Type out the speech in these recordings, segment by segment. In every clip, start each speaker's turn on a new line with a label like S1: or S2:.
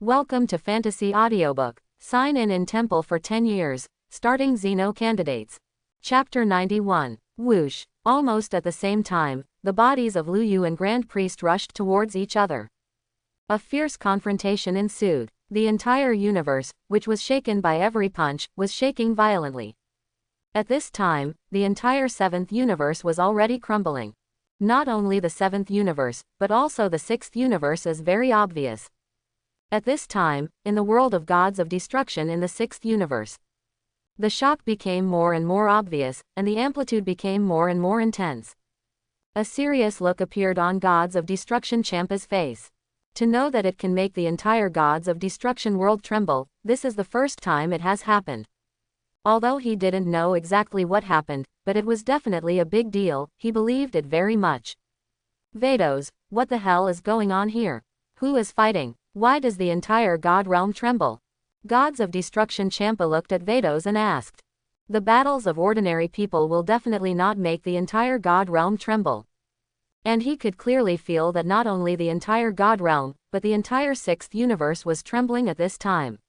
S1: Welcome to Fantasy Audiobook. Sign in Temple for 10 years, starting Zeno candidates. Chapter 91. Whoosh. Almost at the same time, the bodies of Lu Yu and Grand Priest rushed towards each other. A fierce confrontation ensued. The entire universe, which was shaken by every punch, was shaking violently. At this time, the entire seventh universe was already crumbling. Not only the seventh universe, but also the sixth universe is very obvious. At this time, in the world of gods of destruction in the sixth universe, the shock became more and more obvious, and the amplitude became more and more intense. A serious look appeared on Gods of Destruction Champa's face. To know that it can make the entire Gods of Destruction world tremble, this is the first time it has happened. Although he didn't know exactly what happened, but it was definitely a big deal, he believed it very much. Vados, what the hell is going on here? Who is fighting? Why does the entire god realm tremble? Gods of Destruction Champa looked at Vados and asked. The battles of ordinary people will definitely not make the entire god realm tremble. And he could clearly feel that not only the entire god realm, but the entire sixth universe was trembling at this time.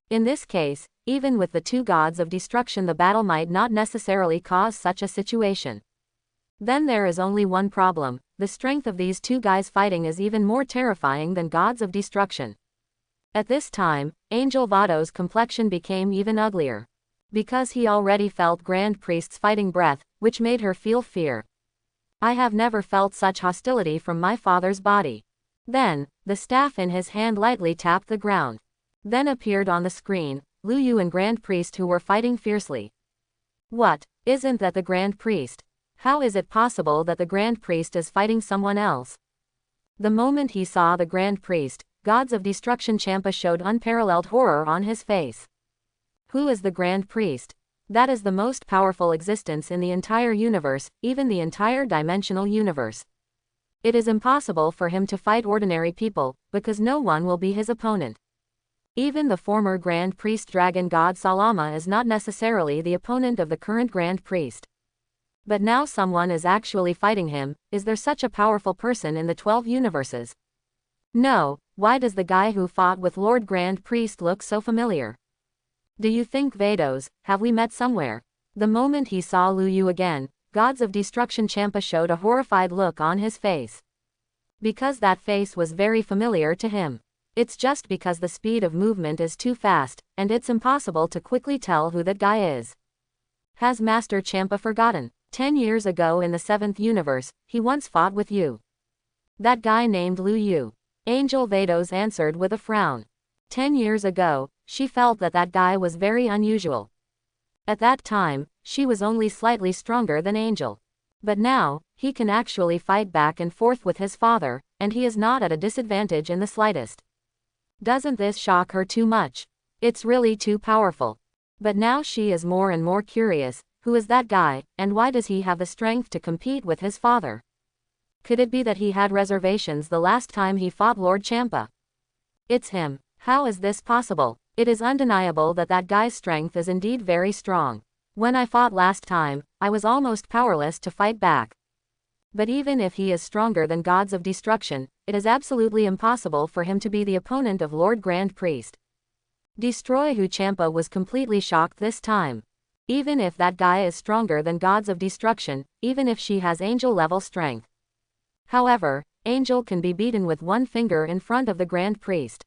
S1: In this case, even with the two gods of destruction, the battle might not necessarily cause such a situation. Then there is only one problem: the strength of these two guys fighting is even more terrifying than gods of destruction. At this time, Angel Vados' complexion became even uglier. Because he already felt Grand Priest's fighting breath, which made her feel fear. I have never felt such hostility from my father's body. Then, the staff in his hand lightly tapped the ground. Then appeared on the screen, Lu Yu and Grand Priest, who were fighting fiercely. What? Isn't that the Grand Priest? How is it possible that the Grand Priest is fighting someone else? The moment he saw the Grand Priest, Gods of Destruction Champa showed unparalleled horror on his face. Who is the Grand Priest? That is the most powerful existence in the entire universe, even the entire dimensional universe. It is impossible for him to fight ordinary people, because no one will be his opponent. Even the former Grand Priest Dragon God Salama is not necessarily the opponent of the current Grand Priest. But now someone is actually fighting him. Is there such a powerful person in the 12 universes? No. Why does the guy who fought with Lord Grand Priest look so familiar? Do you think Vados, have we met somewhere? The moment he saw Lu Yu again, Gods of Destruction Champa showed a horrified look on his face. Because that face was very familiar to him. It's just because the speed of movement is too fast, and it's impossible to quickly tell who that guy is. Has Master Champa forgotten? 10 years ago in the 7th universe, he once fought with you. That guy named Lu Yu. Angel Vados answered with a frown. 10 years ago, she felt that that guy was very unusual. At that time, she was only slightly stronger than Angel. But now, he can actually fight back and forth with his father, and he is not at a disadvantage in the slightest. Doesn't this shock her too much? It's really too powerful. But now she is more and more curious. Who is that guy, and why does he have the strength to compete with his father? Could it be that he had reservations the last time he fought Lord Champa? It's him. How is this possible? It is undeniable that that guy's strength is indeed very strong. When I fought last time, I was almost powerless to fight back. But even if he is stronger than Gods of Destruction, it is absolutely impossible for him to be the opponent of Lord Grand Priest. Destroy Who Champa was completely shocked this time. Even if that guy is stronger than Gods of Destruction, even if she has angel level strength. However, Angel can be beaten with one finger in front of the Grand Priest.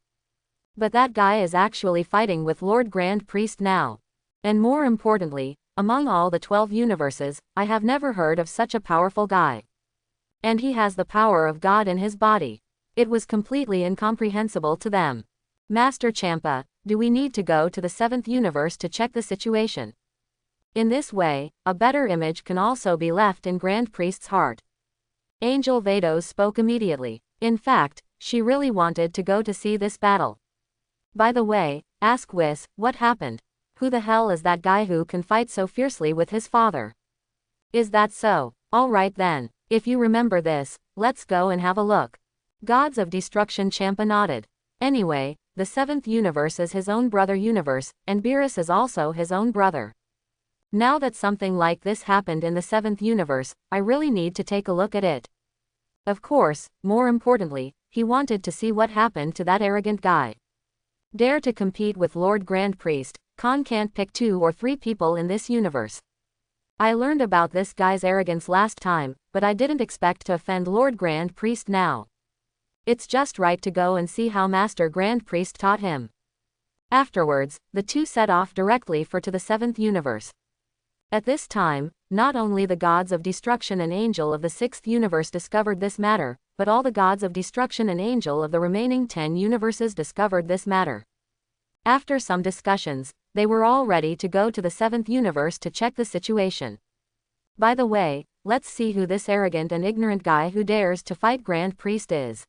S1: But that guy is actually fighting with Lord Grand Priest now. And more importantly, among all the 12 universes, I have never heard of such a powerful guy. And he has the power of God in his body. It was completely incomprehensible to them. Master Champa, do we need to go to the 7th universe to check the situation? In this way, a better image can also be left in Grand Priest's heart. Angel Vados spoke immediately. In fact, she really wanted to go to see this battle. By the way, ask Whis, what happened? Who the hell is that guy who can fight so fiercely with his father? Is that so? Alright then, if you remember this, let's go and have a look. Gods of Destruction Champa nodded. Anyway, the 7th universe is his own brother universe, and Beerus is also his own brother. Now that something like this happened in the 7th universe, I really need to take a look at it. Of course, more importantly, he wanted to see what happened to that arrogant guy. Dare to compete with Lord Grand Priest. Khan can't pick 2 or 3 people in this universe. I learned about this guy's arrogance last time, but I didn't expect to offend Lord Grand Priest now. It's just right to go and see how Master Grand Priest taught him. Afterwards, the two set off directly for to the 7th universe. At this time, not only the gods of destruction and angel of the 6th universe discovered this matter, but all the gods of destruction and angel of the remaining 10 universes discovered this matter. After some discussions, they were all ready to go to the 7th universe to check the situation. By the way, let's see who this arrogant and ignorant guy who dares to fight Grand Priest is.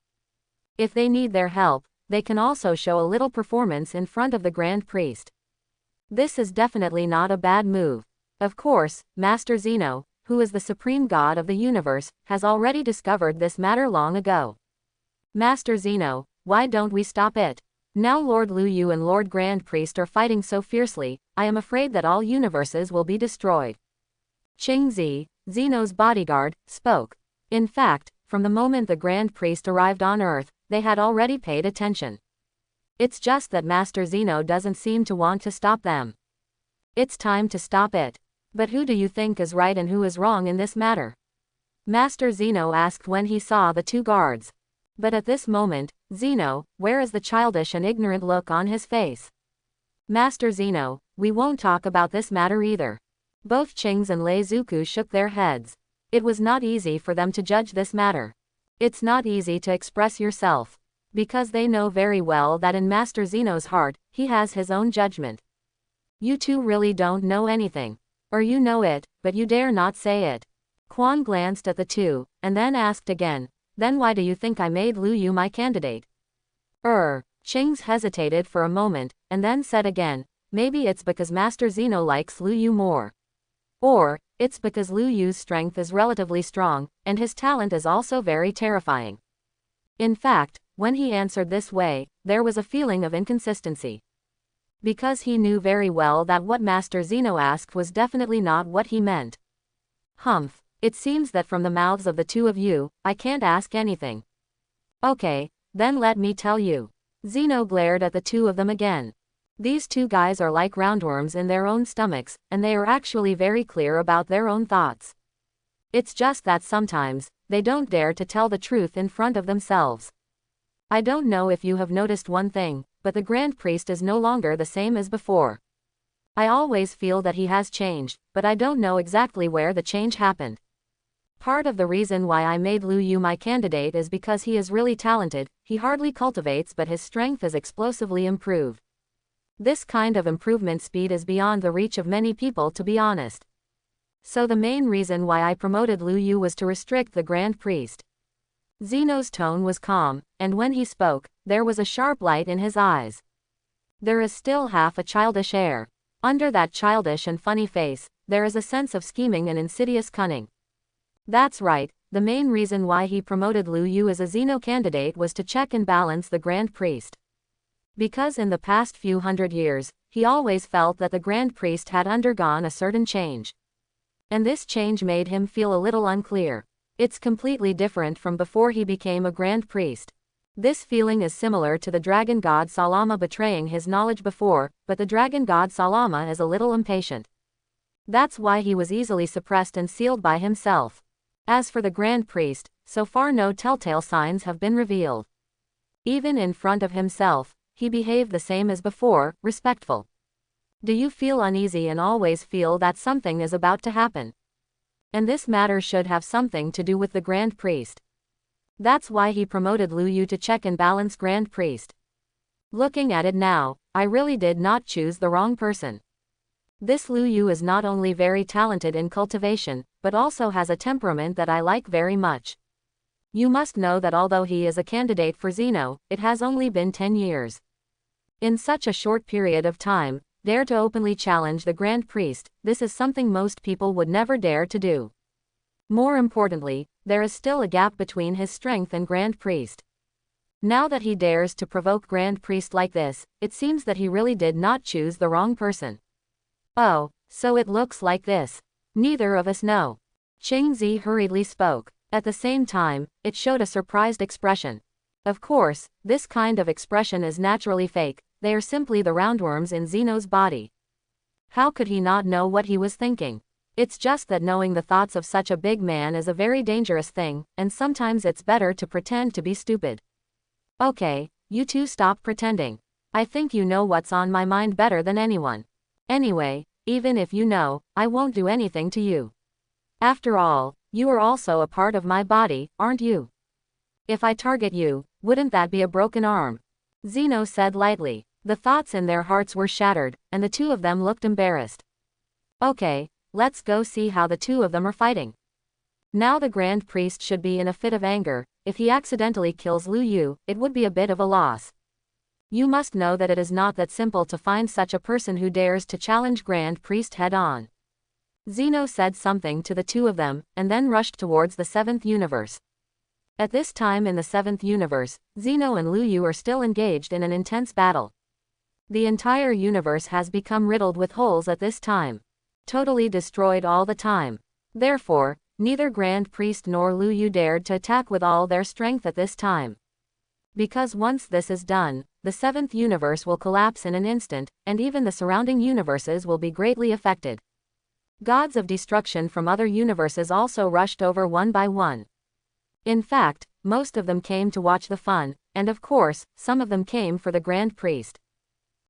S1: If they need their help, they can also show a little performance in front of the Grand Priest. This is definitely not a bad move. Of course, Master Zeno, who is the supreme god of the universe, has already discovered this matter long ago. Master Zeno, why don't we stop it? Now Lord Lu Yu and Lord Grand Priest are fighting so fiercely, I am afraid that all universes will be destroyed. Qing Zi, Zeno's bodyguard, spoke. In fact, from the moment the Grand Priest arrived on Earth, they had already paid attention. It's just that Master Zeno doesn't seem to want to stop them. It's time to stop it. But who do you think is right and who is wrong in this matter? Master Zeno asked when he saw the 2 guards. But at this moment, Zeno, where is the childish and ignorant look on his face? Master Zeno, we won't talk about this matter either. Both Qings and Lei Zuku shook their heads. It was not easy for them to judge this matter. It's not easy to express yourself. Because they know very well that in Master Zeno's heart, he has his own judgment. You two really don't know anything. Or you know it, but you dare not say it. Quan glanced at the two, and then asked again, then why do you think I made Lu Yu my candidate? Qing's hesitated for a moment, and then said again, maybe it's because Master Zeno likes Lu Yu more. Or, it's because Lu Yu's strength is relatively strong, and his talent is also very terrifying. In fact, when he answered this way, there was a feeling of inconsistency. Because he knew very well that what Master Zeno asked was definitely not what he meant. Humph, it seems that from the mouths of the two of you, I can't ask anything. Okay, then let me tell you. Zeno glared at the two of them again. These 2 guys are like roundworms in their own stomachs, and they are actually very clear about their own thoughts. It's just that sometimes, they don't dare to tell the truth in front of themselves. I don't know if you have noticed one thing, but the Grand Priest is no longer the same as before. I always feel that he has changed, but I don't know exactly where the change happened. Part of the reason why I made Lu Yu my candidate is because he is really talented, he hardly cultivates but his strength is explosively improved. This kind of improvement speed is beyond the reach of many people, to be honest. So the main reason why I promoted Lu Yu was to restrict the Grand Priest. Zeno's tone was calm, and when he spoke, there was a sharp light in his eyes. There is still half a childish air. Under that childish and funny face, there is a sense of scheming and insidious cunning. That's right, the main reason why he promoted Lu Yu as a Zeno candidate was to check and balance the Grand Priest. Because in the past few hundred years, he always felt that the Grand Priest had undergone a certain change. And this change made him feel a little unclear. It's completely different from before he became a Grand Priest. This feeling is similar to the dragon god Salama betraying his knowledge before, but the dragon god Salama is a little impatient. That's why he was easily suppressed and sealed by himself. As for the Grand Priest, so far no telltale signs have been revealed. Even in front of himself, he behaved the same as before, respectful. Do you feel uneasy and always feel that something is about to happen? And this matter should have something to do with the Grand Priest. That's why he promoted Lu Yu to check and balance Grand Priest. Looking at it now, I really did not choose the wrong person. This Lu Yu is not only very talented in cultivation, but also has a temperament that I like very much. You must know that although he is a candidate for Zeno, it has only been 10 years. In such a short period of time, dare to openly challenge the Grand Priest, this is something most people would never dare to do. More importantly, there is still a gap between his strength and Grand Priest. Now that he dares to provoke Grand Priest like this, it seems that he really did not choose the wrong person. Oh, so it looks like this. Neither of us know. Qing Zi hurriedly spoke. At the same time, it showed a surprised expression. Of course, this kind of expression is naturally fake. they are simply the roundworms in Zeno's body. How could he not know what he was thinking? It's just that knowing the thoughts of such a big man is a very dangerous thing, and sometimes it's better to pretend to be stupid. Okay, you two stop pretending. I think you know what's on my mind better than anyone. Anyway, even if you know, I won't do anything to you. After all, you are also a part of my body, aren't you? If I target you, wouldn't that be a broken arm? Zeno said lightly. The thoughts in their hearts were shattered, and the two of them looked embarrassed. Okay, let's go see how the two of them are fighting. Now the Grand Priest should be in a fit of anger. If he accidentally kills Lu Yu, it would be a bit of a loss. You must know that it is not that simple to find such a person who dares to challenge Grand Priest head-on. Zeno said something to the two of them, and then rushed towards the 7th universe. At this time in the 7th universe, Zeno and Lu Yu are still engaged in an intense battle. The entire universe has become riddled with holes at this time. Totally destroyed all the time. Therefore, neither Grand Priest nor Lu Yu dared to attack with all their strength at this time. Because once this is done, the 7th universe will collapse in an instant, and even the surrounding universes will be greatly affected. Gods of destruction from other universes also rushed over one by one. In fact, most of them came to watch the fun, and of course, some of them came for the Grand Priest.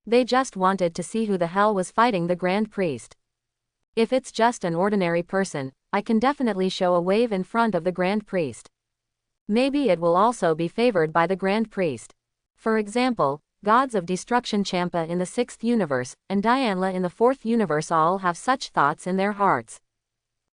S1: They just wanted to see who the hell was fighting the Grand Priest. If it's just an ordinary person, I can definitely show a wave in front of the Grand Priest. Maybe it will also be favored by the Grand Priest. For example, Gods of Destruction Champa in the 6th universe, and Dianla in the 4th universe all have such thoughts in their hearts.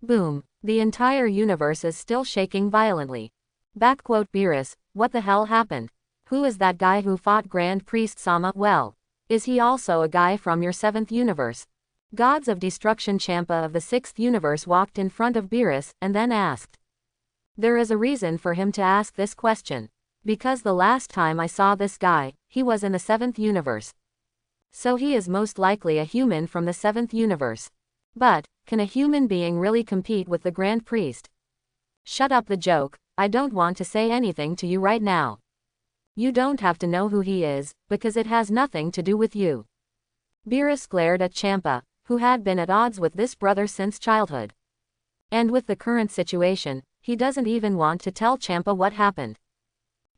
S1: Boom. The entire universe is still shaking violently. Beerus, what the hell happened? Who is that guy who fought Grand Priest Sama? Well, is he also a guy from your 7th universe? Gods of Destruction Champa of the 6th universe walked in front of Beerus, and then asked. There is a reason for him to ask this question. Because the last time I saw this guy, he was in the 7th universe. So he is most likely a human from the 7th universe. But, can a human being really compete with the Grand Priest? Shut up the joke, I don't want to say anything to you right now. You don't have to know who he is, because it has nothing to do with you. Beerus glared at Champa, who had been at odds with this brother since childhood. And with the current situation, he doesn't even want to tell Champa what happened.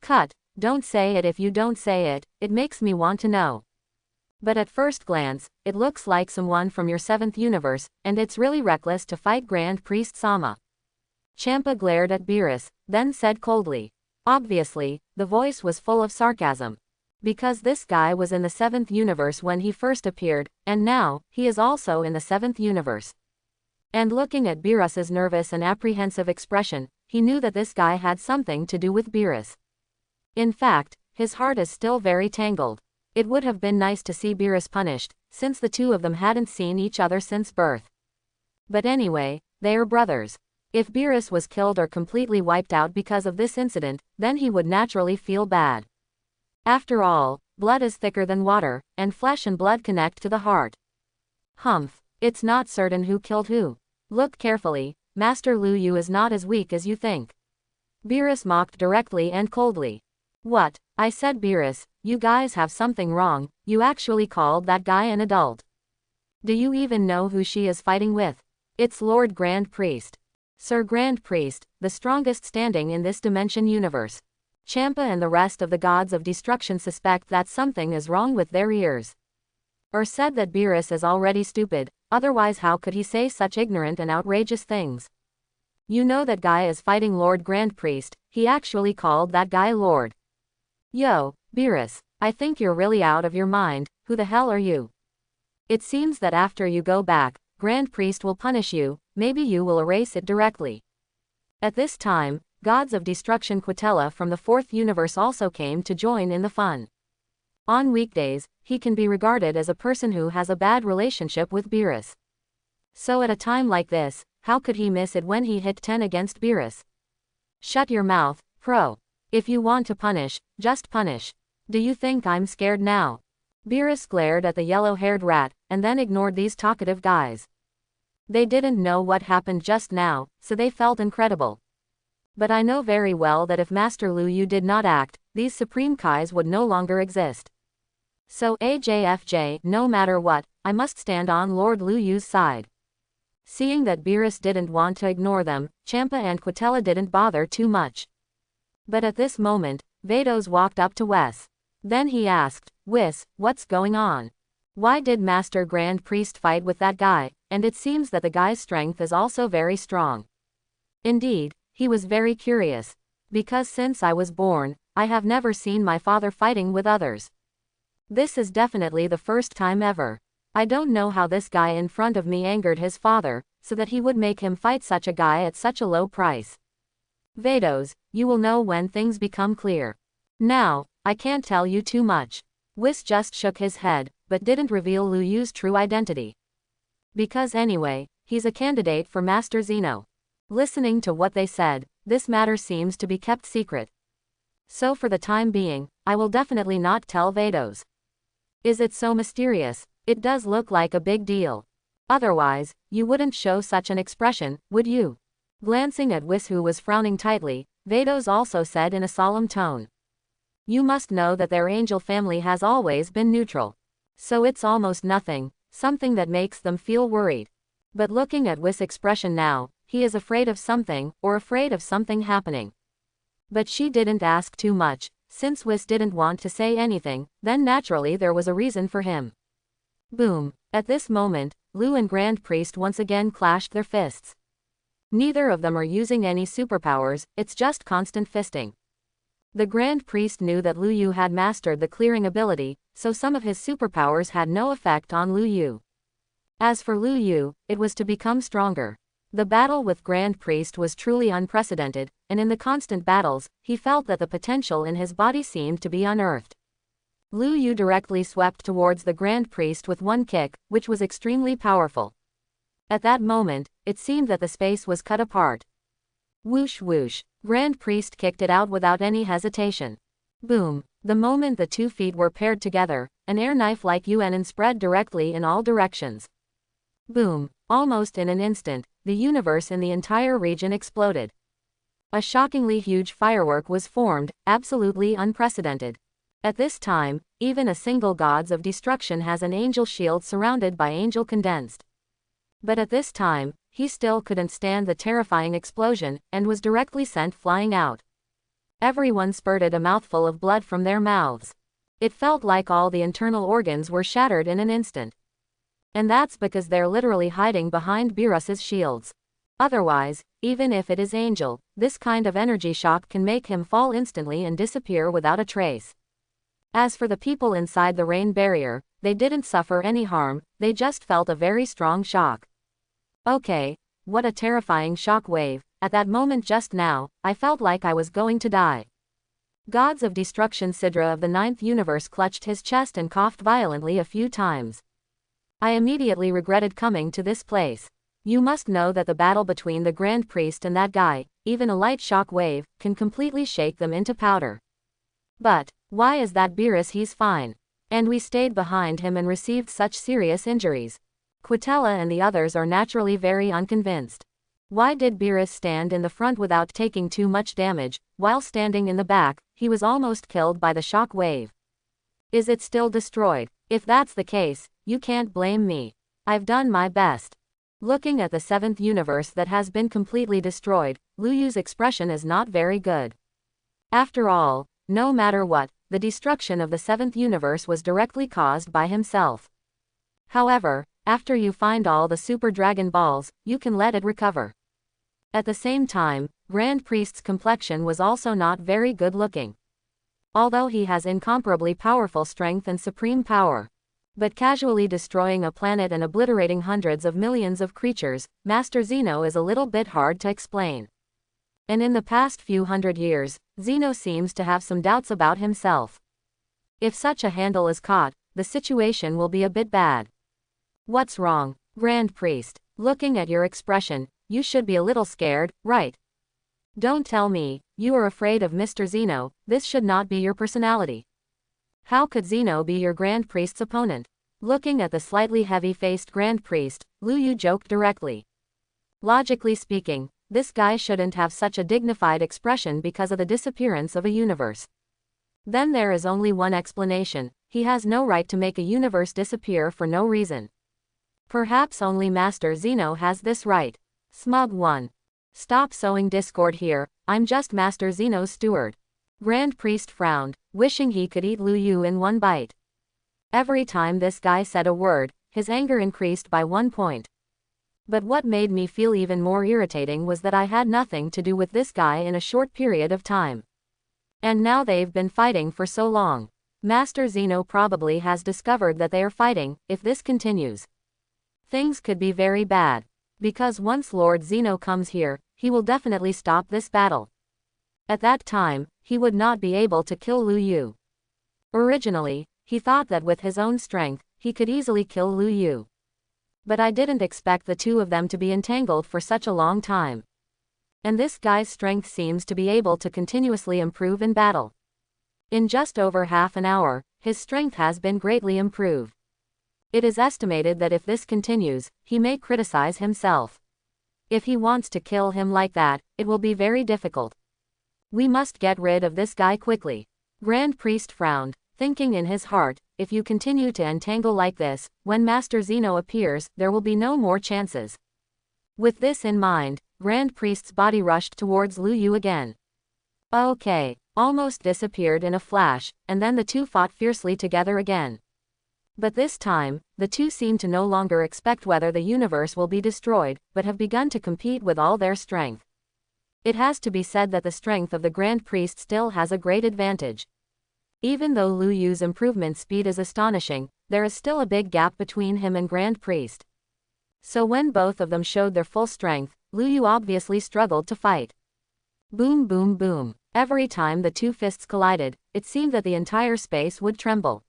S1: Cut, don't say it. If you don't say it, it makes me want to know. But at first glance, it looks like someone from your 7th universe, and it's really reckless to fight Grand Priest Sama. Champa glared at Beerus, then said coldly. Obviously, the voice was full of sarcasm. Because this guy was in the 7th universe when he first appeared, and now, he is also in the 7th universe. And looking at Beerus's nervous and apprehensive expression, he knew that this guy had something to do with Beerus. In fact, his heart is still very tangled. It would have been nice to see Beerus punished, since the two of them hadn't seen each other since birth. But anyway, they are brothers. If Beerus was killed or completely wiped out because of this incident, then he would naturally feel bad. After all, blood is thicker than water, and flesh and blood connect to the heart. Humph, it's not certain who killed who. Look carefully, Master Lu Yu is not as weak as you think. Beerus mocked directly and coldly. What? I said Beerus, you guys have something wrong, you actually called that guy an adult. Do you even know who she is fighting with? It's Lord Grand Priest. Sir Grand Priest, the strongest standing in this dimension universe. Champa and the rest of the Gods of Destruction suspect that something is wrong with their ears. Or said that Beerus is already stupid, otherwise how could he say such ignorant and outrageous things? You know that guy is fighting Lord Grand Priest, he actually called that guy Lord. Yo, Beerus, I think you're really out of your mind, who the hell are you? It seems that after you go back, Grand Priest will punish you, maybe you will erase it directly. At this time, Gods of Destruction Quitella from the 4th universe also came to join in the fun. On weekdays, he can be regarded as a person who has a bad relationship with Beerus. So at a time like this, how could he miss it when he hit 10 against Beerus? Shut your mouth, Pro. If you want to punish, just punish. Do you think I'm scared now? Beerus glared at the yellow-haired rat, and then ignored these talkative guys. They didn't know what happened just now, so they felt incredible. But I know very well that if Master Lu Yu did not act, these Supreme Kais would no longer exist. So AJFJ, no matter what, I must stand on Lord Lu Yu's side. Seeing that Beerus didn't want to ignore them, Champa and Quitella didn't bother too much. But at this moment, Vados walked up to Wes. Then he asked, Wes, what's going on? Why did Master Grand Priest fight with that guy? And it seems that the guy's strength is also very strong. Indeed, he was very curious. Because since I was born, I have never seen my father fighting with others. This is definitely the first time ever. I don't know how this guy in front of me angered his father, so that he would make him fight such a guy at such a low price. Vados, you will know when things become clear. Now, I can't tell you too much. Whis just shook his head, but didn't reveal Lu Yu's true identity. Because anyway, he's a candidate for Master Zeno. Listening to what they said, this matter seems to be kept secret. So for the time being, I will definitely not tell Vados. Is it so mysterious? It does look like a big deal. Otherwise, you wouldn't show such an expression, would you? Glancing at Whis, who was frowning tightly, Vados also said in a solemn tone. You must know that their angel family has always been neutral. So it's almost nothing, something that makes them feel worried. But looking at Whis' expression now, he is afraid of something, or afraid of something happening. But she didn't ask too much, since Whis didn't want to say anything, then naturally there was a reason for him. Boom. At this moment, Lu and Grand Priest once again clashed their fists. Neither of them are using any superpowers, it's just constant fisting. The Grand Priest knew that Lu Yu had mastered the clearing ability, so some of his superpowers had no effect on Lu Yu. As for Lu Yu, it was to become stronger. The battle with Grand Priest was truly unprecedented, and in the constant battles, he felt that the potential in his body seemed to be unearthed. Lu Yu directly swept towards the Grand Priest with one kick, which was extremely powerful. At that moment, it seemed that the space was cut apart. Whoosh whoosh. Grand Priest kicked it out without any hesitation. Boom. The moment the 2 feet were paired together, an air knife-like UNN spread directly in all directions. Boom. Almost in an instant, the universe in the entire region exploded. A shockingly huge firework was formed, absolutely unprecedented. At this time, even a single Gods of Destruction has an angel shield surrounded by angel condensed. But at this time, he still couldn't stand the terrifying explosion, and was directly sent flying out. Everyone spurted a mouthful of blood from their mouths. It felt like all the internal organs were shattered in an instant. And that's because they're literally hiding behind Beerus's shields. Otherwise, even if it is Angel, this kind of energy shock can make him fall instantly and disappear without a trace. As for the people inside the rain barrier, they didn't suffer any harm, they just felt a very strong shock. Okay, what a terrifying shock wave. At that moment just now, I felt like I was going to die. Gods of Destruction Sidra of the 9th universe clutched his chest and coughed violently a few times. I immediately regretted coming to this place. You must know that the battle between the Grand Priest and that guy, even a light shock wave, can completely shake them into powder. But, why is that Beerus? He's fine. And we stayed behind him and received such serious injuries. Quitella and the others are naturally very unconvinced. Why did Beerus stand in the front without taking too much damage, while standing in the back, he was almost killed by the shock wave? Is it still destroyed? If that's the case, you can't blame me. I've done my best. Looking at the 7th universe that has been completely destroyed, Lu Yu's expression is not very good. After all, no matter what, the destruction of the 7th universe was directly caused by himself. However, after you find all the Super Dragon Balls, you can let it recover. At the same time, Grand Priest's complexion was also not very good looking. Although he has incomparably powerful strength and supreme power. But casually destroying a planet and obliterating hundreds of millions of creatures, Master Zeno is a little bit hard to explain. And in the past few hundred years, Zeno seems to have some doubts about himself. If such a handle is caught, the situation will be a bit bad. What's wrong, Grand Priest? Looking at your expression, you should be a little scared, right? Don't tell me, you are afraid of Mr. Zeno. This should not be your personality. How could Zeno be your Grand Priest's opponent? Looking at the slightly heavy-faced Grand Priest, Lu Yu joked directly. Logically speaking, this guy shouldn't have such a dignified expression because of the disappearance of a universe. Then there is only one explanation, he has no right to make a universe disappear for no reason. Perhaps only Master Zeno has this right. Smug 1. Stop sowing discord here, I'm just Master Zeno's steward. Grand Priest frowned, wishing he could eat Lu Yu in one bite. Every time this guy said a word, his anger increased by 1 point. But what made me feel even more irritating was that I had nothing to do with this guy in a short period of time. And now they've been fighting for so long. Master Zeno probably has discovered that they are fighting. If this continues, things could be very bad. Because once Lord Zeno comes here, he will definitely stop this battle. At that time, he would not be able to kill Lu Yu. Originally, he thought that with his own strength, he could easily kill Lu Yu. But I didn't expect the two of them to be entangled for such a long time. And this guy's strength seems to be able to continuously improve in battle. In just over half an hour, his strength has been greatly improved. It is estimated that if this continues, he may criticize himself. If he wants to kill him like that, it will be very difficult. We must get rid of this guy quickly. Grand Priest frowned, thinking in his heart, if you continue to entangle like this, when Master Zeno appears, there will be no more chances. With this in mind, Grand Priest's body rushed towards Lu Yu again. Okay, almost disappeared in a flash, and then the two fought fiercely together again. But this time, the two seem to no longer expect whether the universe will be destroyed, but have begun to compete with all their strength. It has to be said that the strength of the Grand Priest still has a great advantage. Even though Lu Yu's improvement speed is astonishing, there is still a big gap between him and Grand Priest. So when both of them showed their full strength, Lu Yu obviously struggled to fight. Boom boom boom. Every time the two fists collided, it seemed that the entire space would tremble.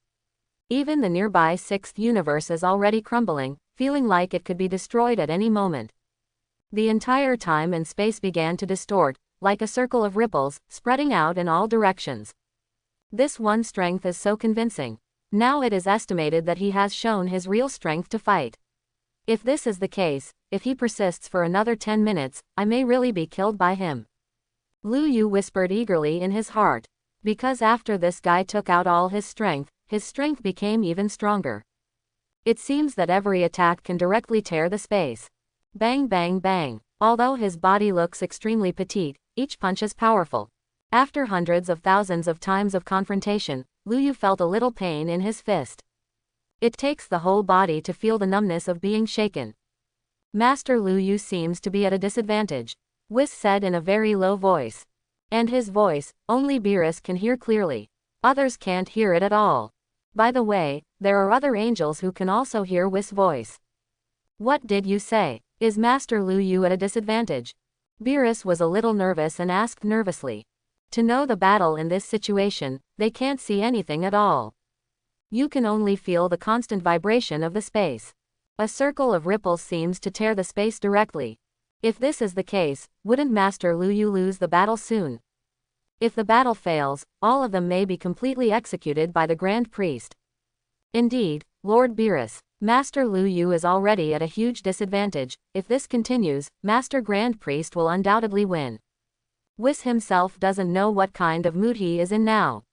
S1: Even the nearby sixth universe is already crumbling, feeling like it could be destroyed at any moment. The entire time and space began to distort, like a circle of ripples, spreading out in all directions. This one strength is so convincing. Now it is estimated that he has shown his real strength to fight. If this is the case, if he persists for another 10 minutes, I may really be killed by him. Lu Yu whispered eagerly in his heart. Because after this guy took out all his strength became even stronger. It seems that every attack can directly tear the space. Bang bang bang. Although his body looks extremely petite, each punch is powerful. After hundreds of thousands of times of confrontation, Lu Yu felt a little pain in his fist. It takes the whole body to feel the numbness of being shaken. Master Lu Yu seems to be at a disadvantage, Whis said in a very low voice. And his voice, only Beerus can hear clearly. Others can't hear it at all. By the way, there are other angels who can also hear Whis' voice. What did you say? Is Master Lu Yu at a disadvantage? Beerus was a little nervous and asked nervously. To know the battle in this situation, they can't see anything at all. You can only feel the constant vibration of the space. A circle of ripples seems to tear the space directly. If this is the case, wouldn't Master Lu Yu lose the battle soon? If the battle fails, all of them may be completely executed by the Grand Priest. Indeed, Lord Beerus, Master Lu Yu is already at a huge disadvantage. If this continues, Master Grand Priest will undoubtedly win. Whis himself doesn't know what kind of mood he is in now.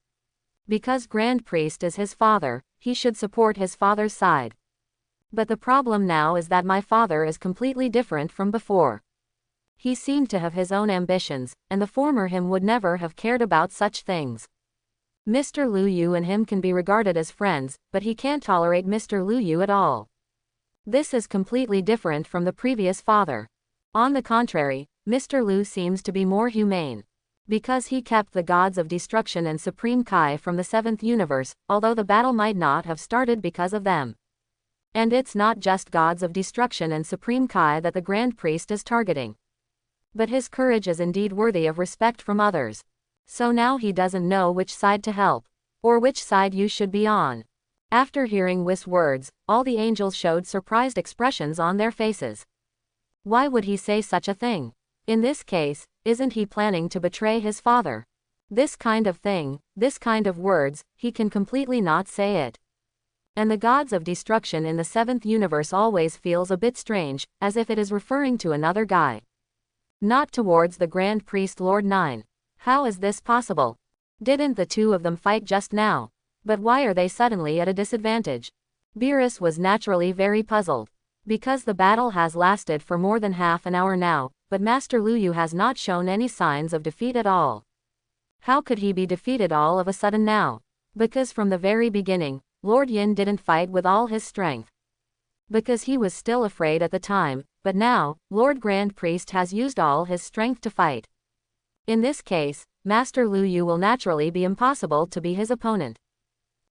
S1: Because Grand Priest is his father, he should support his father's side. But the problem now is that my father is completely different from before. He seemed to have his own ambitions, and the former him would never have cared about such things. Mr. Lu Yu and him can be regarded as friends, but he can't tolerate Mr. Lu Yu at all. This is completely different from the previous father. On the contrary, Mr. Lu seems to be more humane. Because he kept the gods of destruction and supreme Kai from the seventh universe, although the battle might not have started because of them. And it's not just gods of destruction and supreme Kai that the Grand Priest is targeting. But his courage is indeed worthy of respect from others. So now he doesn't know which side to help, or which side you should be on. After hearing Whis' words, all the angels showed surprised expressions on their faces. Why would he say such a thing? In this case, isn't he planning to betray his father? This kind of thing, this kind of words, he can completely not say it. And the gods of destruction in the seventh universe always feels a bit strange, as if it is referring to another guy. Not towards the Grand Priest Lord 9. How is this possible? Didn't the two of them fight just now? But why are they suddenly at a disadvantage? Beerus was naturally very puzzled. Because the battle has lasted for more than half an hour now, but Master Lu Yu has not shown any signs of defeat at all. How could he be defeated all of a sudden now? Because from the very beginning, Lord Yin didn't fight with all his strength. Because he was still afraid at the time, but now, Lord Grand Priest has used all his strength to fight. In this case, Master Lu Yu will naturally be impossible to be his opponent.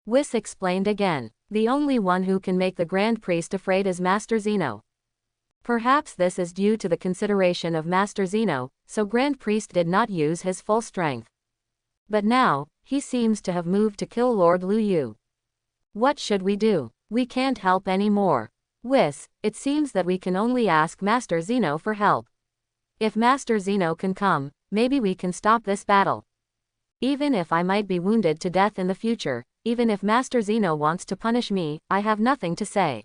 S1: Whis explained again. The only one who can make the Grand Priest afraid is Master Zeno. Perhaps this is due to the consideration of Master Zeno, so Grand Priest did not use his full strength. But now, he seems to have moved to kill Lord Lu Yu. What should we do? We can't help any more. Whis, it seems that we can only ask Master Zeno for help. If Master Zeno can come, maybe we can stop this battle. Even if I might be wounded to death in the future, even if Master Zeno wants to punish me, I have nothing to say.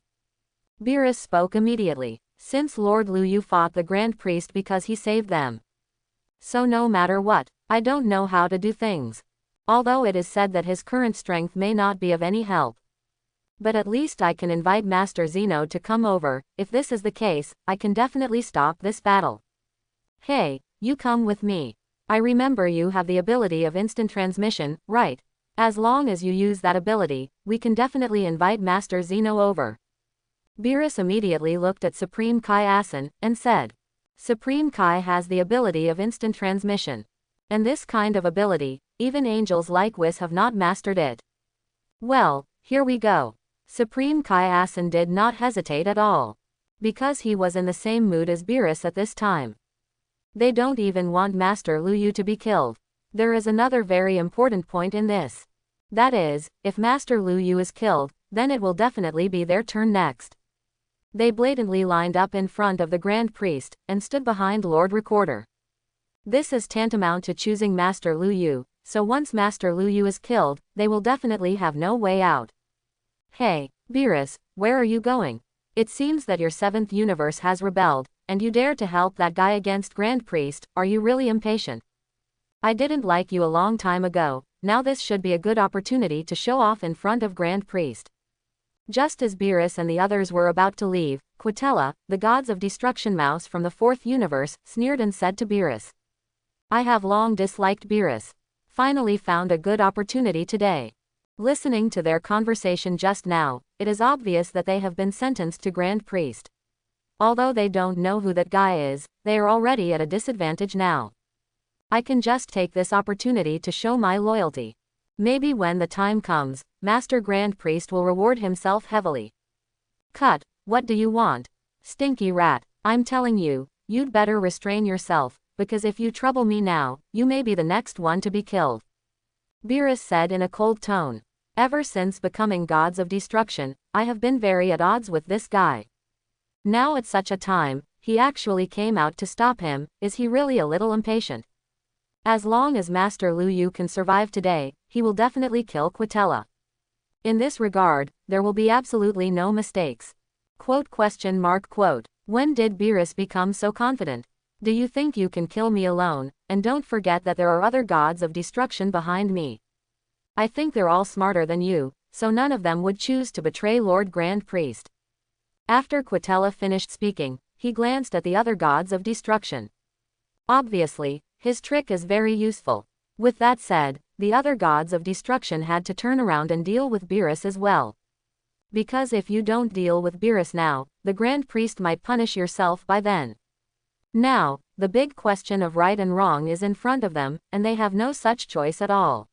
S1: Beerus spoke immediately. Since Lord Lu Yu fought the Grand Priest because he saved them. So no matter what, I don't know how to do things. Although it is said that his current strength may not be of any help. But at least I can invite Master Zeno to come over. If this is the case, I can definitely stop this battle. Hey, you come with me. I remember you have the ability of instant transmission, right? As long as you use that ability, we can definitely invite Master Zeno over. Beerus immediately looked at Supreme Kai Asen, and said. Supreme Kai has the ability of instant transmission. And this kind of ability, even angels like Whis have not mastered it. Well, here we go. Supreme Kai Asen did not hesitate at all. Because he was in the same mood as Beerus at this time. They don't even want Master Lu Yu to be killed. There is another very important point in this. That is, if Master Lu Yu is killed, then it will definitely be their turn next. They blatantly lined up in front of the Grand Priest, and stood behind Lord Recorder. This is tantamount to choosing Master Lu Yu, so once Master Lu Yu is killed, they will definitely have no way out. Hey, Beerus, where are you going? It seems that your 7th universe has rebelled, and you dare to help that guy against Grand Priest. Are you really impatient? I didn't like you a long time ago, now this should be a good opportunity to show off in front of Grand Priest. Just as Beerus and the others were about to leave, Quitella, the Gods of Destruction mouse from the 4th universe, sneered and said to Beerus. I have long disliked Beerus. Finally found a good opportunity today. Listening to their conversation just now, it is obvious that they have been sentenced to Grand Priest. Although they don't know who that guy is, they are already at a disadvantage now. I can just take this opportunity to show my loyalty. Maybe when the time comes, Master Grand Priest will reward himself heavily. Cut, what do you want? Stinky rat, I'm telling you, you'd better restrain yourself, because if you trouble me now, you may be the next one to be killed. Beerus said in a cold tone. Ever since becoming Gods of Destruction, I have been very at odds with this guy. Now at such a time, he actually came out to stop him. Is he really a little impatient? As long as Master Lu Yu can survive today, he will definitely kill Quitella. In this regard, there will be absolutely no mistakes. Quote? When did Beerus become so confident? Do you think you can kill me alone? And don't forget that there are other Gods of Destruction behind me. I think they're all smarter than you, so none of them would choose to betray Lord Grand Priest. After Quitella finished speaking, he glanced at the other Gods of Destruction. Obviously, his trick is very useful. With that said, the other Gods of Destruction had to turn around and deal with Beerus as well. Because if you don't deal with Beerus now, the Grand Priest might punish yourself by then. Now, the big question of right and wrong is in front of them, and they have no such choice at all.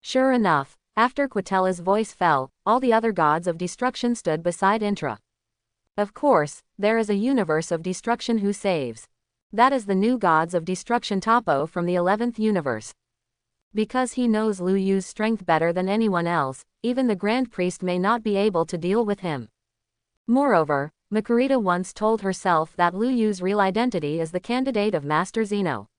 S1: Sure enough, after Quitella's voice fell, all the other Gods of Destruction stood beside Intra. Of course, there is a universe of destruction who saves. That is the new Gods of Destruction Topo from the 11th universe. Because he knows Lu Yu's strength better than anyone else, even the Grand Priest may not be able to deal with him. Moreover, Makurita once told herself that Lu Yu's real identity is the candidate of Master Zeno.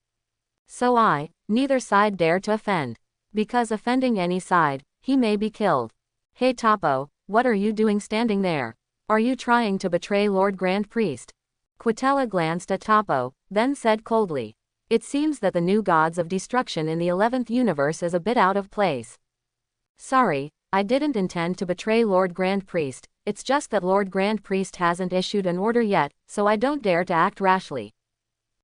S1: So neither side dare to offend. Because offending any side, he may be killed. Hey Topo, what are you doing standing there? Are you trying to betray Lord Grand Priest? Quitella glanced at Topo, then said coldly. It seems that the new Gods of Destruction in the 11th universe is a bit out of place. Sorry, I didn't intend to betray Lord Grand Priest, it's just that Lord Grand Priest hasn't issued an order yet, so I don't dare to act rashly.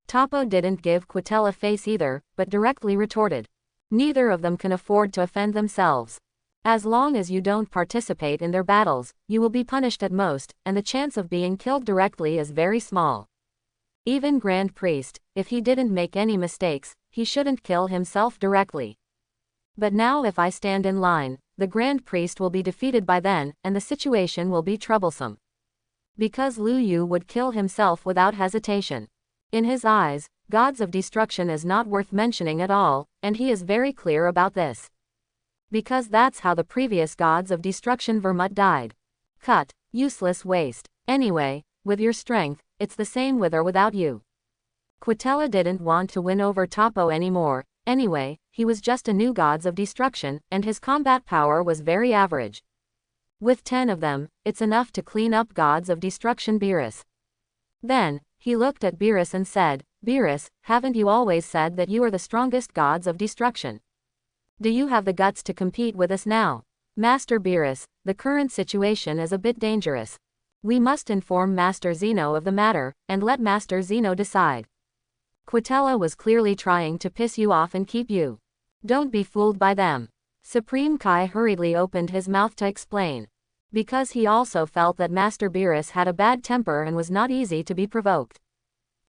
S1: Topo didn't give Quitella face either, but directly retorted. Neither of them can afford to offend themselves. As long as you don't participate in their battles, you will be punished at most, and the chance of being killed directly is very small. Even Grand Priest, if he didn't make any mistakes, he shouldn't kill himself directly. But now if I stand in line, the Grand Priest will be defeated by then, and the situation will be troublesome. Because Lu Yu would kill himself without hesitation. In his eyes, gods of destruction is not worth mentioning at all, and he is very clear about this. Because that's how the previous gods of destruction Vermut died. Cut, useless waste. Anyway, with your strength, it's the same with or without you. Quitella didn't want to win over Topo anymore. Anyway, he was just a new gods of destruction, and his combat power was very average. With 10 of them, it's enough to clean up gods of destruction Beerus. Then, he looked at Beerus and said, Beerus, haven't you always said that you are the strongest gods of destruction? Do you have the guts to compete with us now? Master Beerus, the current situation is a bit dangerous. We must inform Master Zeno of the matter, and let Master Zeno decide. Quitella was clearly trying to piss you off and keep you. Don't be fooled by them. Supreme Kai hurriedly opened his mouth to explain. Because he also felt that Master Beerus had a bad temper and was not easy to be provoked.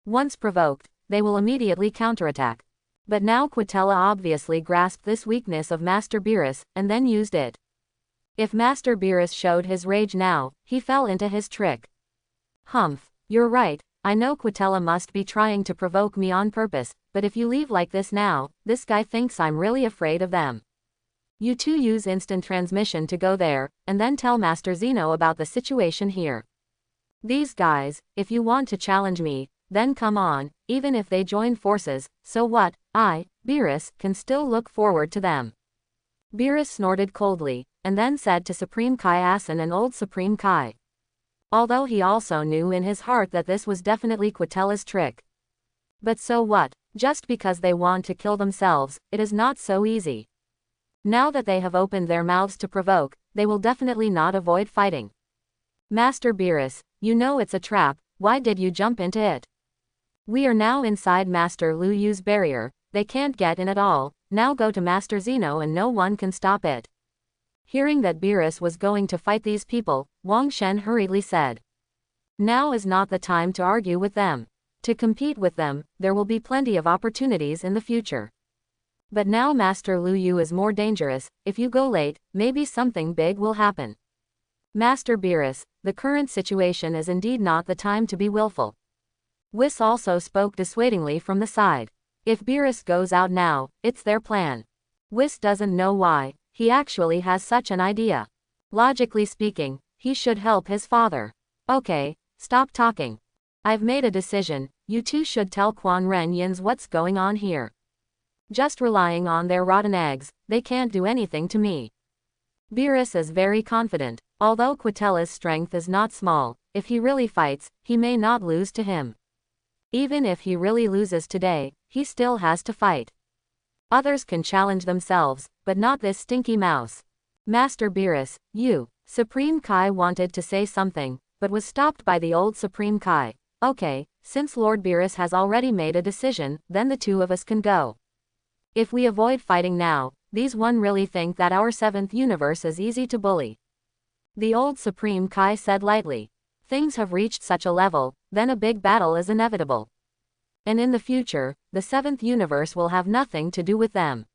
S1: Once provoked, they will immediately counterattack. But now Quitella obviously grasped this weakness of Master Beerus, and then used it. If Master Beerus showed his rage now, he fell into his trick. Humph, you're right, I know Quitella must be trying to provoke me on purpose, but if you leave like this now, this guy thinks I'm really afraid of them. You two use instant transmission to go there, and then tell Master Zeno about the situation here. These guys, if you want to challenge me, then come on, even if they join forces, so what, Beerus, can still look forward to them. Beerus snorted coldly, and then said to Supreme Kai Asen and old Supreme Kai. Although he also knew in his heart that this was definitely Quitella's trick. But so what, just because they want to kill themselves, it is not so easy. Now that they have opened their mouths to provoke, they will definitely not avoid fighting. Master Beerus, you know it's a trap, why did you jump into it? We are now inside Master Lu Yu's barrier, they can't get in at all, now go to Master Zeno and no one can stop it. Hearing that Beerus was going to fight these people, Wang Shen hurriedly said. Now is not the time to argue with them. To compete with them, there will be plenty of opportunities in the future. But now Master Lu Yu is more dangerous, if you go late, maybe something big will happen. Master Beerus, the current situation is indeed not the time to be willful. Whis also spoke dissuadingly from the side. If Beerus goes out now, it's their plan. Whis doesn't know why, he actually has such an idea. Logically speaking, he should help his father. Okay, stop talking. I've made a decision, you two should tell Quan Ren Yins what's going on here. Just relying on their rotten eggs, they can't do anything to me. Beerus is very confident, although Quitella's strength is not small, if he really fights, he may not lose to him. Even if he really loses today, he still has to fight. Others can challenge themselves, but not this stinky mouse. Master Beerus, you, Supreme Kai wanted to say something, but was stopped by the old Supreme Kai. Okay, since Lord Beerus has already made a decision, then the two of us can go. If we avoid fighting now, these one really think that our 7th universe is easy to bully. The old Supreme Kai said lightly. Things have reached such a level, then a big battle is inevitable. And in the future, the 7th universe will have nothing to do with them.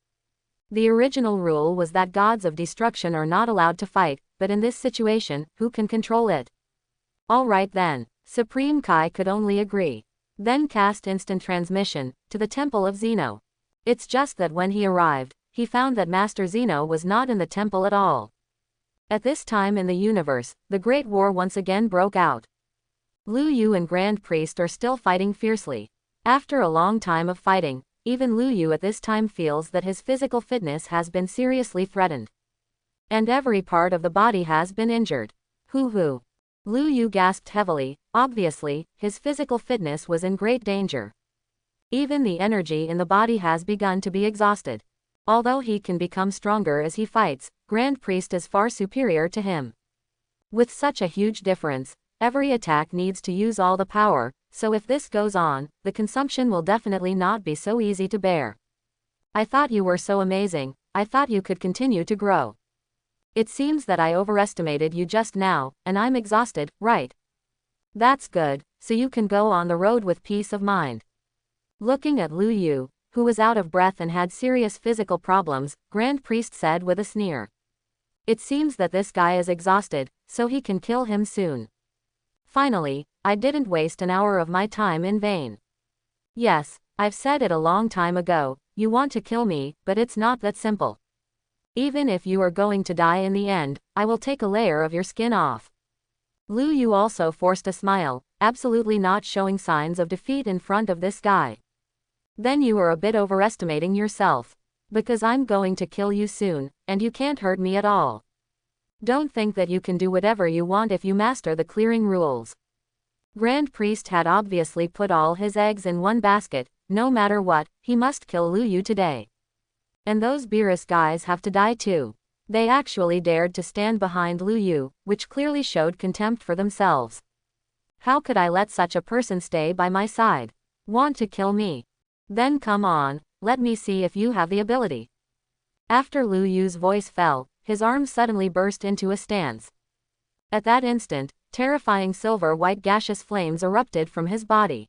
S1: The original rule was that gods of destruction are not allowed to fight, but in this situation, who can control it? Alright then, Supreme Kai could only agree. Then cast instant transmission to the temple of Zeno. It's just that when he arrived, he found that Master Zeno was not in the temple at all. At this time in the universe, the Great War once again broke out. Lu Yu and Grand Priest are still fighting fiercely. After a long time of fighting, even Lu Yu at this time feels that his physical fitness has been seriously threatened. And every part of the body has been injured. Hoo. Lu Yu gasped heavily, obviously, his physical fitness was in great danger. Even the energy in the body has begun to be exhausted. Although he can become stronger as he fights, Grand Priest is far superior to him. With such a huge difference, every attack needs to use all the power, so if this goes on, the consumption will definitely not be so easy to bear. I thought you were so amazing, I thought you could continue to grow. It seems that I overestimated you just now, and I'm exhausted, right? That's good, so you can go on the road with peace of mind. Looking at Lu Yu, who was out of breath and had serious physical problems, Grand Priest said with a sneer. It seems that this guy is exhausted, so he can kill him soon. Finally, I didn't waste an hour of my time in vain. Yes, I've said it a long time ago, you want to kill me, but it's not that simple. Even if you are going to die in the end, I will take a layer of your skin off. Lu Yu also forced a smile, absolutely not showing signs of defeat in front of this guy. Then you are a bit overestimating yourself. Because I'm going to kill you soon, and you can't hurt me at all. Don't think that you can do whatever you want if you master the clearing rules. Grand Priest had obviously put all his eggs in one basket, no matter what, he must kill Lu Yu today. And those Beerus guys have to die too. They actually dared to stand behind Lu Yu, which clearly showed contempt for themselves. How could I let such a person stay by my side? Want to kill me? Then come on, let me see if you have the ability. After Lu Yu's voice fell, his arms suddenly burst into a stance. At that instant, terrifying silver-white gaseous flames erupted from his body.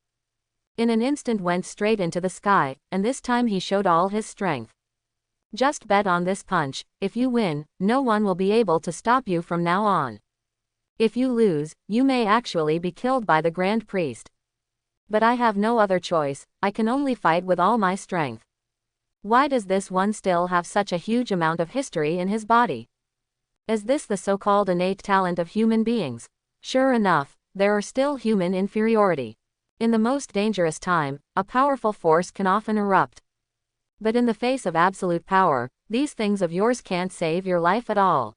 S1: In an instant went straight into the sky, and this time he showed all his strength. Just bet on this punch, if you win, no one will be able to stop you from now on. If you lose, you may actually be killed by the Grand Priest. But I have no other choice, I can only fight with all my strength. Why does this one still have such a huge amount of history in his body? Is this the so-called innate talent of human beings? Sure enough, there are still human inferiority. In the most dangerous time, a powerful force can often erupt. But in the face of absolute power, these things of yours can't save your life at all.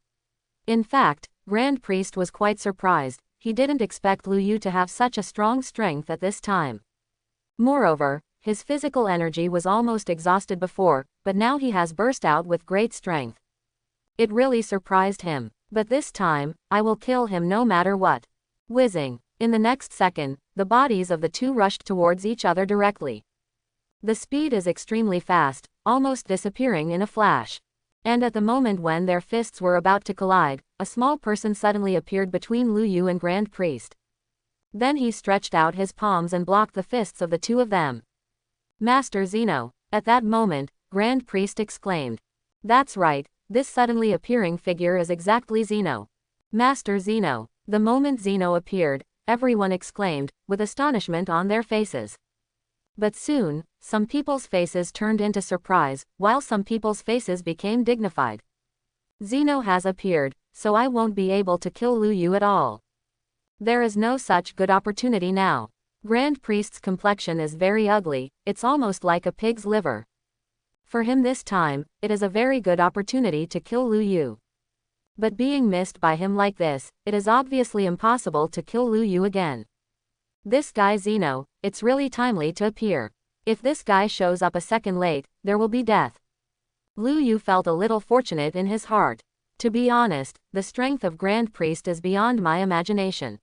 S1: In fact, Grand Priest was quite surprised. He didn't expect Lu Yu to have such a strong strength at this time. Moreover, his physical energy was almost exhausted before, but now he has burst out with great strength. It really surprised him. But this time, I will kill him no matter what. Whizzing. In the next second, the bodies of the two rushed towards each other directly. The speed is extremely fast, almost disappearing in a flash. And at the moment when their fists were about to collide, a small person suddenly appeared between Lu Yu and Grand Priest. Then he stretched out his palms and blocked the fists of the two of them. Master Zeno. At that moment, Grand Priest exclaimed. That's right, this suddenly appearing figure is exactly Zeno. Master Zeno. The moment Zeno appeared, everyone exclaimed, with astonishment on their faces. But soon, some people's faces turned into surprise, while some people's faces became dignified. Zeno has appeared, so I won't be able to kill Lu Yu at all. There is no such good opportunity now. Grand Priest's complexion is very ugly, it's almost like a pig's liver. For him this time, it is a very good opportunity to kill Lu Yu. But being missed by him like this, it is obviously impossible to kill Lu Yu again. This guy Zeno, it's really timely to appear. If this guy shows up a second late, there will be death. Lu Yu felt a little fortunate in his heart. To be honest, the strength of Grand Priest is beyond my imagination.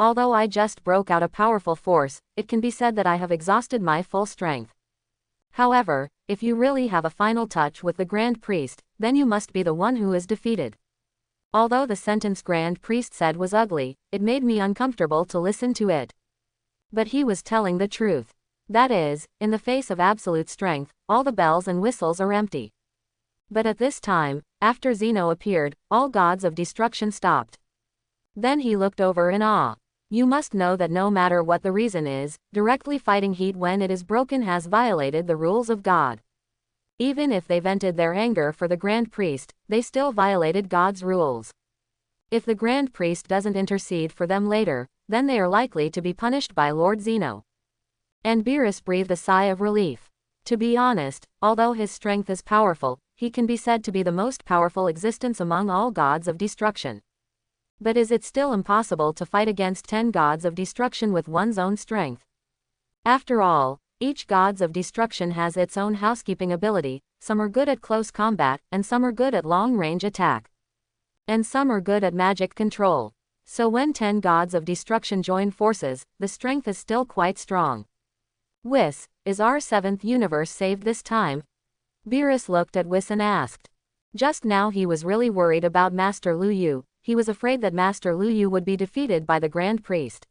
S1: Although I just broke out a powerful force, it can be said that I have exhausted my full strength. However, if you really have a final touch with the Grand Priest, then you must be the one who is defeated. Although the sentence Grand Priest said was ugly, it made me uncomfortable to listen to it. But he was telling the truth. That is, in the face of absolute strength, all the bells and whistles are empty. But at this time, after Zeno appeared, all gods of destruction stopped. Then he looked over in awe. You must know that no matter what the reason is, directly fighting heat when it is broken has violated the rules of God. Even if they vented their anger for the Grand Priest, they still violated God's rules. If the Grand Priest doesn't intercede for them later, then they are likely to be punished by Lord Zeno. And Beerus breathed a sigh of relief. To be honest, although his strength is powerful, he can be said to be the most powerful existence among all gods of destruction. But is it still impossible to fight against 10 gods of destruction with one's own strength? After all, Each gods of destruction has its own housekeeping ability, some are good at close combat, and some are good at long-range attack. And some are good at magic control. So when 10 gods of destruction join forces, the strength is still quite strong. Whis, is our 7th universe saved this time? Beerus looked at Whis and asked. Just now he was really worried about Master Lu Yu. He was afraid that Master Lu Yu would be defeated by the Grand Priest.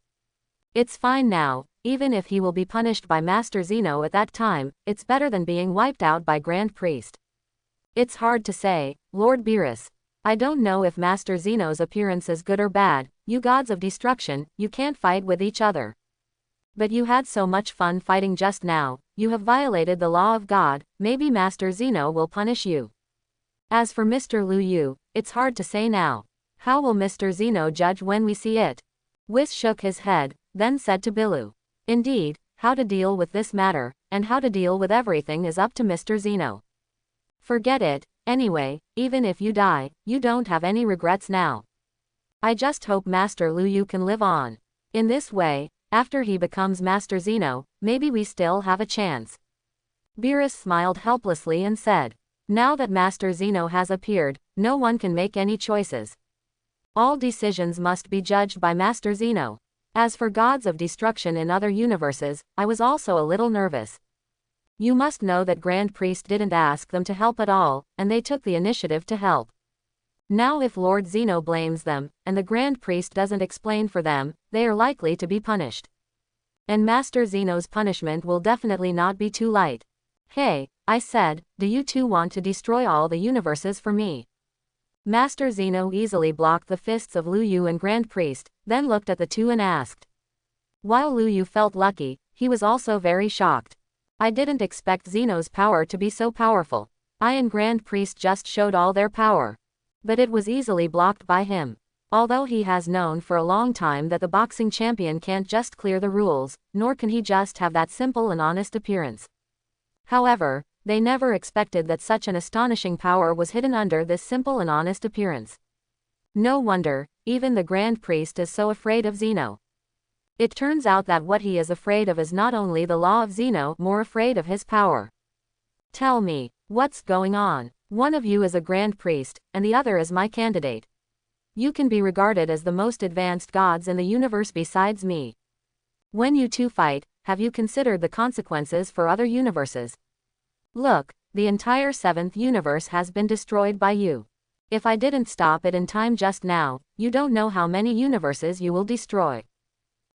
S1: It's fine now, even if he will be punished by Master Zeno at that time, it's better than being wiped out by Grand Priest. It's hard to say, Lord Beerus. I don't know if Master Zeno's appearance is good or bad. You gods of destruction, you can't fight with each other. But you had so much fun fighting just now, you have violated the law of God, maybe Master Zeno will punish you. As for Mr. Lu Yu, it's hard to say now. How will Mr. Zeno judge when we see it? Whis shook his head, then said to Bilu. Indeed, how to deal with this matter, and how to deal with everything is up to Mr. Zeno. Forget it, anyway, even if you die, you don't have any regrets now. I just hope Master Lu Yu can live on. In this way, after he becomes Master Zeno, maybe we still have a chance. Beerus smiled helplessly and said, now that Master Zeno has appeared, no one can make any choices. All decisions must be judged by Master Zeno. As for gods of destruction in other universes, I was also a little nervous. You must know that Grand Priest didn't ask them to help at all, and they took the initiative to help. Now if Lord Zeno blames them, and the Grand Priest doesn't explain for them, they are likely to be punished. And Master Zeno's punishment will definitely not be too light. Hey, I said, do you two want to destroy all the universes for me? Master Zeno easily blocked the fists of Lu Yu and Grand Priest, then looked at the two and asked. While Lu Yu felt lucky, he was also very shocked. I didn't expect Zeno's power to be so powerful. I and Grand Priest just showed all their power. But it was easily blocked by him. Although he has known for a long time that the boxing champion can't just clear the rules, nor can he just have that simple and honest appearance. However, they never expected that such an astonishing power was hidden under this simple and honest appearance. No wonder, even the Grand Priest is so afraid of Zeno. It turns out that what he is afraid of is not only the law of Zeno, more afraid of his power. Tell me, what's going on? One of you is a Grand Priest, and the other is my candidate. You can be regarded as the most advanced gods in the universe besides me. When you two fight, have you considered the consequences for other universes? Look, the entire 7th universe has been destroyed by you. If I didn't stop it in time just now, you don't know how many universes you will destroy.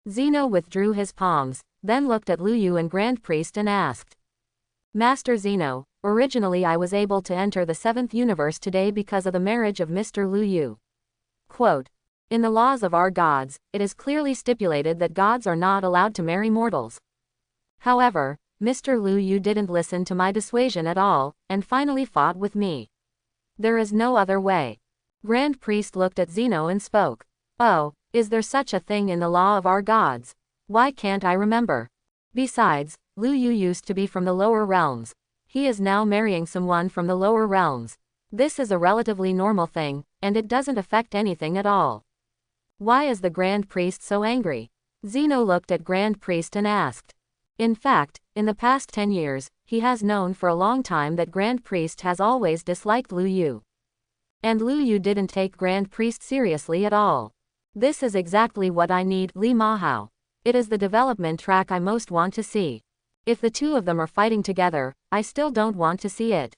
S1: Zeno withdrew his palms, then looked at Lu Yu and Grand Priest and asked. Master Zeno, originally I was able to enter the 7th universe today because of the marriage of Mr. Lu Yu. Quote, in the laws of our gods, it is clearly stipulated that gods are not allowed to marry mortals. However, Mr. Lu Yu didn't listen to my dissuasion at all, and finally fought with me. There is no other way. Grand Priest looked at Zeno and spoke. Oh, is there such a thing in the law of our gods? Why can't I remember? Besides, Lu Yu used to be from the lower realms. He is now marrying someone from the lower realms. This is a relatively normal thing, and it doesn't affect anything at all. Why is the Grand Priest so angry? Zeno looked at Grand Priest and asked. In fact, in the past 10 years, he has known for a long time that Grand Priest has always disliked Lu Yu. And Lu Yu didn't take Grand Priest seriously at all. This is exactly what I need, Li Mahao. It is the development track I most want to see. If the two of them are fighting together, I still don't want to see it.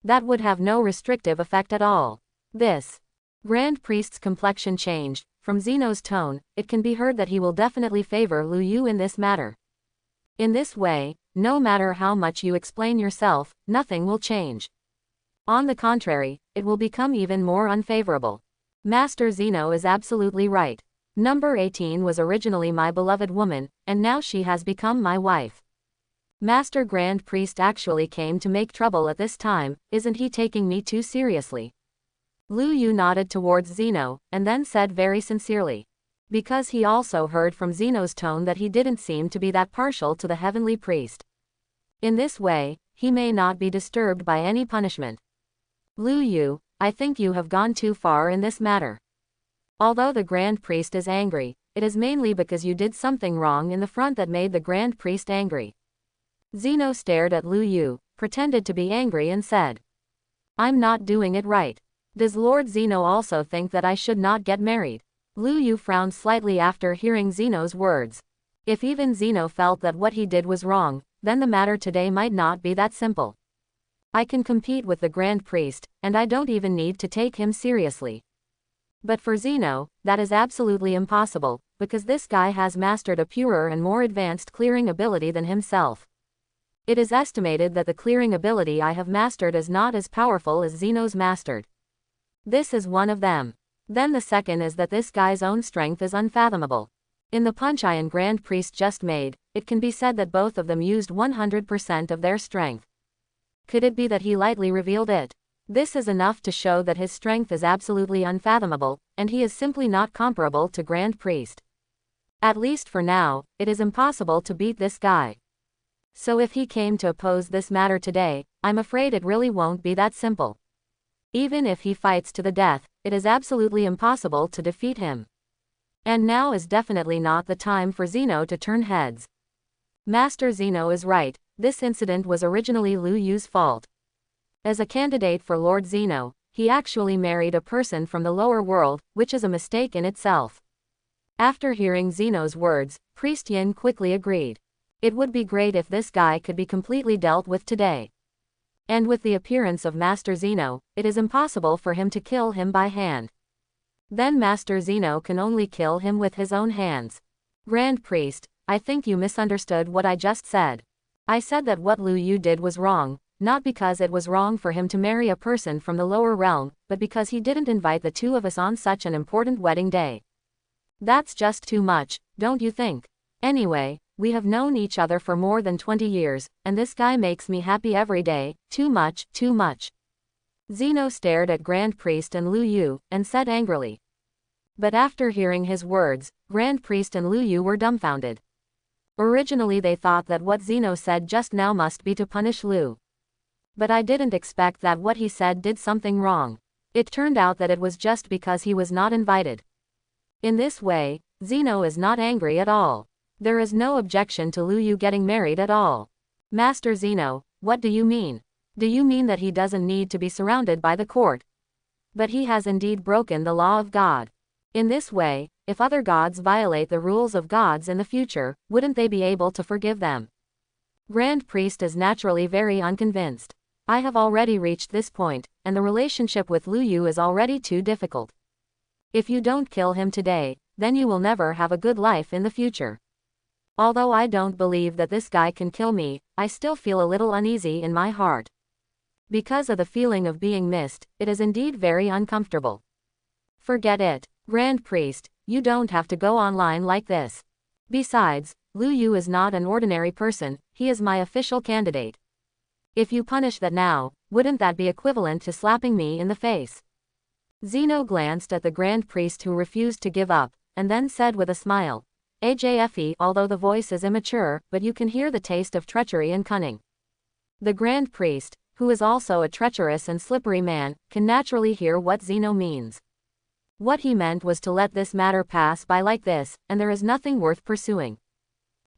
S1: That would have no restrictive effect at all. This. Grand Priest's complexion changed. From Zeno's tone, it can be heard that he will definitely favor Lu Yu in this matter. In this way, no matter how much you explain yourself, nothing will change. On the contrary, it will become even more unfavorable. Master Zeno is absolutely right. Number 18 was originally my beloved woman, and now she has become my wife. Master Grand Priest actually came to make trouble at this time, isn't he taking me too seriously? Lu Yu nodded towards Zeno, and then said very sincerely. Because he also heard from Zeno's tone that he didn't seem to be that partial to the heavenly priest. In this way, he may not be disturbed by any punishment. Lu Yu, I think you have gone too far in this matter. Although the Grand Priest is angry, it is mainly because you did something wrong in the front that made the Grand Priest angry. Zeno stared at Lu Yu, pretended to be angry and said, I'm not doing it right. Does Lord Zeno also think that I should not get married? Lu Yu frowned slightly after hearing Zeno's words. If even Zeno felt that what he did was wrong, then the matter today might not be that simple. I can compete with the Grand Priest, and I don't even need to take him seriously. But for Zeno, that is absolutely impossible, because this guy has mastered a purer and more advanced clearing ability than himself. It is estimated that the clearing ability I have mastered is not as powerful as Zeno's mastered. This is one of them. Then the second is that this guy's own strength is unfathomable. In the punch I and Grand Priest just made, it can be said that both of them used 100% of their strength. Could it be that he lightly revealed it? This is enough to show that his strength is absolutely unfathomable, and he is simply not comparable to Grand Priest. At least for now, it is impossible to beat this guy. So if he came to oppose this matter today, I'm afraid it really won't be that simple. Even if he fights to the death, it is absolutely impossible to defeat him. And now is definitely not the time for Zeno to turn heads. Master Zeno is right, this incident was originally Lu Yu's fault. As a candidate for Lord Zeno, he actually married a person from the lower world, which is a mistake in itself. After hearing Zeno's words, Priest Yin quickly agreed. It would be great if this guy could be completely dealt with today. And with the appearance of Master Zeno, it is impossible for him to kill him by hand. Then Master Zeno can only kill him with his own hands. Grand Priest, I think you misunderstood what I just said. I said that what Lu Yu did was wrong, not because it was wrong for him to marry a person from the lower realm, but because he didn't invite the two of us on such an important wedding day. That's just too much, don't you think? Anyway, we have known each other for more than 20 years, and this guy makes me happy every day. Too much, too much. Zeno stared at Grand Priest and Lu Yu, and said angrily. But after hearing his words, Grand Priest and Lu Yu were dumbfounded. Originally they thought that what Zeno said just now must be to punish Lu. But I didn't expect that what he said did something wrong. It turned out that it was just because he was not invited. In this way, Zeno is not angry at all. There is no objection to Lu Yu getting married at all. Master Zeno, what do you mean? Do you mean that he doesn't need to be surrounded by the court? But he has indeed broken the law of God. In this way, if other gods violate the rules of gods in the future, wouldn't they be able to forgive them? Grand Priest is naturally very unconvinced. I have already reached this point, and the relationship with Lu Yu is already too difficult. If you don't kill him today, then you will never have a good life in the future. Although I don't believe that this guy can kill me, I still feel a little uneasy in my heart. Because of the feeling of being missed, it is indeed very uncomfortable. Forget it, Grand Priest, you don't have to go online like this. Besides, Lu Yu is not an ordinary person, he is my official candidate. If you punish that now, wouldn't that be equivalent to slapping me in the face? Zeno glanced at the Grand Priest who refused to give up, and then said with a smile, AJFE, although the voice is immature, but you can hear the taste of treachery and cunning. The Grand Priest, who is also a treacherous and slippery man, can naturally hear what Zeno means. What he meant was to let this matter pass by like this, and there is nothing worth pursuing.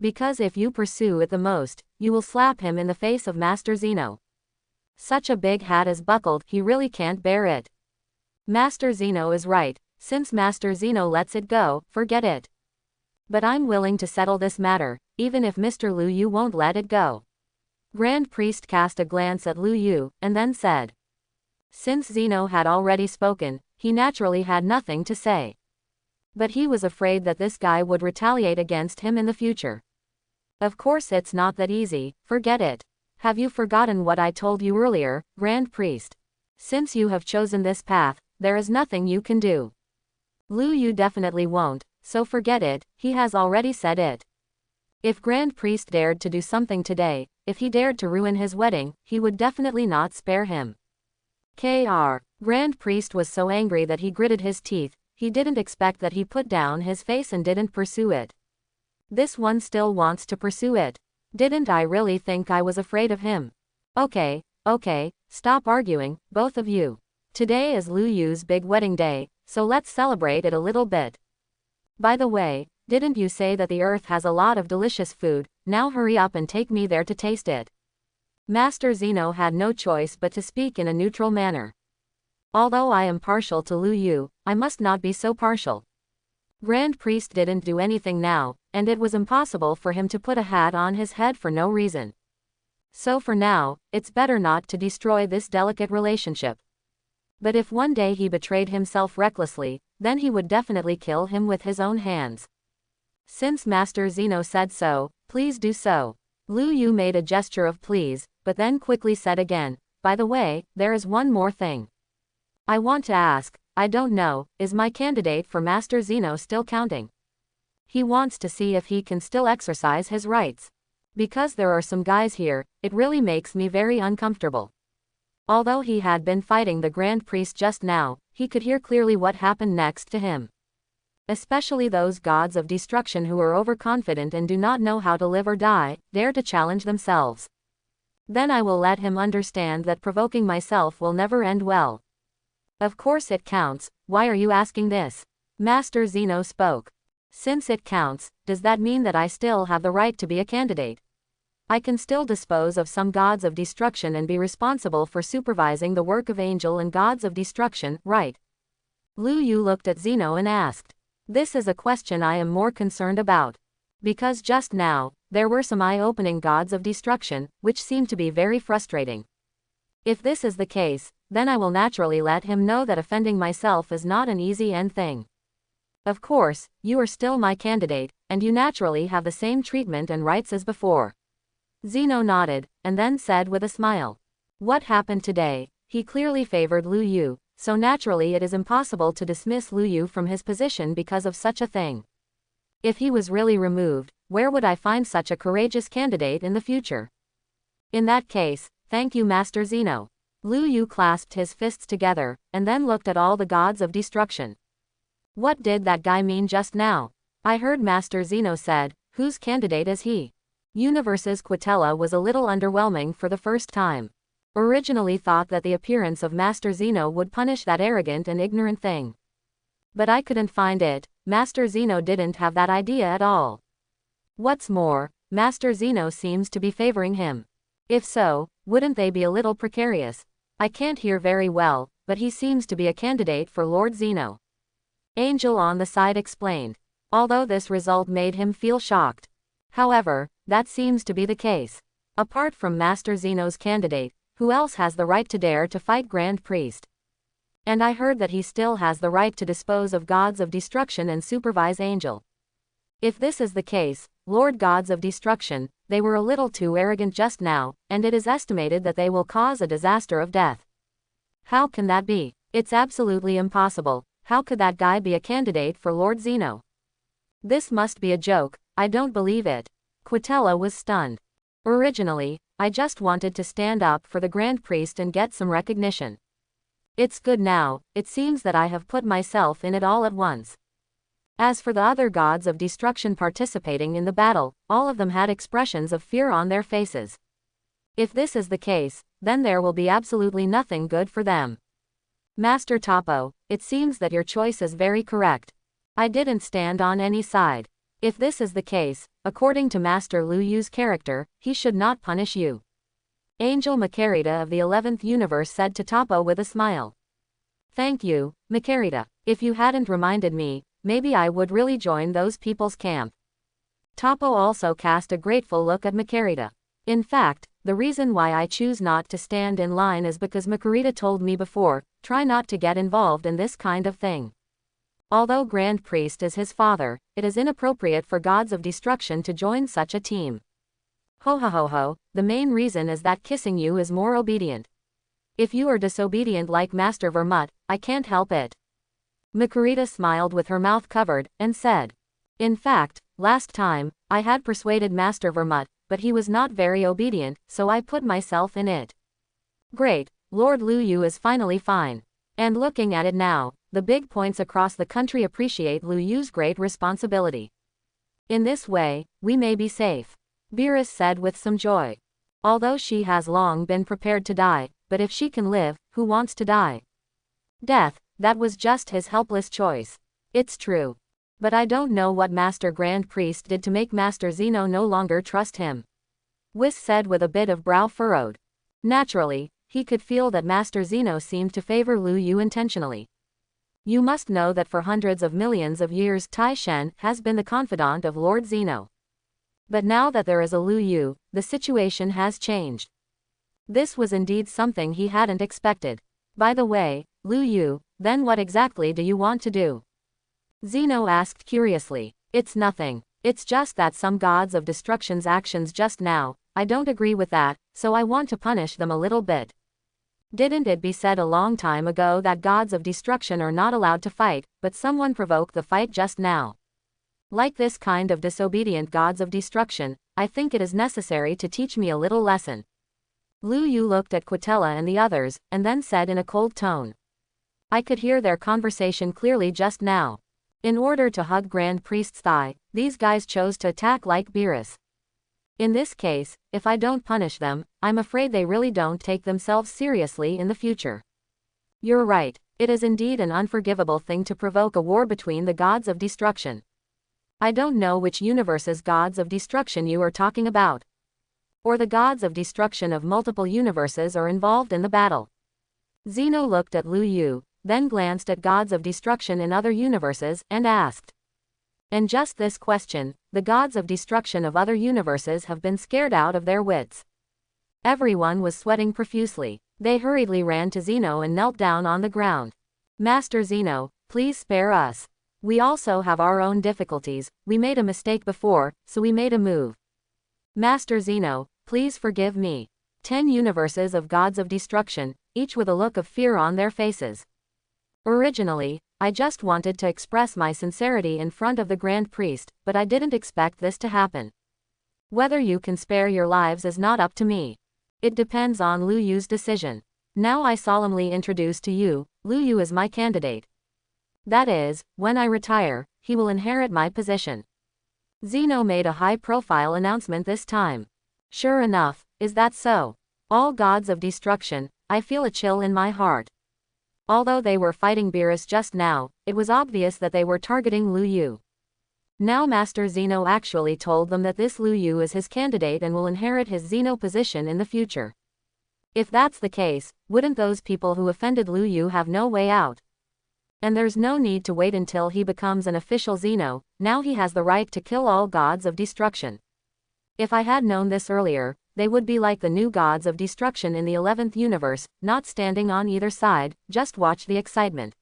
S1: Because if you pursue it the most, you will slap him in the face of Master Zeno. Such a big hat is buckled, he really can't bear it. Master Zeno is right, since Master Zeno lets it go, forget it. But I'm willing to settle this matter, even if Mr. Lu Yu won't let it go. Grand Priest cast a glance at Lu Yu, and then said. Since Zeno had already spoken, he naturally had nothing to say. But he was afraid that this guy would retaliate against him in the future. Of course it's not that easy, forget it. Have you forgotten what I told you earlier, Grand Priest? Since you have chosen this path, there is nothing you can do. Lu Yu definitely won't, so forget it, he has already said it. If Grand Priest dared to do something today, if he dared to ruin his wedding, he would definitely not spare him. Grand Priest was so angry that he gritted his teeth, he didn't expect that he put down his face and didn't pursue it. This one still wants to pursue it. Didn't I really think I was afraid of him? Okay, stop arguing, both of you. Today is Lu Yu's big wedding day, so let's celebrate it a little bit. By the way, didn't you say that the earth has a lot of delicious food? Now hurry up and take me there to taste it. Master Zeno had no choice but to speak in a neutral manner. Although I am partial to Lu Yu, I must not be so partial. Grand Priest didn't do anything now, and it was impossible for him to put a hat on his head for no reason. So for now, it's better not to destroy this delicate relationship. But if one day he betrayed himself recklessly, then he would definitely kill him with his own hands. Since Master Zeno said so, please do so. Lu Yu made a gesture of please, but then quickly said again, by the way, there is one more thing. I want to ask, I don't know, is my candidate for Master Zeno still counting? He wants to see if he can still exercise his rights. Because there are some guys here, it really makes me very uncomfortable. Although he had been fighting the Grand Priest just now, he could hear clearly what happened next to him. Especially those gods of destruction who are overconfident and do not know how to live or die, dare to challenge themselves. Then I will let him understand that provoking myself will never end well. Of course it counts, why are you asking this? Master Zeno spoke. Since it counts, does that mean that I still have the right to be a candidate? I can still dispose of some gods of destruction and be responsible for supervising the work of angel and gods of destruction, right? Lu Yu looked at Zeno and asked. This is a question I am more concerned about. Because just now, there were some eye-opening gods of destruction, which seemed to be very frustrating. If this is the case, then I will naturally let him know that offending myself is not an easy end thing. Of course, you are still my candidate, and you naturally have the same treatment and rights as before. Zeno nodded, and then said with a smile. What happened today? He clearly favored Lu Yu, so naturally it is impossible to dismiss Lu Yu from his position because of such a thing. If he was really removed, where would I find such a courageous candidate in the future? In that case, thank you Master Zeno. Lu Yu clasped his fists together, and then looked at all the gods of destruction. What did that guy mean just now? I heard Master Zeno said, whose candidate is he? Universe's Quitella was a little underwhelming for the first time. Originally thought that the appearance of Master Zeno would punish that arrogant and ignorant thing. But I couldn't find it, Master Zeno didn't have that idea at all. What's more, Master Zeno seems to be favoring him. If so, wouldn't they be a little precarious? I can't hear very well, but he seems to be a candidate for Lord Zeno. Angel on the side explained. Although this result made him feel shocked. However, that seems to be the case. Apart from Master Zeno's candidate, who else has the right to dare to fight Grand Priest? And I heard that he still has the right to dispose of gods of destruction and supervise Angel. If this is the case, Lord Gods of Destruction, they were a little too arrogant just now, and it is estimated that they will cause a disaster of death. How can that be? It's absolutely impossible. How could that guy be a candidate for Lord Zeno? This must be a joke, I don't believe it. Quitella was stunned. Originally, I just wanted to stand up for the Grand Priest and get some recognition. It's good now, it seems that I have put myself in it all at once. As for the other gods of destruction participating in the battle, all of them had expressions of fear on their faces. If this is the case, then there will be absolutely nothing good for them. Master Topo, it seems that your choice is very correct. I didn't stand on any side. If this is the case, according to Master Lu Yu's character, he should not punish you. Angel Makarita of the 11th universe said to Topo with a smile. Thank you, Makarita. If you hadn't reminded me, maybe I would really join those people's camp. Topo also cast a grateful look at Makarita. In fact, the reason why I choose not to stand in line is because Makarita told me before, try not to get involved in this kind of thing. Although Grand Priest is his father, it is inappropriate for gods of destruction to join such a team. Ho ho ho ho, the main reason is that kissing you is more obedient. If you are disobedient like Master Vermut, I can't help it. Makarita smiled with her mouth covered, and said. In fact, last time, I had persuaded Master Vermut, but he was not very obedient, so I put myself in it. Great, Lord Lu Yu is finally fine. And looking at it now, the big points across the country appreciate Lu Yu's great responsibility. In this way, we may be safe. Beerus said with some joy. Although she has long been prepared to die, but if she can live, who wants to die? Death, that was just his helpless choice. It's true. But I don't know what Master Grand Priest did to make Master Zeno no longer trust him. Whis said with a bit of brow furrowed. Naturally, he could feel that Master Zeno seemed to favor Lu Yu intentionally. You must know that for hundreds of millions of years Tai Shen has been the confidant of Lord Zeno. But now that there is a Lu Yu, the situation has changed. This was indeed something he hadn't expected. By the way, Lu Yu, then what exactly do you want to do? Zeno asked curiously. It's nothing. It's just that some gods of destruction's actions just now, I don't agree with that, so I want to punish them a little bit. Didn't it be said a long time ago that gods of destruction are not allowed to fight, but someone provoked the fight just now? Like this kind of disobedient gods of destruction, I think it is necessary to teach me a little lesson. Lu Yu looked at Quitella and the others, and then said in a cold tone. I could hear their conversation clearly just now. In order to hug Grand Priest's thigh, these guys chose to attack like Beerus. In this case, if I don't punish them, I'm afraid they really don't take themselves seriously in the future. You're right, it is indeed an unforgivable thing to provoke a war between the gods of destruction. I don't know which universe's gods of destruction you are talking about. Or the gods of destruction of multiple universes are involved in the battle. Zeno looked at Lu Yu, then glanced at gods of destruction in other universes, and asked. And just this question, the gods of destruction of other universes have been scared out of their wits. Everyone was sweating profusely. They hurriedly ran to Zeno and knelt down on the ground. Master Zeno, please spare us. We also have our own difficulties, we made a mistake before, so we made a move. Master Zeno, please forgive me. 10 universes of gods of destruction, each with a look of fear on their faces. Originally, I just wanted to express my sincerity in front of the Grand Priest, but I didn't expect this to happen. Whether you can spare your lives is not up to me. It depends on Lu Yu's decision. Now I solemnly introduce to you, Lu Yu is my candidate. That is, when I retire, he will inherit my position. Zeno made a high-profile announcement this time. Sure enough, is that so? All gods of destruction, I feel a chill in my heart. Although they were fighting Beerus just now, it was obvious that they were targeting Lu Yu. Now Master Zeno actually told them that this Lu Yu is his candidate and will inherit his Zeno position in the future. If that's the case, wouldn't those people who offended Lu Yu have no way out? And there's no need to wait until he becomes an official Zeno, now he has the right to kill all gods of destruction. If I had known this earlier, they would be like the new gods of destruction in the 11th universe, not standing on either side, just watch the excitement.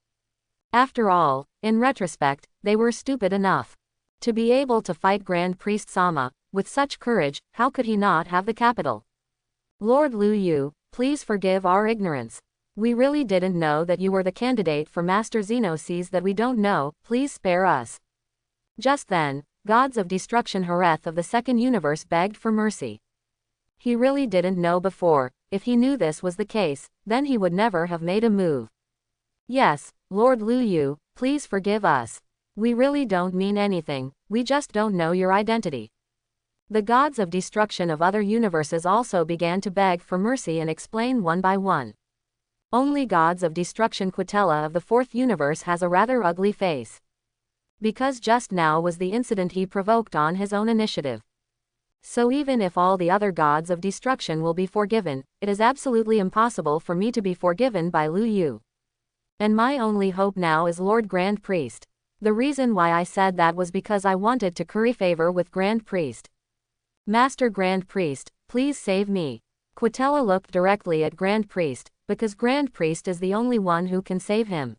S1: After all, in retrospect, they were stupid enough. To be able to fight Grand Priest Sama, with such courage, how could he not have the capital? Lord Lu Yu, please forgive our ignorance. We really didn't know that you were the candidate for Master Zeno sees that we don't know, please spare us. Just then, gods of destruction Hareth of the second universe begged for mercy. He really didn't know before. If he knew this was the case, then he would never have made a move. Yes, Lord Lu Yu, please forgive us. We really don't mean anything, we just don't know your identity. The gods of destruction of other universes also began to beg for mercy and explain one by one. Only gods of destruction Quitella of the fourth universe has a rather ugly face. Because just now was the incident he provoked on his own initiative. So even if all the other gods of destruction will be forgiven, it is absolutely impossible for me to be forgiven by Lu Yu. And my only hope now is Lord Grand Priest. The reason why I said that was because I wanted to curry favor with Grand Priest. Master Grand Priest, please save me. Quitella looked directly at Grand Priest, because Grand Priest is the only one who can save him.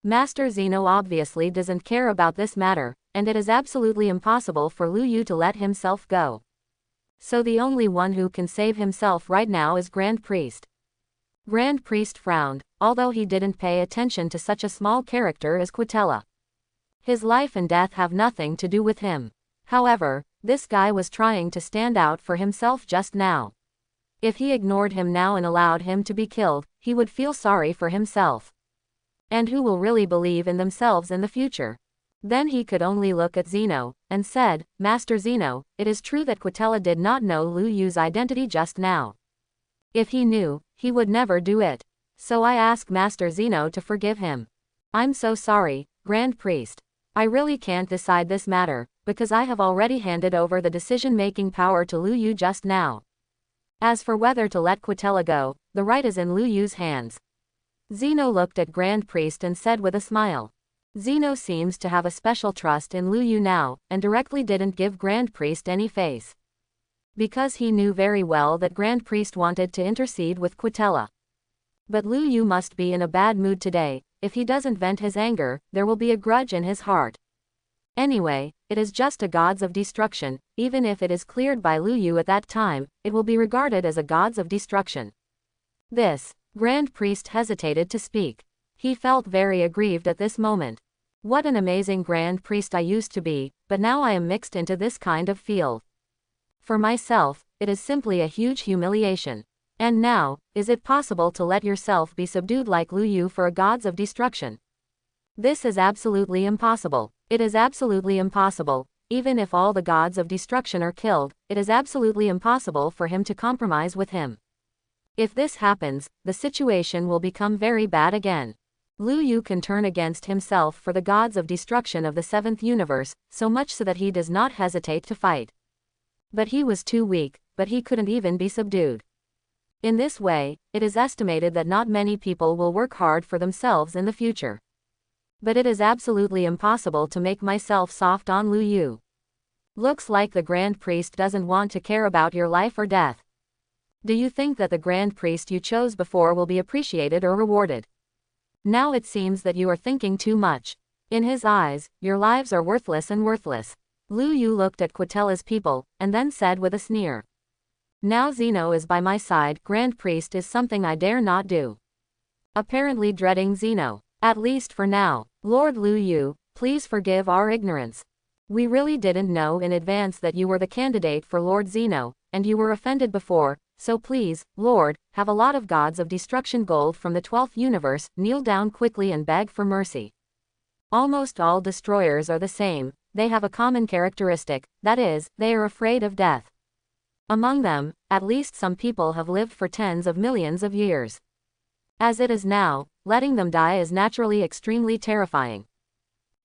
S1: Master Zeno obviously doesn't care about this matter, and it is absolutely impossible for Lu Yu to let himself go. So the only one who can save himself right now is Grand Priest. Grand Priest frowned, although he didn't pay attention to such a small character as Quitella. His life and death have nothing to do with him. However, this guy was trying to stand out for himself just now. If he ignored him now and allowed him to be killed, he would feel sorry for himself. And who will really believe in themselves in the future? Then he could only look at Zeno, and said, Master Zeno, it is true that Quitella did not know Lu Yu's identity just now. If he knew, he would never do it. So I ask Master Zeno to forgive him. I'm so sorry, Grand Priest. I really can't decide this matter, because I have already handed over the decision-making power to Lu Yu just now. As for whether to let Quitella go, the right is in Lu Yu's hands. Zeno looked at Grand Priest and said with a smile. Zeno seems to have a special trust in Lu Yu now, and directly didn't give Grand Priest any face. Because he knew very well that Grand Priest wanted to intercede with Quitella. But Lu Yu must be in a bad mood today. If he doesn't vent his anger, there will be a grudge in his heart. Anyway, it is just a gods of destruction. Even if it is cleared by Lu Yu at that time, it will be regarded as a gods of destruction. This, Grand Priest hesitated to speak. He felt very aggrieved at this moment. What an amazing Grand Priest I used to be, but now I am mixed into this kind of field. For myself, it is simply a huge humiliation. And now, is it possible to let yourself be subdued like Lu Yu for a gods of destruction? This is absolutely impossible. It is absolutely impossible. Even if all the gods of destruction are killed, it is absolutely impossible for him to compromise with him. If this happens, the situation will become very bad again. Lu Yu can turn against himself for the gods of destruction of the seventh universe, so much so that he does not hesitate to fight. But he was too weak, but he couldn't even be subdued. In this way, it is estimated that not many people will work hard for themselves in the future. But it is absolutely impossible to make myself soft on Lu Yu. Looks like the Grand Priest doesn't want to care about your life or death. Do you think that the Grand Priest you chose before will be appreciated or rewarded? Now it seems that you are thinking too much. In his eyes, your lives are worthless and worthless. Lu Yu looked at Quitella's people, and then said with a sneer. Now Zeno is by my side. Grand Priest is something I dare not do. Apparently dreading Zeno. At least for now. Lord Lu Yu, please forgive our ignorance. We really didn't know in advance that you were the candidate for Lord Zeno, and you were offended before, so please, Lord, have a lot of gods of destruction gold from the 12th universe, kneel down quickly and beg for mercy. Almost all destroyers are the same. They have a common characteristic, that is, they are afraid of death. Among them, at least some people have lived for tens of millions of years. As it is now, letting them die is naturally extremely terrifying.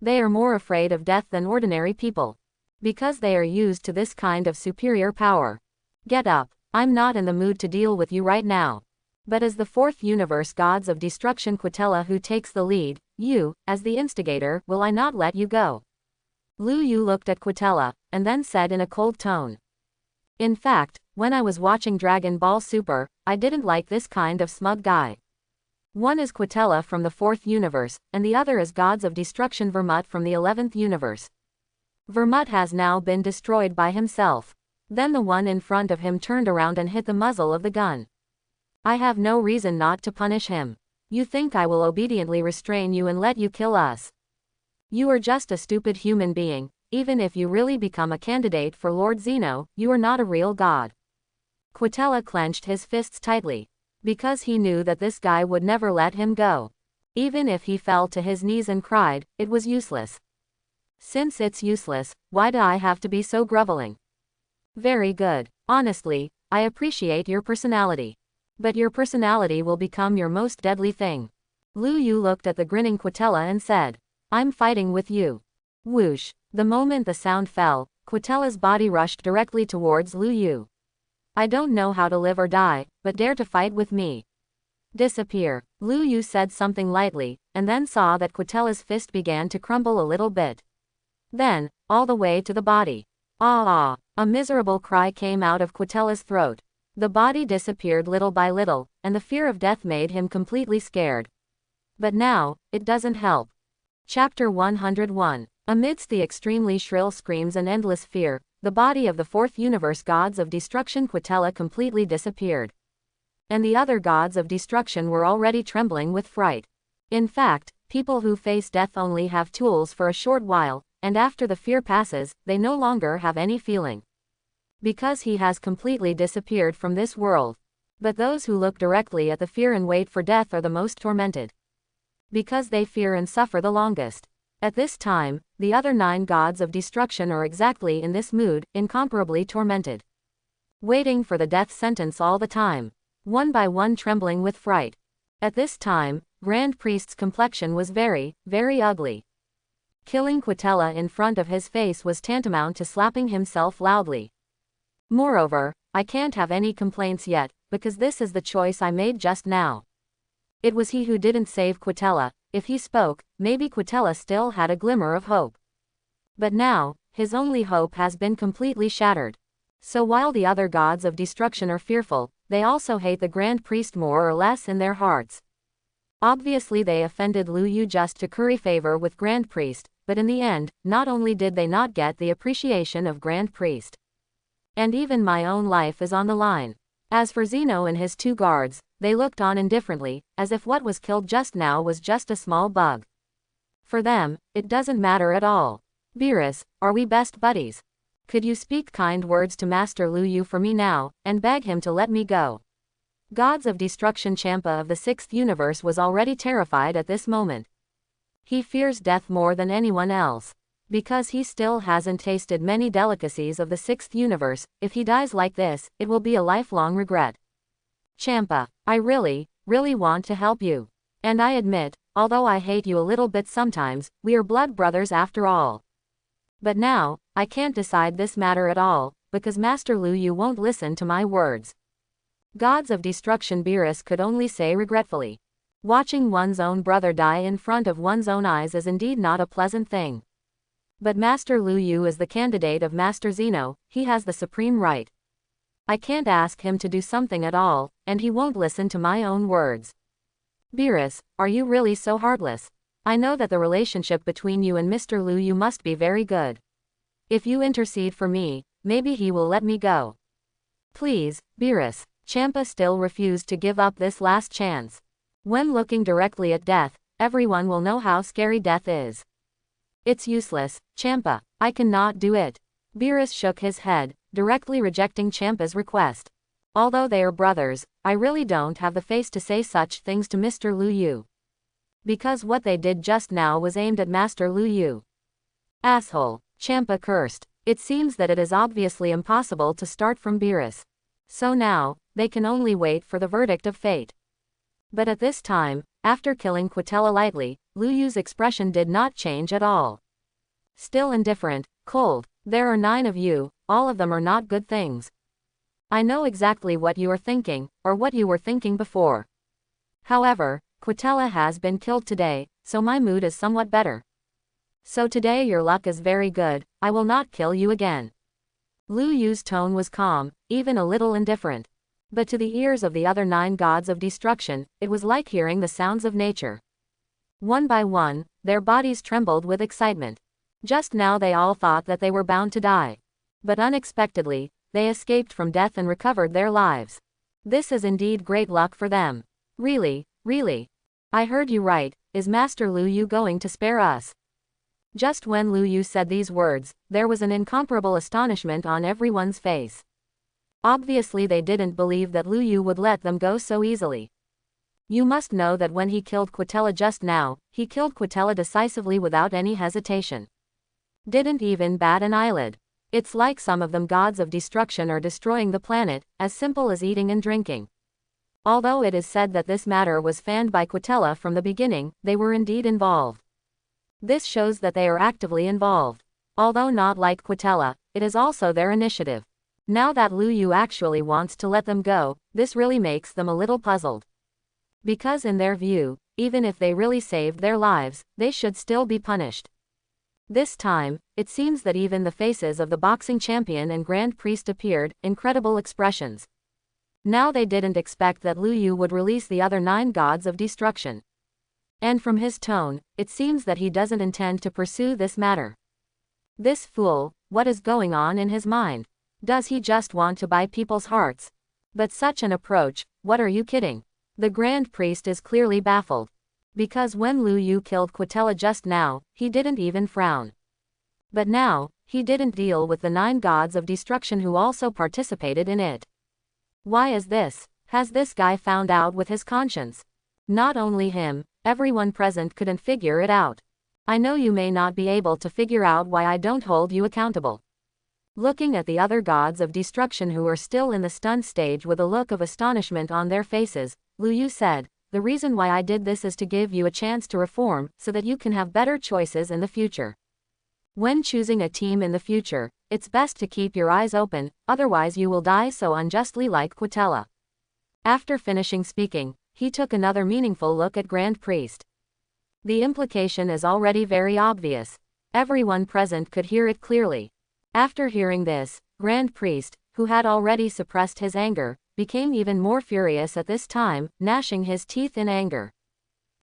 S1: They are more afraid of death than ordinary people. Because they are used to this kind of superior power. Get up, I'm not in the mood to deal with you right now. But as the fourth universe gods of destruction Quitella who takes the lead, you, as the instigator, will I not let you go. Lu Yu looked at Quitella, and then said in a cold tone. In fact, when I was watching Dragon Ball Super, I didn't like this kind of smug guy. One is Quitella from the 4th universe, and the other is Gods of Destruction Vermut from the 11th universe. Vermut has now been destroyed by himself. Then the one in front of him turned around and hit the muzzle of the gun. I have no reason not to punish him. You think I will obediently restrain you and let you kill us? You are just a stupid human being. Even if you really become a candidate for Lord Zeno, you are not a real god. Quitella clenched his fists tightly. Because he knew that this guy would never let him go. Even if he fell to his knees and cried, it was useless. Since it's useless, why do I have to be so groveling? Very good. Honestly, I appreciate your personality. But your personality will become your most deadly thing. Lu Yu looked at the grinning Quitella and said, I'm fighting with you. Whoosh. The moment the sound fell, Quitella's body rushed directly towards Lu Yu. I don't know how to live or die, but dare to fight with me. Disappear. Lu Yu said something lightly, and then saw that Quitella's fist began to crumble a little bit. Then, all the way to the body. Ah! A miserable cry came out of Quitella's throat. The body disappeared little by little, and the fear of death made him completely scared. But now, it doesn't help. Chapter 101. Amidst the extremely shrill screams and endless fear, the body of the 4th universe gods of destruction Quitella completely disappeared. And the other gods of destruction were already trembling with fright. In fact, people who face death only have tools for a short while, and after the fear passes, they no longer have any feeling. Because he has completely disappeared from this world. But those who look directly at the fear and wait for death are the most tormented. Because they fear and suffer the longest. At this time, the other 9 gods of destruction are exactly in this mood, incomparably tormented. Waiting for the death sentence all the time. One by one trembling with fright. At this time, Grand Priest's complexion was very, very ugly. Killing Quitella in front of his face was tantamount to slapping himself loudly. Moreover, I can't have any complaints yet, because this is the choice I made just now. It was he who didn't save Quitella. If he spoke, maybe Quitella still had a glimmer of hope. But now, his only hope has been completely shattered. So while the other gods of destruction are fearful, they also hate the Grand Priest more or less in their hearts. Obviously they offended Lu Yu just to curry favor with Grand Priest, but in the end, not only did they not get the appreciation of Grand Priest, and even my own life is on the line. As for Zeno and his 2 guards, they looked on indifferently, as if what was killed just now was just a small bug. For them, it doesn't matter at all. Beerus, are we best buddies? Could you speak kind words to Master Lu Yu for me now, and beg him to let me go? Gods of Destruction Champa of the 6th universe was already terrified at this moment. He fears death more than anyone else. Because he still hasn't tasted many delicacies of the 6th universe, if he dies like this, it will be a lifelong regret. Champa, I really want to help you. And I admit, although I hate you a little bit sometimes, we are blood brothers after all. But now, I can't decide this matter at all, because Master Lu Yu won't listen to my words. Gods of Destruction Beerus could only say regretfully. Watching one's own brother die in front of one's own eyes is indeed not a pleasant thing. But Master Lu Yu is the candidate of Master Zeno, he has the supreme right. I can't ask him to do something at all, and he won't listen to my own words. Beerus, are you really so heartless? I know that the relationship between you and Mr. Lu Yu must be very good. If you intercede for me, maybe he will let me go. Please, Beerus. Champa still refused to give up this last chance. When looking directly at death, everyone will know how scary death is. It's useless, Champa, I cannot do it. Beerus shook his head, directly rejecting Champa's request. Although they are brothers, I really don't have the face to say such things to Mr. Lu Yu. Because what they did just now was aimed at Master Lu Yu. Asshole, Champa cursed. It seems that it is obviously impossible to start from Beerus. So now, they can only wait for the verdict of fate. But at this time, after killing Quitella lightly, Lu Yu's expression did not change at all. Still indifferent, cold. There are 9 of you, all of them are not good things. I know exactly what you are thinking, or what you were thinking before. However, Quitella has been killed today, so my mood is somewhat better. So today your luck is very good, I will not kill you again. Lu Yu's tone was calm, even a little indifferent. But to the ears of the other 9 gods of destruction, it was like hearing the sounds of nature. One by one, their bodies trembled with excitement. Just now they all thought that they were bound to die. But unexpectedly, they escaped from death and recovered their lives. This is indeed great luck for them. Really. I heard you right, is Master Lu Yu going to spare us? Just when Lu Yu said these words, there was an incomparable astonishment on everyone's face. Obviously they didn't believe that Lu Yu would let them go so easily. You must know that when he killed Quitella just now, he killed Quitella decisively without any hesitation. Didn't even bat an eyelid. It's like some of them gods of destruction are destroying the planet, as simple as eating and drinking. Although it is said that this matter was fanned by Quitella from the beginning, they were indeed involved. This shows that they are actively involved. Although not like Quitella, it is also their initiative. Now that Lu Yu actually wants to let them go, this really makes them a little puzzled. Because in their view, even if they really saved their lives, they should still be punished. This time, it seems that even the faces of the boxing champion and Grand Priest appeared, incredible expressions. Now they didn't expect that Lu Yu would release the other 9 gods of destruction. And from his tone, it seems that he doesn't intend to pursue this matter. This fool, what is going on in his mind? Does he just want to buy people's hearts? But such an approach, what are you kidding? The Grand Priest is clearly baffled. Because when Lu Yu killed Quitella just now, he didn't even frown. But now, he didn't deal with the 9 gods of destruction who also participated in it. Why is this? Has this guy found out with his conscience? Not only him, everyone present couldn't figure it out. I know you may not be able to figure out why I don't hold you accountable. Looking at the other gods of destruction who are still in the stunned stage with a look of astonishment on their faces, Lu Yu said, the reason why I did this is to give you a chance to reform, so that you can have better choices in the future. When choosing a team in the future, it's best to keep your eyes open, otherwise you will die so unjustly like Quitella. After finishing speaking, he took another meaningful look at Grand Priest. The implication is already very obvious. Everyone present could hear it clearly. After hearing this, Grand Priest, who had already suppressed his anger, became even more furious at this time, gnashing his teeth in anger.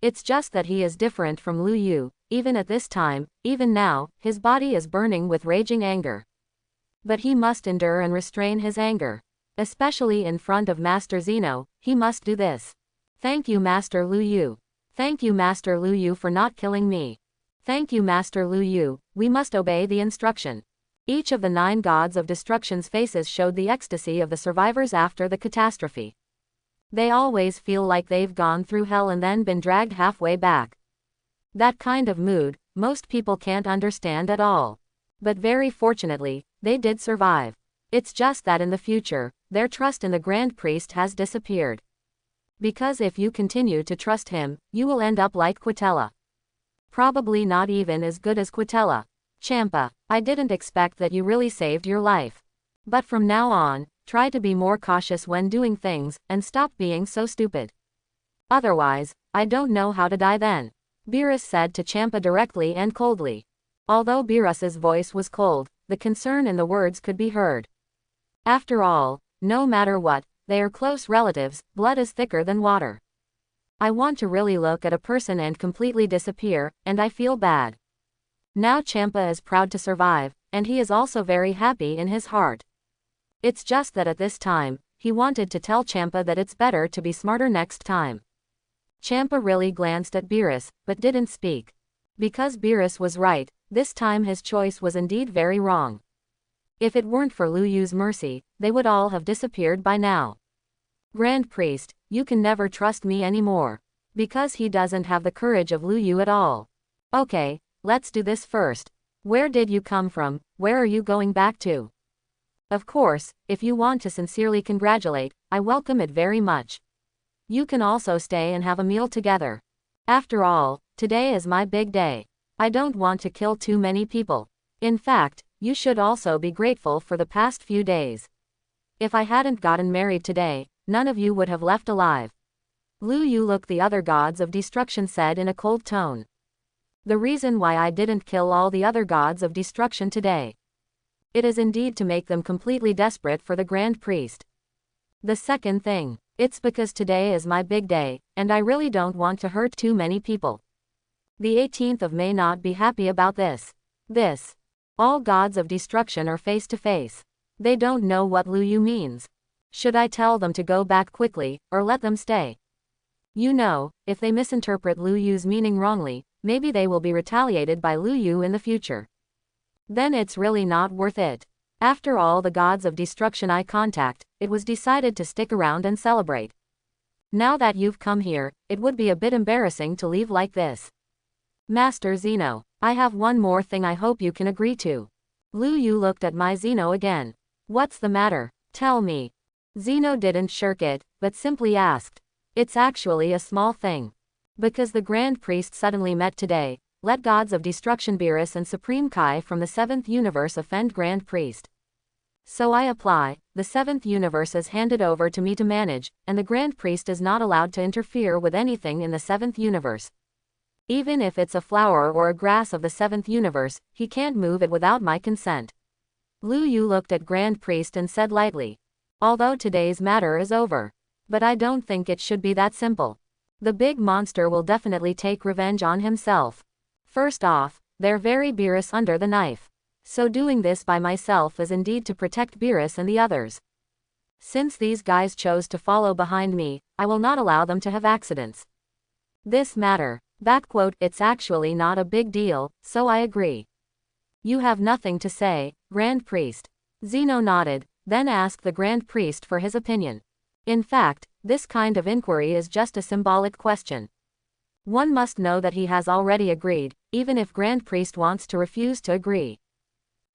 S1: It's just that he is different from Lu Yu. Even at this time, even now, his body is burning with raging anger. But he must endure and restrain his anger. Especially in front of Master Zeno, he must do this. Thank you, Master Lu Yu. Thank you, Master Lu Yu, for not killing me. Thank you, Master Lu Yu, we must obey the instruction. Each of the 9 gods of destruction's faces showed the ecstasy of the survivors after the catastrophe. They always feel like they've gone through hell and then been dragged halfway back. That kind of mood, most people can't understand at all. But very fortunately, they did survive. It's just that in the future, their trust in the Grand Priest has disappeared. Because if you continue to trust him, you will end up like Quitella. Probably not even as good as Quitella. Champa, I didn't expect that you really saved your life. But from now on, try to be more cautious when doing things, and stop being so stupid. Otherwise, I don't know how to die then. Beerus said to Champa directly and coldly. Although Beerus's voice was cold, the concern in the words could be heard. After all, no matter what, they are close relatives, blood is thicker than water. I want to really look at a person and completely disappear, and I feel bad. Now Champa is proud to survive, and he is also very happy in his heart. It's just that at this time, he wanted to tell Champa that it's better to be smarter next time. Champa really glanced at Beerus, but didn't speak. Because Beerus was right, this time his choice was indeed very wrong. If it weren't for Lu Yu's mercy, they would all have disappeared by now. Grand Priest, you can never trust me anymore. Because he doesn't have the courage of Lu Yu at all. Okay, let's do this first. Where did you come from? Where are you going back to? Of course, if you want to sincerely congratulate, I welcome it very much. You can also stay and have a meal together. After all, today is my big day. I don't want to kill too many people. In fact, you should also be grateful for the past few days. If I hadn't gotten married today, none of you would have left alive. Lu Yu looked the other gods of destruction said in a cold tone. The reason why I didn't kill all the other gods of destruction today. It is indeed to make them completely desperate for the Grand Priest. The second thing, it's because today is my big day, and I really don't want to hurt too many people. The 18th of May not be happy about this. All gods of destruction are face to face. They don't know what Lu Yu means. Should I tell them to go back quickly, or let them stay? You know, if they misinterpret Lu Yu's meaning wrongly, maybe they will be retaliated by Lu Yu in the future. Then it's really not worth it. After all the gods of destruction eye contact, it was decided to stick around and celebrate. Now that you've come here, it would be a bit embarrassing to leave like this. Master Zeno, I have one more thing I hope you can agree to. Lu Yu looked at my Zeno again. What's the matter? Tell me. Zeno didn't shirk it, but simply asked. It's actually a small thing. Because the Grand Priest suddenly met today, let gods of destruction Beerus and Supreme Kai from the 7th universe offend Grand Priest. So I apply, the 7th universe is handed over to me to manage, and the Grand Priest is not allowed to interfere with anything in the 7th universe. Even if it's a flower or a grass of the 7th universe, he can't move it without my consent. Lu Yu looked at Grand Priest and said lightly. Although today's matter is over. But I don't think it should be that simple. The big monster will definitely take revenge on himself. First off, they're very Beerus under the knife. So doing this by myself is indeed to protect Beerus and the others. Since these guys chose to follow behind me, I will not allow them to have accidents. This matter, it's actually not a big deal, so I agree. You have nothing to say, Grand Priest. Zeno nodded, then asked the Grand Priest for his opinion. In fact, this kind of inquiry is just a symbolic question. One must know that he has already agreed, even if Grand Priest wants to refuse to agree.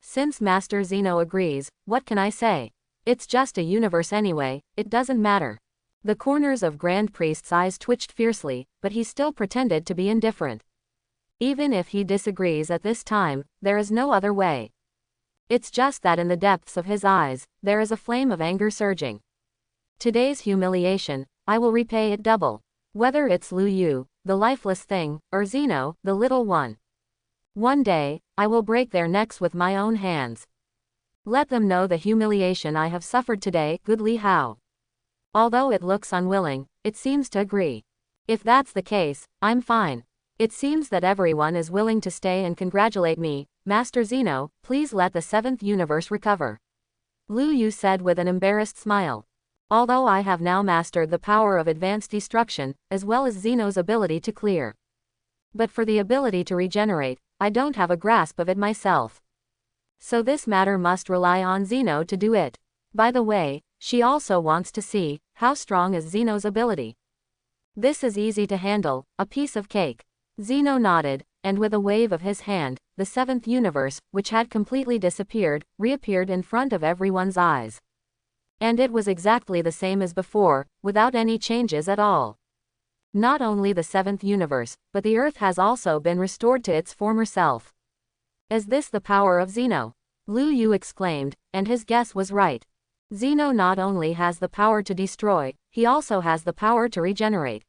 S1: Since Master Zeno agrees, what can I say? It's just a universe anyway, it doesn't matter. The corners of Grand Priest's eyes twitched fiercely, but he still pretended to be indifferent. Even if he disagrees at this time, there is no other way. It's just that in the depths of his eyes, there is a flame of anger surging. Today's humiliation, I will repay it double. Whether it's Lu Yu, the lifeless thing, or Zeno, the little one. One day, I will break their necks with my own hands. Let them know the humiliation I have suffered today. Good Li Hao. Although it looks unwilling, it seems to agree. If that's the case, I'm fine. It seems that everyone is willing to stay and congratulate me. Master Zeno, please let the seventh universe recover. Lu Yu said with an embarrassed smile. Although I have now mastered the power of advanced destruction, as well as Zeno's ability to clear. But for the ability to regenerate, I don't have a grasp of it myself. So this matter must rely on Zeno to do it. By the way, she also wants to see, how strong is Zeno's ability. This is easy to handle, a piece of cake. Zeno nodded, and with a wave of his hand, the seventh universe, which had completely disappeared, reappeared in front of everyone's eyes. And it was exactly the same as before, without any changes at all. Not only the seventh universe, but the Earth has also been restored to its former self. Is this the power of Zeno? Lu Yu exclaimed, and his guess was right. Zeno not only has the power to destroy, he also has the power to regenerate.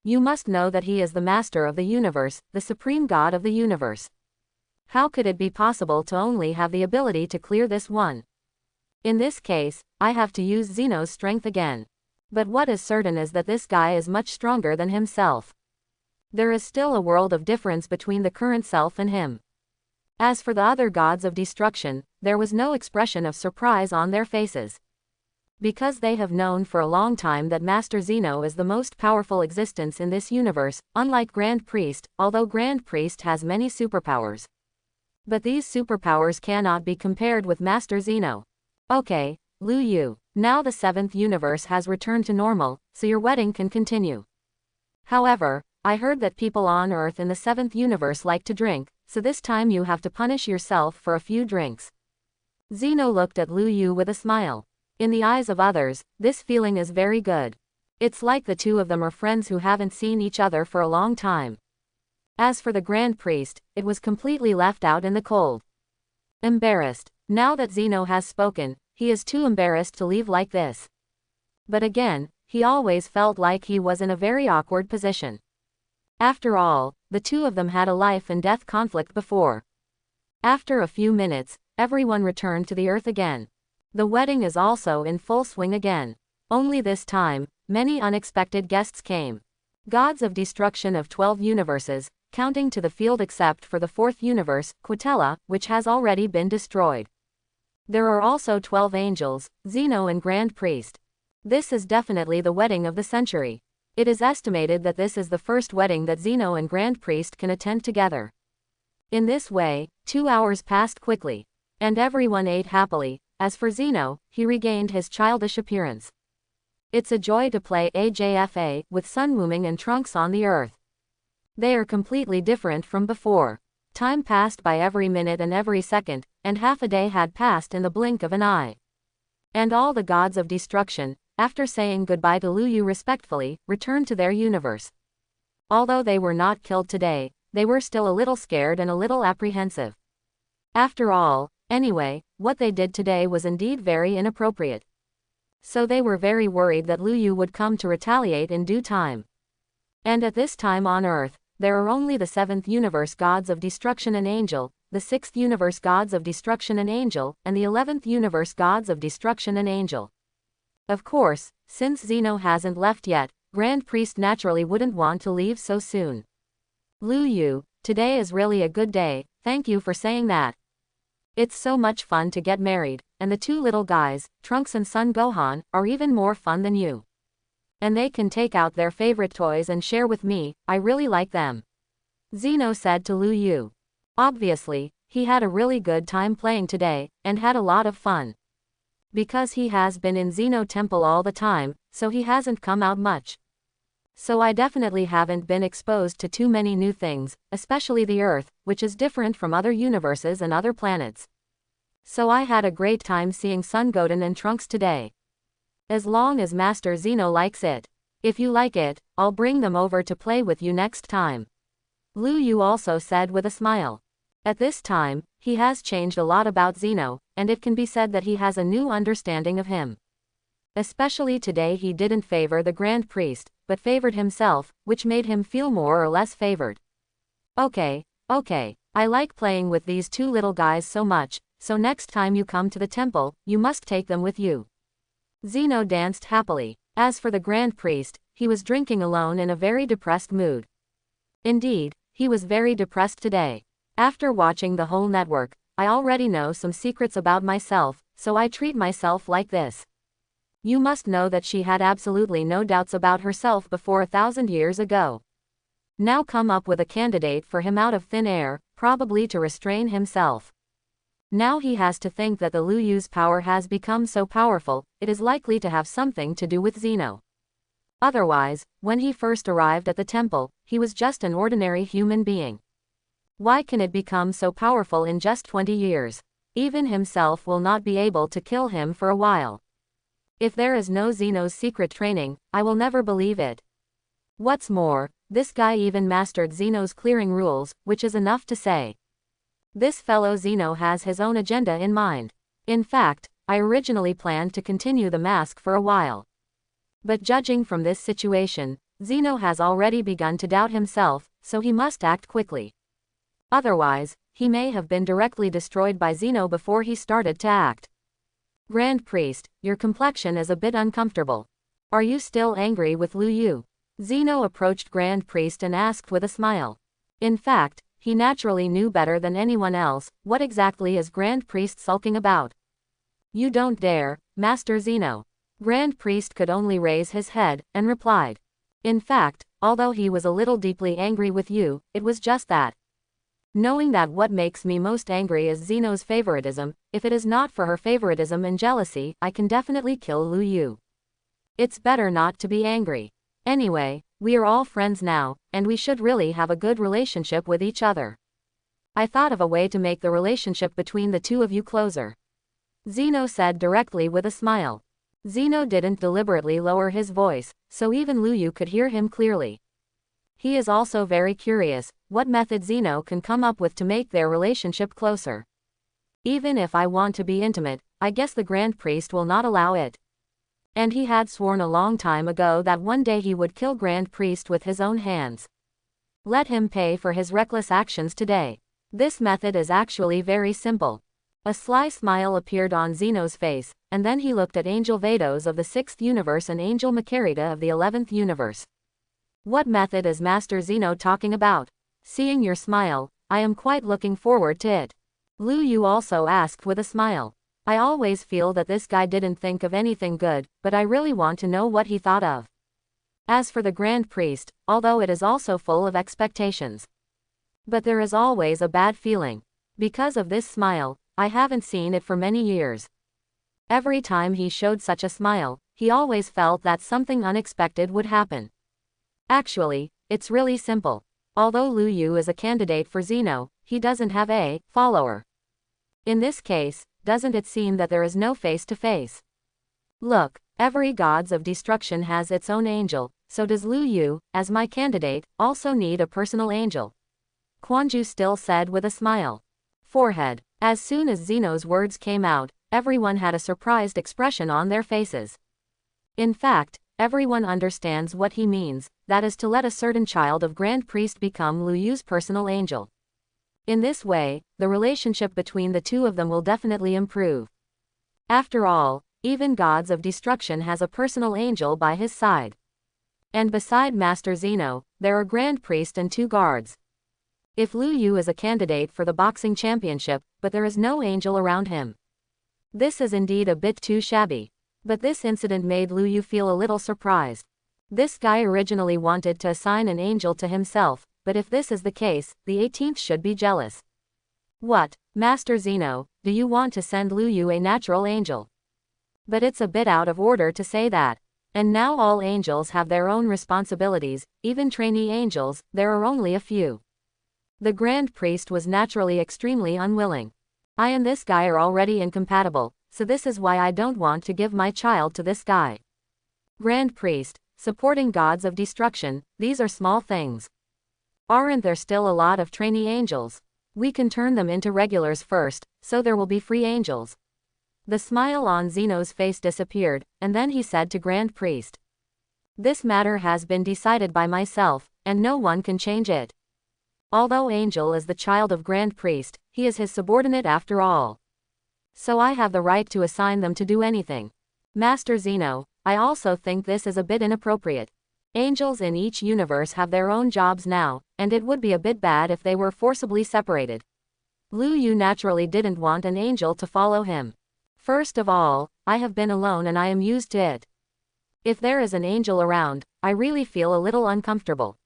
S1: You must know that he is the master of the universe, the supreme god of the universe. How could it be possible to only have the ability to clear this one? In this case, I have to use Zeno's strength again. But what is certain is that this guy is much stronger than himself. There is still a world of difference between the current self and him. As for the other gods of destruction, there was no expression of surprise on their faces. Because they have known for a long time that Master Zeno is the most powerful existence in this universe, unlike Grand Priest, although Grand Priest has many superpowers. But these superpowers cannot be compared with Master Zeno. Okay, Lu Yu, now the seventh universe has returned to normal, so your wedding can continue. However, I heard that people on Earth in the seventh universe like to drink, so this time you have to punish yourself for a few drinks. Zeno looked at Lu Yu with a smile. In the eyes of others, this feeling is very good. It's like the two of them are friends who haven't seen each other for a long time. As for the Grand Priest, it was completely left out in the cold. Embarrassed. Now that Zeno has spoken, he is too embarrassed to leave like this. But again, he always felt like he was in a very awkward position. After all, the two of them had a life and death conflict before. After a few minutes, everyone returned to the Earth again. The wedding is also in full swing again. Only this time, many unexpected guests came. Gods of destruction of 12 universes, counting to the field except for the fourth universe, Quatella, which has already been destroyed. There are also 12 angels, Zeno and Grand Priest. This is definitely the wedding of the century. It is estimated that this is the first wedding that Zeno and Grand Priest can attend together. In this way, 2 hours passed quickly. And everyone ate happily. As for Zeno, he regained his childish appearance. It's a joy to play AJFA with Sun Wuming and Trunks on the Earth. They are completely different from before. Time passed by every minute and every second, and half a day had passed in the blink of an eye. And all the gods of destruction, after saying goodbye to Lu Yu respectfully, returned to their universe. Although they were not killed today, they were still a little scared and a little apprehensive. After all, anyway, what they did today was indeed very inappropriate. So they were very worried that Lu Yu would come to retaliate in due time. And at this time on Earth, there are only the seventh universe gods of destruction and angel, the sixth universe gods of destruction and angel, and the 11th universe gods of destruction and angel. Of course, since Zeno hasn't left yet, Grand Priest naturally wouldn't want to leave so soon. Lu Yu, today is really a good day, thank you for saying that. It's so much fun to get married, and the two little guys, Trunks and Son Gohan, are even more fun than you. And they can take out their favorite toys and share with me, I really like them. Zeno said to Lu Yu. Obviously, he had a really good time playing today, and had a lot of fun. Because he has been in Zeno Temple all the time, so he hasn't come out much. So I definitely haven't been exposed to too many new things, especially the Earth, which is different from other universes and other planets. So I had a great time seeing Son Goten and Trunks today. As long as Master Zeno likes it. If you like it, I'll bring them over to play with you next time. Lu Yu also said with a smile. At this time, he has changed a lot about Zeno, and it can be said that he has a new understanding of him. Especially today he didn't favor the Grand Priest, but favored himself, which made him feel more or less favored. Okay, I like playing with these two little guys so much, so next time you come to the temple, you must take them with you. Zeno danced happily. As for the Grand Priest, he was drinking alone in a very depressed mood. Indeed, he was very depressed today. After watching the whole network, I already know some secrets about myself, so I treat myself like this. You must know that she had absolutely no doubts about herself before 1,000 years ago. Now come up with a candidate for him out of thin air, probably to restrain himself. Now he has to think that the Lu Yu's power has become so powerful, it is likely to have something to do with Zeno. Otherwise, when he first arrived at the temple, he was just an ordinary human being. Why can it become so powerful in just 20 years? Even himself will not be able to kill him for a while. If there is no Zeno's secret training, I will never believe it. What's more, this guy even mastered Zeno's clearing rules, which is enough to say. This fellow Zeno has his own agenda in mind. In fact, I originally planned to continue the mask for a while. But judging from this situation, Zeno has already begun to doubt himself, so he must act quickly. Otherwise, he may have been directly destroyed by Zeno before he started to act. Grand Priest, your complexion is a bit uncomfortable. Are you still angry with Lu Yu? Zeno approached Grand Priest and asked with a smile. In fact, he naturally knew better than anyone else, what exactly is Grand Priest sulking about? You don't dare, Master Zeno. Grand Priest could only raise his head, and replied. In fact, although he was a little deeply angry with you, it was just that. Knowing that what makes me most angry is Zeno's favoritism, if it is not for her favoritism and jealousy, I can definitely kill Lu Yu. It's better not to be angry. Anyway, we are all friends now, and we should really have a good relationship with each other. I thought of a way to make the relationship between the two of you closer. Zeno said directly with a smile. Zeno didn't deliberately lower his voice, so even Lu Yu could hear him clearly. He is also very curious, what method Zeno can come up with to make their relationship closer. Even if I want to be intimate, I guess the Grand Priest will not allow it. And he had sworn a long time ago that one day he would kill Grand Priest with his own hands. Let him pay for his reckless actions today. This method is actually very simple. A sly smile appeared on Zeno's face, and then he looked at Angel Vados of the 6th universe and Angel Makarita of the 11th universe. What method is Master Zeno talking about? Seeing your smile, I am quite looking forward to it. Lu Yu also asked with a smile. I always feel that this guy didn't think of anything good, but I really want to know what he thought of. As for the Grand Priest, although it is also full of expectations. But there is always a bad feeling. Because of this smile, I haven't seen it for many years. Every time he showed such a smile, he always felt that something unexpected would happen. Actually, it's really simple. Although Lu Yu is a candidate for Zeno, he doesn't have a follower. In this case, doesn't it seem that there is no face-to-face? Look, every gods of destruction has its own angel, so does Lu Yu, as my candidate, also need a personal angel. Quanju still said with a smile. Forehead. As soon as Zeno's words came out, everyone had a surprised expression on their faces. In fact, everyone understands what he means, that is to let a certain child of Grand Priest become Lu Yu's personal angel. In this way, the relationship between the two of them will definitely improve. After all, even gods of destruction has a personal angel by his side. And beside Master Zeno, there are Grand Priest and 2 guards. If Lu Yu is a candidate for the boxing championship, but there is no angel around him. This is indeed a bit too shabby. But this incident made Lu Yu feel a little surprised. This guy originally wanted to assign an angel to himself, but if this is the case, the 18th should be jealous. What, Master Zeno, do you want to send Lu Yu a natural angel? But it's a bit out of order to say that. And now all angels have their own responsibilities, even trainee angels, there are only a few. The Grand Priest was naturally extremely unwilling. I and this guy are already incompatible, so this is why I don't want to give my child to this guy. Grand Priest, supporting gods of destruction, these are small things. Aren't there still a lot of trainee angels? We can turn them into regulars first, so there will be free angels. The smile on Zeno's face disappeared, and then he said to Grand Priest, "This matter has been decided by myself, and no one can change it. Although Angel is the child of Grand Priest, he is his subordinate after all. So I have the right to assign them to do anything. Master Zeno, I also think this is a bit inappropriate. Angels in each universe have their own jobs now, and it would be a bit bad if they were forcibly separated." Lu Yu naturally didn't want an angel to follow him. "First of all, I have been alone and I am used to it. If there is an angel around, I really feel a little uncomfortable.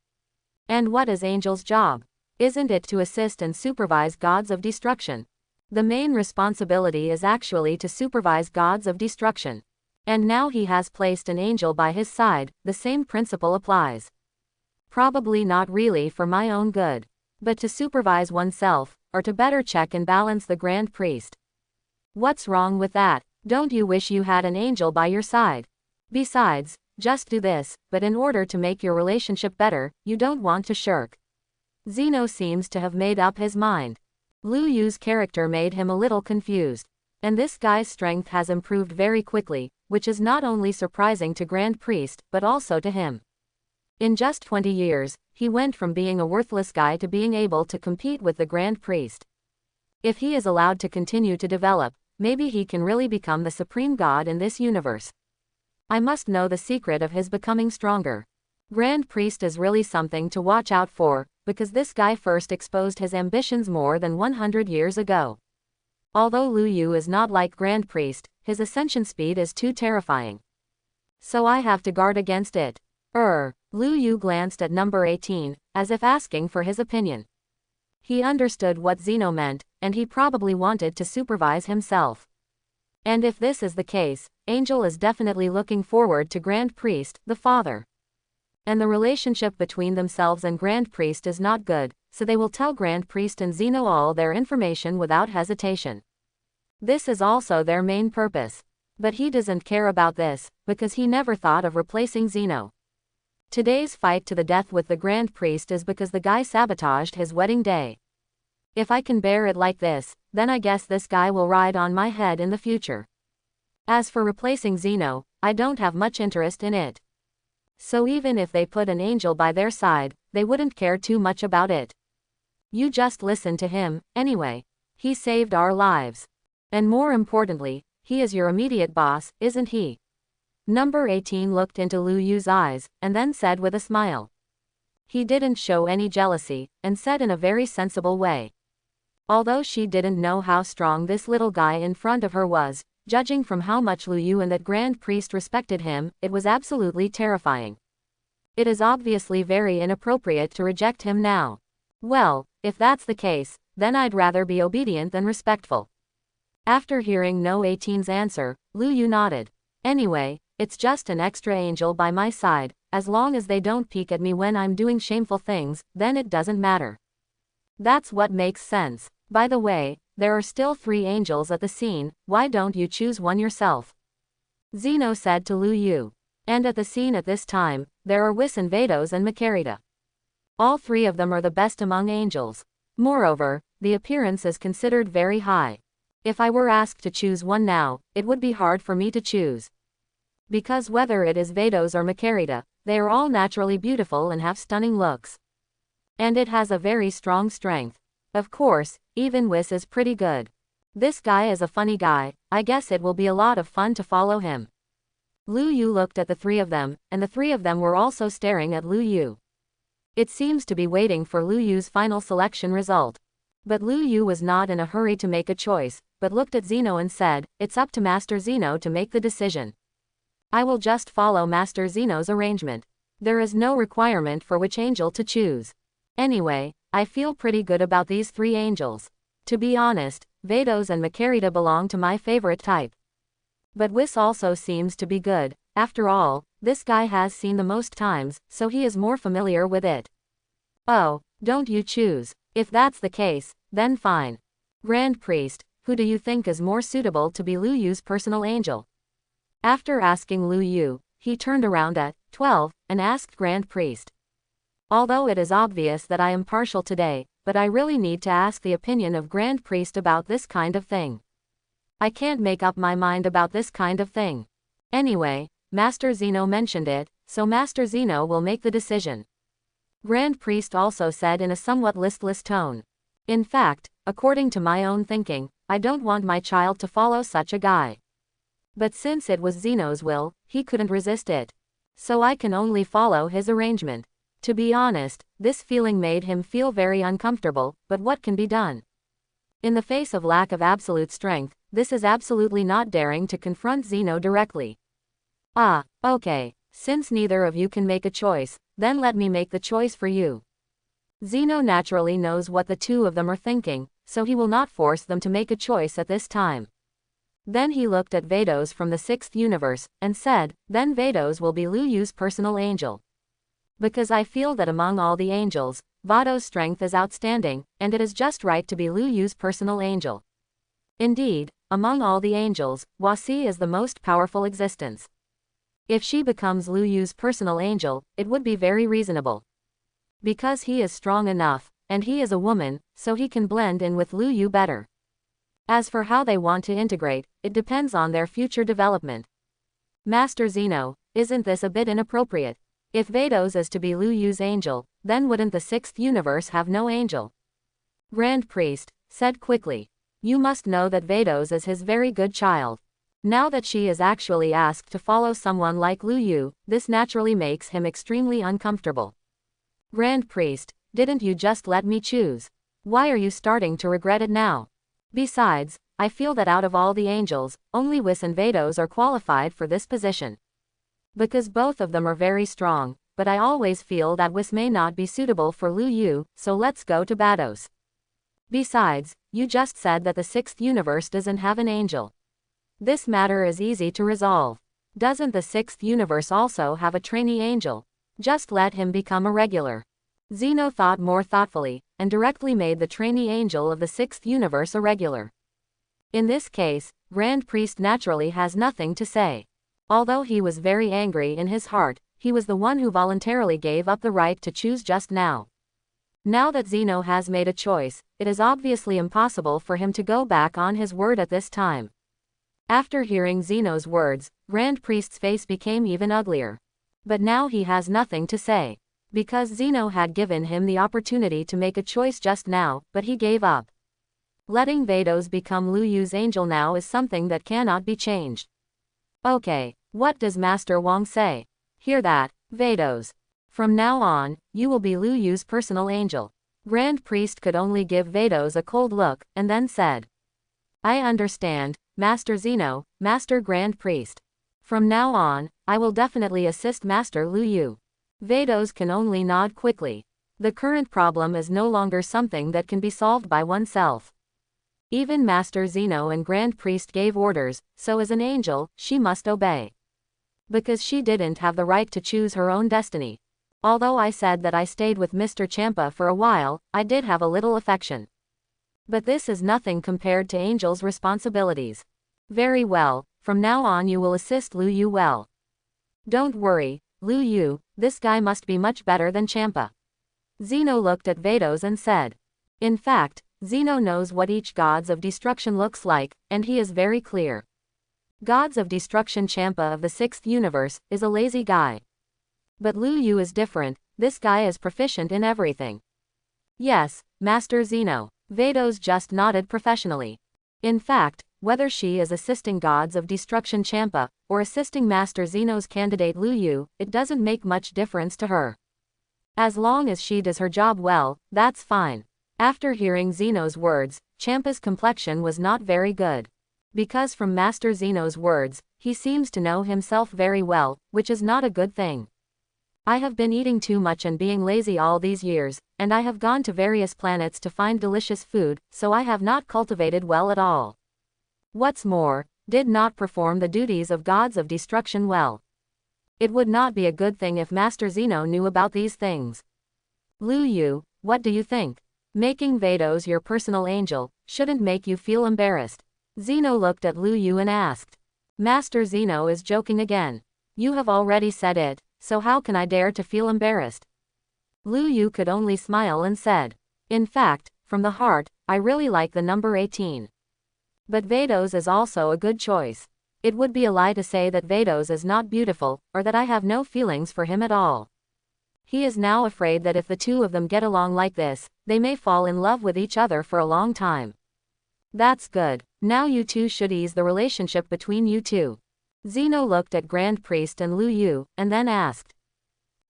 S1: And what is Angel's job? Isn't it to assist and supervise gods of destruction? The main responsibility is actually to supervise gods of destruction. And now he has placed an angel by his side, the same principle applies. Probably not really for my own good, but to supervise oneself, or to better check and balance the Grand Priest. What's wrong with that? Don't you wish you had an angel by your side? Besides, just do this, but in order to make your relationship better, you don't want to shirk." Zeno seems to have made up his mind. Lu Yu's character made him a little confused. And this guy's strength has improved very quickly, which is not only surprising to Grand Priest, but also to him. In just 20 years, he went from being a worthless guy to being able to compete with the Grand Priest. If he is allowed to continue to develop, maybe he can really become the supreme god in this universe. I must know the secret of his becoming stronger. Grand Priest is really something to watch out for, because this guy first exposed his ambitions more than 100 years ago. Although Lu Yu is not like Grand Priest, his ascension speed is too terrifying. So I have to guard against it. Lu Yu glanced at number 18, as if asking for his opinion. He understood what Zeno meant, and he probably wanted to supervise himself. And if this is the case, Angel is definitely looking forward to Grand Priest, the father. And the relationship between themselves and Grand Priest is not good, so they will tell Grand Priest and Zeno all their information without hesitation. This is also their main purpose. But he doesn't care about this, because he never thought of replacing Zeno. Today's fight to the death with the Grand Priest is because the guy sabotaged his wedding day. If I can bear it like this, then I guess this guy will ride on my head in the future. As for replacing Zeno, I don't have much interest in it. So even if they put an angel by their side, they wouldn't care too much about it. You just listen to him, anyway. He saved our lives. And more importantly, he is your immediate boss, isn't he? Number 18 looked into Lu Yu's eyes, and then said with a smile. He didn't show any jealousy, and said in a very sensible way. Although she didn't know how strong this little guy in front of her was, judging from how much Lu Yu and that Grand Priest respected him, it was absolutely terrifying. It is obviously very inappropriate to reject him now. Well, if that's the case, then I'd rather be obedient than respectful. After hearing No 18's answer, Lu Yu nodded. Anyway, it's just an extra angel by my side, as long as they don't peek at me when I'm doing shameful things, then it doesn't matter. That's what makes sense. By the way, there are still 3 angels at the scene, why don't you choose one yourself? Zeno said to Lu Yu. And at the scene at this time, there are Whis and Vados and Makarita. All 3 of them are the best among angels. Moreover, the appearance is considered very high. If I were asked to choose one now, it would be hard for me to choose. Because whether it is Vados or Makarita, they are all naturally beautiful and have stunning looks. And it has a very strong strength. Of course, even Whis is pretty good. This guy is a funny guy, I guess it will be a lot of fun to follow him. Lu Yu looked at the 3 of them, and the 3 of them were also staring at Lu Yu. It seems to be waiting for Lu Yu's final selection result. But Lu Yu was not in a hurry to make a choice, but looked at Zeno and said, "It's up to Master Zeno to make the decision. I will just follow Master Zeno's arrangement. There is no requirement for which angel to choose. Anyway, I feel pretty good about these 3 angels. To be honest, Vados and Makarita belong to my favorite type. But Whis also seems to be good, after all, this guy has seen the most times, so he is more familiar with it." "Oh, don't you choose. If that's the case, then fine. Grand Priest, who do you think is more suitable to be Lu Yu's personal angel? After asking Lu Yu, he turned around at 12 and asked Grand Priest. Although it is obvious that I am partial today, but I really need to ask the opinion of Grand Priest about this kind of thing. I can't make up my mind about this kind of thing. Anyway, Master Zeno mentioned it, so Master Zeno will make the decision. Grand Priest also said in a somewhat listless tone. In fact, according to my own thinking, I don't want my child to follow such a guy. But since it was Zeno's will, he couldn't resist it. So I can only follow his arrangement. To be honest, this feeling made him feel very uncomfortable, but what can be done? In the face of lack of absolute strength, this is absolutely not daring to confront Zeno directly. Ah, okay, since neither of you can make a choice, then let me make the choice for you. Zeno naturally knows what the two of them are thinking, so he will not force them to make a choice at this time. Then he looked at Vados from the 6th universe, and said, then Vados will be Lu Yu's personal angel. Because I feel that among all the angels, Vados' strength is outstanding, and it is just right to be Lu Yu's personal angel. Indeed, among all the angels, Wasi is the most powerful existence. If she becomes Lu Yu's personal angel, it would be very reasonable. Because he is strong enough, and he is a woman, so he can blend in with Lu Yu better. As for how they want to integrate, it depends on their future development. Master Zeno, isn't this a bit inappropriate? If Vados is to be Lu Yu's angel, then wouldn't the 6th universe have no angel? Grand Priest said quickly. You must know that Vados is his very good child. Now that she is actually asked to follow someone like Lu Yu, this naturally makes him extremely uncomfortable. Grand Priest, didn't you just let me choose? Why are you starting to regret it now? Besides, I feel that out of all the angels, only Whis and Vados are qualified for this position. Because both of them are very strong, but I always feel that Whis may not be suitable for Lu Yu, so let's go to Vados. Besides, you just said that the 6th universe doesn't have an angel. This matter is easy to resolve. Doesn't the 6th universe also have a trainee angel? Just let him become a regular. Zeno thought more thoughtfully, and directly made the trainee angel of the 6th universe a regular. In this case, Grand Priest naturally has nothing to say. Although he was very angry in his heart, he was the one who voluntarily gave up the right to choose just now. Now that Zeno has made a choice, it is obviously impossible for him to go back on his word at this time. After hearing Zeno's words, Grand Priest's face became even uglier. But now he has nothing to say. Because Zeno had given him the opportunity to make a choice just now, but he gave up. Letting Vados become Lu Yu's angel now is something that cannot be changed. Okay, what does Master Wang say? Hear that, Vados. From now on, you will be Lu Yu's personal angel. Grand Priest could only give Vados a cold look, and then said. I understand, Master Zeno, Master Grand Priest. From now on, I will definitely assist Master Lu Yu. Vados can only nod quickly. The current problem is no longer something that can be solved by oneself. Even Master Zeno and Grand Priest gave orders, so as an angel, she must obey. Because she didn't have the right to choose her own destiny. Although I said that I stayed with Mr. Champa for a while, I did have a little affection. But this is nothing compared to angels' responsibilities. Very well, from now on you will assist Lu Yu well. Don't worry, Lu Yu, this guy must be much better than Champa. Zeno looked at Vados and said. In fact, Zeno knows what each Gods of Destruction looks like, and he is very clear. Gods of Destruction Champa of the 6th universe is a lazy guy. But Lu Yu is different, this guy is proficient in everything. Yes, Master Zeno. Vados just nodded professionally. In fact, whether she is assisting Gods of Destruction Champa, or assisting Master Zeno's candidate Lu Yu, it doesn't make much difference to her. As long as she does her job well, that's fine. After hearing Zeno's words, Champa's complexion was not very good. Because from Master Zeno's words, he seems to know himself very well, which is not a good thing. I have been eating too much and being lazy all these years, and I have gone to various planets to find delicious food, so I have not cultivated well at all. What's more, did not perform the duties of Gods of Destruction well. It would not be a good thing if Master Zeno knew about these things. Lu Yu, what do you think? Making Vados your personal angel shouldn't make you feel embarrassed. Zeno looked at Lu Yu and asked. Master Zeno is joking again. You have already said it, so how can I dare to feel embarrassed? Lu Yu could only smile and said. In fact, from the heart, I really like the number 18. But Vados is also a good choice. It would be a lie to say that Vados is not beautiful, or that I have no feelings for him at all. He is now afraid that if the two of them get along like this, they may fall in love with each other for a long time. That's good. Now you two should ease the relationship between you two. Zeno looked at Grand Priest and Lu Yu, and then asked.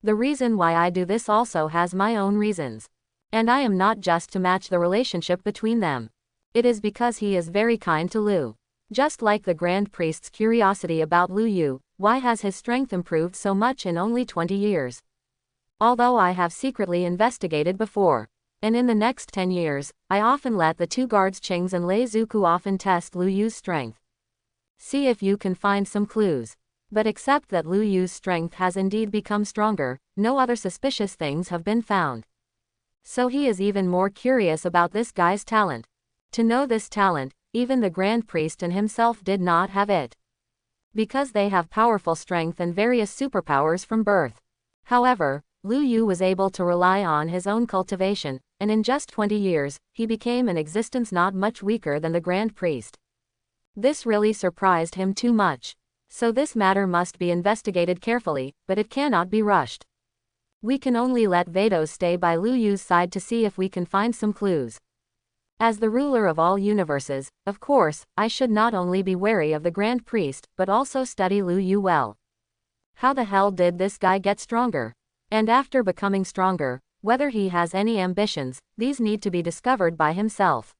S1: The reason why I do this also has my own reasons. And I am not just to match the relationship between them. It is because he is very kind to Lu. Just like the Grand Priest's curiosity about Lu Yu, why has his strength improved so much in only 20 years? Although I have secretly investigated before. And in the next 10 years, I often let the two guards Qing's and Lei Zuku often test Lu Yu's strength. See if you can find some clues. But except that Lu Yu's strength has indeed become stronger, no other suspicious things have been found. So he is even more curious about this guy's talent. To know this talent, even the Grand Priest and himself did not have it. Because they have powerful strength and various superpowers from birth. However, Lu Yu was able to rely on his own cultivation, and in just 20 years, he became an existence not much weaker than the Grand Priest. This really surprised him too much. So this matter must be investigated carefully, but it cannot be rushed. We can only let Vados stay by Lu Yu's side to see if we can find some clues. As the ruler of all universes, of course, I should not only be wary of the Grand Priest, but also study Lu Yu well. How the hell did this guy get stronger? And after becoming stronger, whether he has any ambitions, these need to be discovered by himself.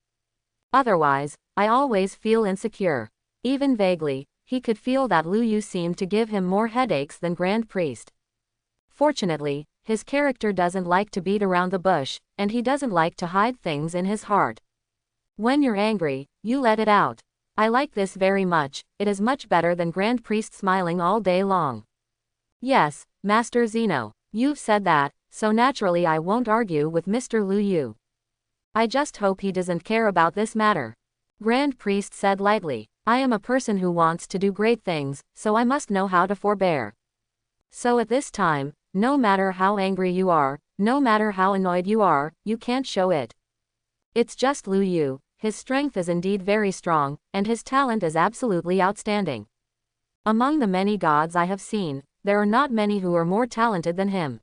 S1: Otherwise, I always feel insecure. Even vaguely, he could feel that Lu Yu seemed to give him more headaches than Grand Priest. Fortunately, his character doesn't like to beat around the bush, and he doesn't like to hide things in his heart. When you're angry, you let it out. I like this very much, it is much better than Grand Priest smiling all day long. Yes, Master Zeno. You've said that, so naturally I won't argue with Mr. Lu Yu. I just hope he doesn't care about this matter. Grand Priest said lightly. I am a person who wants to do great things, so I must know how to forbear. So at this time, no matter how angry you are, no matter how annoyed you are, you can't show it. It's just Lu Yu, his strength is indeed very strong, and his talent is absolutely outstanding. Among the many gods I have seen, there are not many who are more talented than him.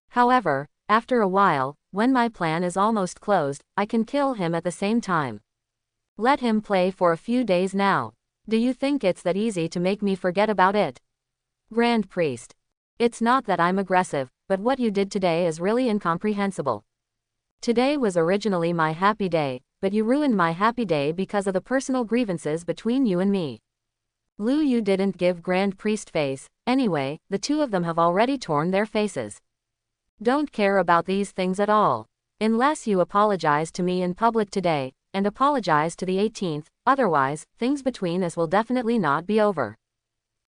S1: However, after a while, when my plan is almost closed, I can kill him at the same time. Let him play for a few days now. Do you think it's that easy to make me forget about it? Grand Priest. It's not that I'm aggressive, but what you did today is really incomprehensible. Today was originally my happy day, but you ruined my happy day because of the personal grievances between you and me. Lu Yu didn't give Grand Priest face. Anyway, the two of them have already torn their faces. Don't care about these things at all. Unless you apologize to me in public today, and apologize to the 18th, otherwise, things between us will definitely not be over.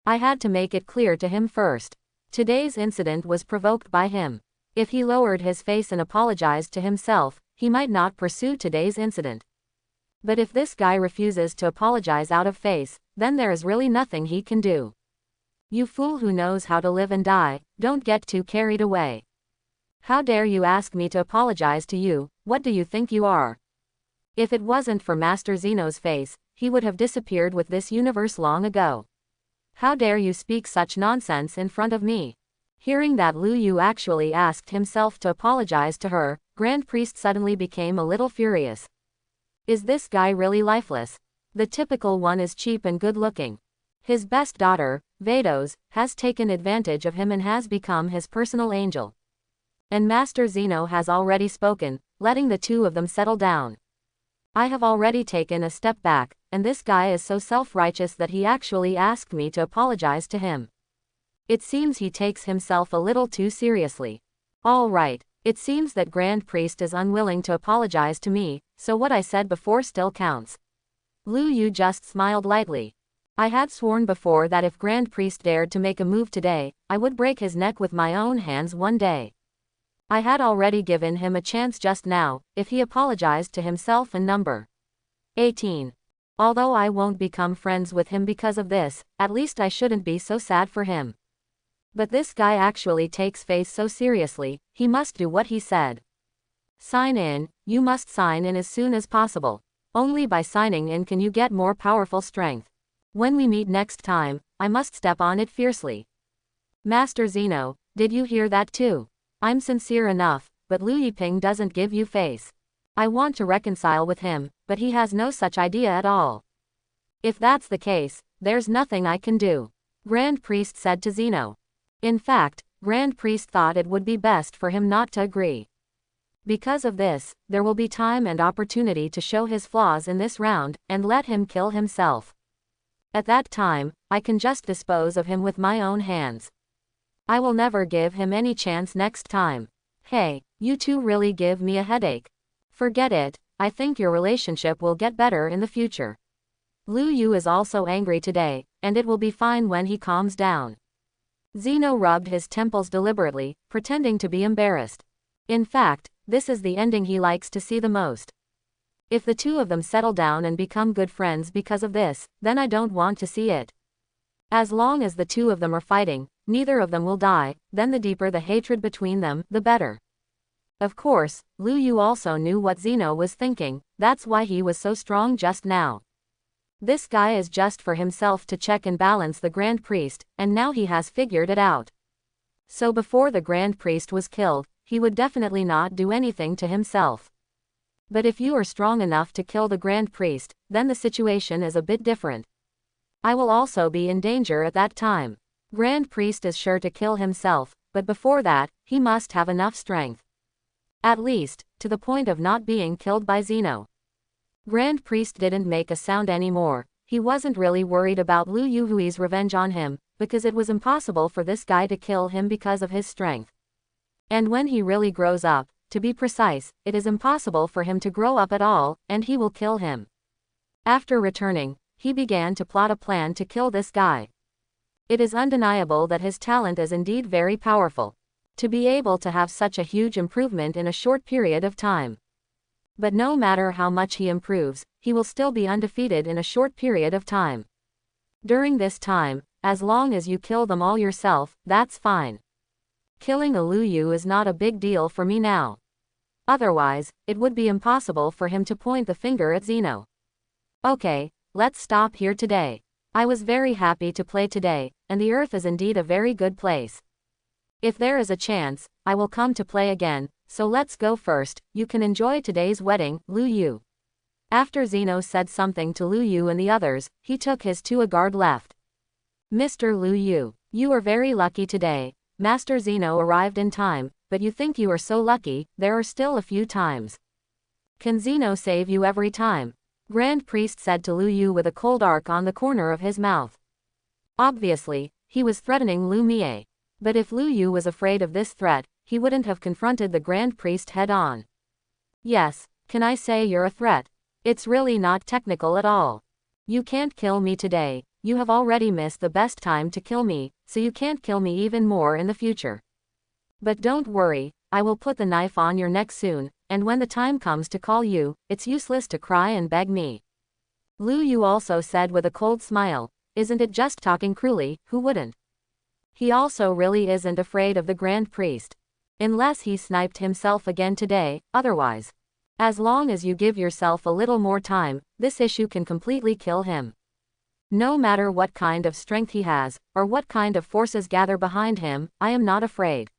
S1: I had to make it clear to him first. Today's incident was provoked by him. If he lowered his face and apologized to himself, he might not pursue today's incident. But if this guy refuses to apologize out of face, then there is really nothing he can do. You fool who knows how to live and die, don't get too carried away. How dare you ask me to apologize to you, what do you think you are? If it wasn't for Master Zeno's face, he would have disappeared with this universe long ago. How dare you speak such nonsense in front of me? Hearing that Lu Yu actually asked himself to apologize to her, Grand Priest suddenly became a little furious. Is this guy really lifeless? The typical one is cheap and good-looking. His best daughter, Vados, has taken advantage of him and has become his personal angel. And Master Zeno has already spoken, letting the two of them settle down. I have already taken a step back, and this guy is so self-righteous that he actually asked me to apologize to him. It seems he takes himself a little too seriously. All right, it seems that Grand Priest is unwilling to apologize to me, so what I said before still counts. Lu Yu just smiled lightly. I had sworn before that if Grand Priest dared to make a move today, I would break his neck with my own hands one day. I had already given him a chance just now, if he apologized to himself and number 18. Although I won't become friends with him because of this, at least I shouldn't be so sad for him. But this guy actually takes faith so seriously, he must do what he said. Sign in, you must sign in as soon as possible. Only by signing in can you get more powerful strength. When we meet next time, I must step on it fiercely. Master Zeno, did you hear that too? I'm sincere enough, but Lu Yiping doesn't give you face. I want to reconcile with him, but he has no such idea at all. If that's the case, there's nothing I can do, Grand Priest said to Zeno. In fact, Grand Priest thought it would be best for him not to agree. Because of this, there will be time and opportunity to show his flaws in this round, and let him kill himself. At that time, I can just dispose of him with my own hands. I will never give him any chance next time. Hey, you two really give me a headache. Forget it, I think your relationship will get better in the future. Lu Yu is also angry today, and it will be fine when he calms down. Zeno rubbed his temples deliberately, pretending to be embarrassed. In fact, this is the ending he likes to see the most. If the two of them settle down and become good friends because of this, then I don't want to see it. As long as the two of them are fighting, neither of them will die, then the deeper the hatred between them, the better. Of course, Lu Yu also knew what Zeno was thinking, that's why he was so strong just now. This guy is just for himself to check and balance the Grand Priest, and now he has figured it out. So before the Grand Priest was killed, he would definitely not do anything to himself. But if you are strong enough to kill the Grand Priest, then the situation is a bit different. I will also be in danger at that time. Grand Priest is sure to kill himself, but before that, he must have enough strength. At least, to the point of not being killed by Zeno. Grand Priest didn't make a sound anymore. He wasn't really worried about Lu Yuhui's revenge on him, because it was impossible for this guy to kill him because of his strength. And when he really grows up, to be precise, it is impossible for him to grow up at all, and he will kill him. After returning, he began to plot a plan to kill this guy. It is undeniable that his talent is indeed very powerful. To be able to have such a huge improvement in a short period of time. But no matter how much he improves, he will still be undefeated in a short period of time. During this time, as long as you kill them all yourself, that's fine. Killing a Lu Yu is not a big deal for me now. Otherwise, it would be impossible for him to point the finger at Zeno. Okay, let's stop here today. I was very happy to play today, and the earth is indeed a very good place. If there is a chance, I will come to play again, so let's go first. You can enjoy today's wedding, Lu Yu. After Zeno said something to Lu Yu and the others, he took his to a guard left. Mr. Lu Yu, you are very lucky today. Master Zeno arrived in time, but you think you are so lucky, there are still a few times. Can Zeno save you every time? Grand Priest said to Lu Yu with a cold arc on the corner of his mouth. Obviously, he was threatening Lu Mie. But if Lu Yu was afraid of this threat, he wouldn't have confronted the Grand Priest head-on. Yes, can I say you're a threat? It's really not technical at all. You can't kill me today, you have already missed the best time to kill me, so you can't kill me even more in the future. But don't worry, I will put the knife on your neck soon, and when the time comes to call you, it's useless to cry and beg me. Lu Yu also said with a cold smile, isn't it just talking cruelly, who wouldn't? He also really isn't afraid of the Grand Priest. Unless he sniped himself again today, otherwise. As long as you give yourself a little more time, this issue can completely kill him. No matter what kind of strength he has, or what kind of forces gather behind him, I am not afraid.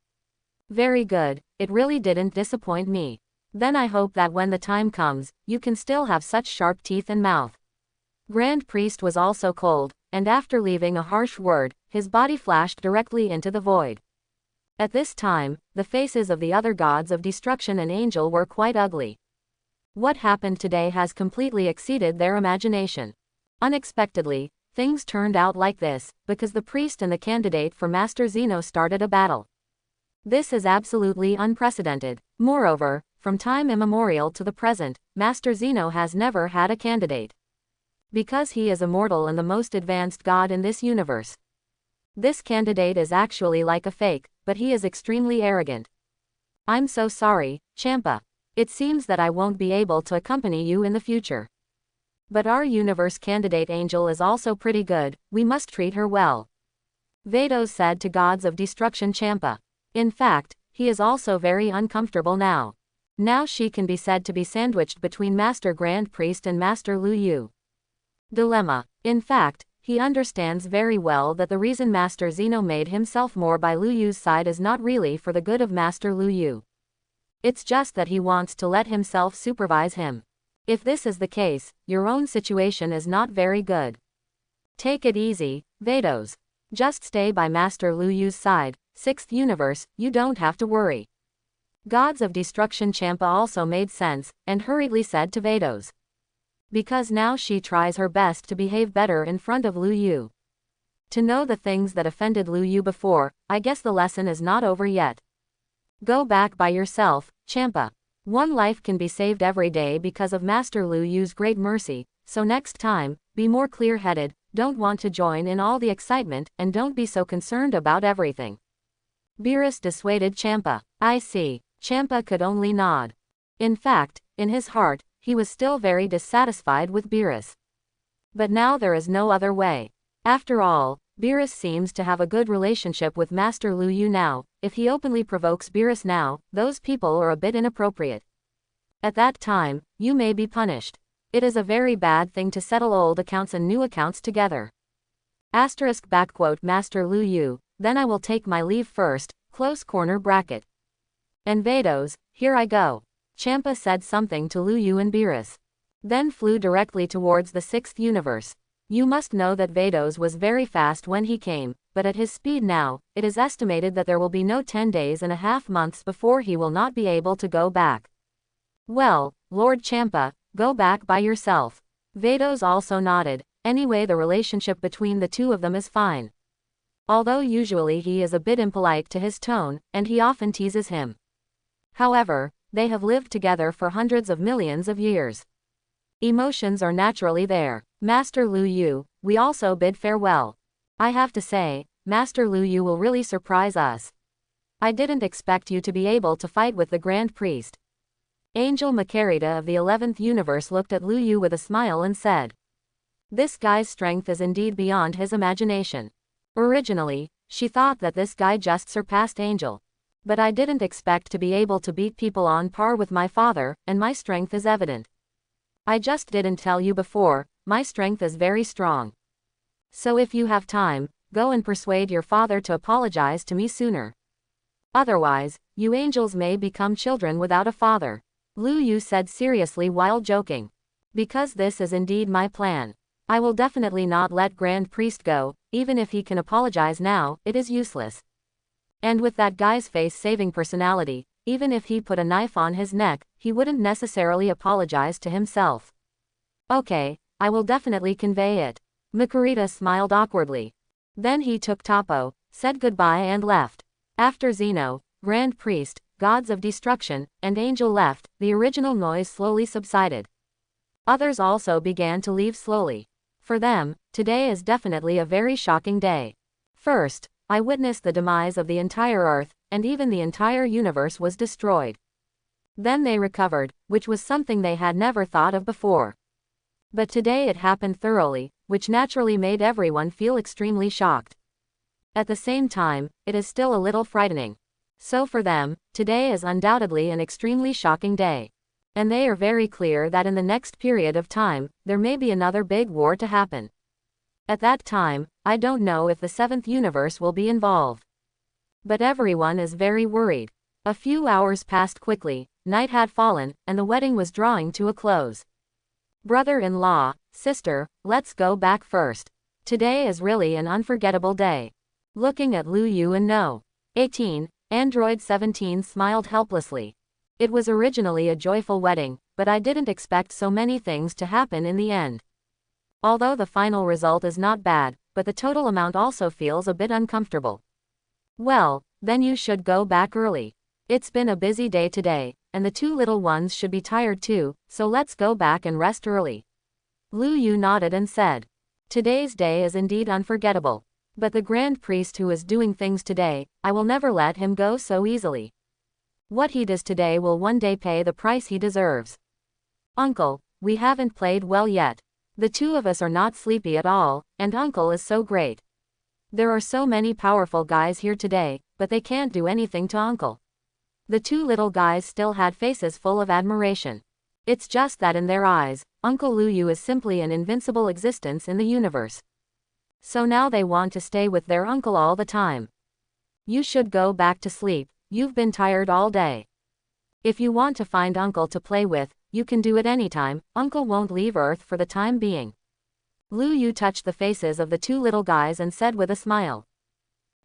S1: Very good, it really didn't disappoint me. Then I hope that when the time comes, you can still have such sharp teeth and mouth. Grand Priest was also cold, and after leaving a harsh word, his body flashed directly into the void. At this time, the faces of the other gods of destruction and angel were quite ugly. What happened today has completely exceeded their imagination. Unexpectedly, things turned out like this, because the priest and the candidate for Master Zeno started a battle. This is absolutely unprecedented. Moreover, from time immemorial to the present, Master Zeno has never had a candidate. Because he is immortal and the most advanced god in this universe. This candidate is actually like a fake, but he is extremely arrogant. I'm so sorry, Champa. It seems that I won't be able to accompany you in the future. But our universe candidate angel is also pretty good, we must treat her well. Vados said to Gods of Destruction Champa. In fact, he is also very uncomfortable now. Now she can be said to be sandwiched between Master Grand Priest and Master Lu Yu. Dilemma. In fact, he understands very well that the reason Master Zeno made himself more by Lu Yu's side is not really for the good of Master Lu Yu. It's just that he wants to let himself supervise him. If this is the case, your own situation is not very good. Take it easy, Vados. Just stay by Master Lu Yu's side, 6th universe, you don't have to worry. Gods of Destruction Champa also made sense, and hurriedly said to Vados. Because now she tries her best to behave better in front of Lu Yu. To know the things that offended Lu Yu before, I guess the lesson is not over yet. Go back by yourself, Champa. One life can be saved every day because of Master Lu Yu's great mercy, so next time, be more clear-headed, don't want to join in all the excitement, and don't be so concerned about everything. Beerus dissuaded Champa. I see. Champa could only nod. In fact, in his heart, he was still very dissatisfied with Beerus. But now there is no other way. After all, Beerus seems to have a good relationship with Master Lu Yu now. If he openly provokes Beerus now, those people are a bit inappropriate. At that time, you may be punished. It is a very bad thing to settle old accounts and new accounts together. Asterisk backquote Master Lu Yu, then I will take my leave first, close corner bracket. And Vados, here I go. Champa said something to Lu Yu and Beerus. Then flew directly towards the 6th universe. You must know that Vados was very fast when he came, but at his speed now, it is estimated that there will be no 10 days and a half months before he will not be able to go back. Well, Lord Champa, go back by yourself. Vados also nodded. Anyway, the relationship between the two of them is fine. Although usually he is a bit impolite to his tone, and he often teases him. However, they have lived together for hundreds of millions of years. Emotions are naturally there. Master Lu Yu, we also bid farewell. I have to say, Master Lu Yu will really surprise us. I didn't expect you to be able to fight with the Grand Priest. Angel Makarita of the 11th universe looked at Lu Yu with a smile and said. This guy's strength is indeed beyond his imagination. Originally, she thought that this guy just surpassed Angel. But I didn't expect to be able to beat people on par with my father, and my strength is evident. I just didn't tell you before, my strength is very strong. So if you have time, go and persuade your father to apologize to me sooner. Otherwise, you angels may become children without a father. Lu Yu said seriously while joking. Because this is indeed my plan. I will definitely not let Grand Priest go, even if he can apologize now, it is useless. And with that guy's face-saving personality, even if he put a knife on his neck, he wouldn't necessarily apologize to himself. Okay, I will definitely convey it. Makarita smiled awkwardly. Then he took Topo, said goodbye and left. After Zeno, Grand Priest, Gods of Destruction, and Angel left, the original noise slowly subsided. Others also began to leave slowly. For them, today is definitely a very shocking day. First, I witnessed the demise of the entire Earth, and even the entire universe was destroyed. Then they recovered, which was something they had never thought of before. But today it happened thoroughly, which naturally made everyone feel extremely shocked. At the same time, it is still a little frightening. So for them, today is undoubtedly an extremely shocking day. And they are very clear that in the next period of time, there may be another big war to happen. At that time, I don't know if the 7th universe will be involved. But everyone is very worried. A few hours passed quickly, night had fallen, and the wedding was drawing to a close. Brother-in-law, sister, let's go back first. Today is really an unforgettable day. Looking at Lu Yu and No. 18, Android 17 smiled helplessly. It was originally a joyful wedding, but I didn't expect so many things to happen in the end. Although the final result is not bad, but the total amount also feels a bit uncomfortable. Well, then you should go back early. It's been a busy day today, and the two little ones should be tired too, so let's go back and rest early. Lu Yu nodded and said. Today's day is indeed unforgettable. But the Grand Priest who is doing things today, I will never let him go so easily. What he does today will one day pay the price he deserves. Uncle, we haven't played well yet. The two of us are not sleepy at all, and Uncle is so great. There are so many powerful guys here today, but they can't do anything to Uncle. The two little guys still had faces full of admiration. It's just that in their eyes, Uncle Luyu is simply an invincible existence in the universe. So now they want to stay with their uncle all the time. You should go back to sleep, you've been tired all day. If you want to find Uncle to play with, you can do it anytime, Uncle won't leave Earth for the time being. Luyu touched the faces of the two little guys and said with a smile.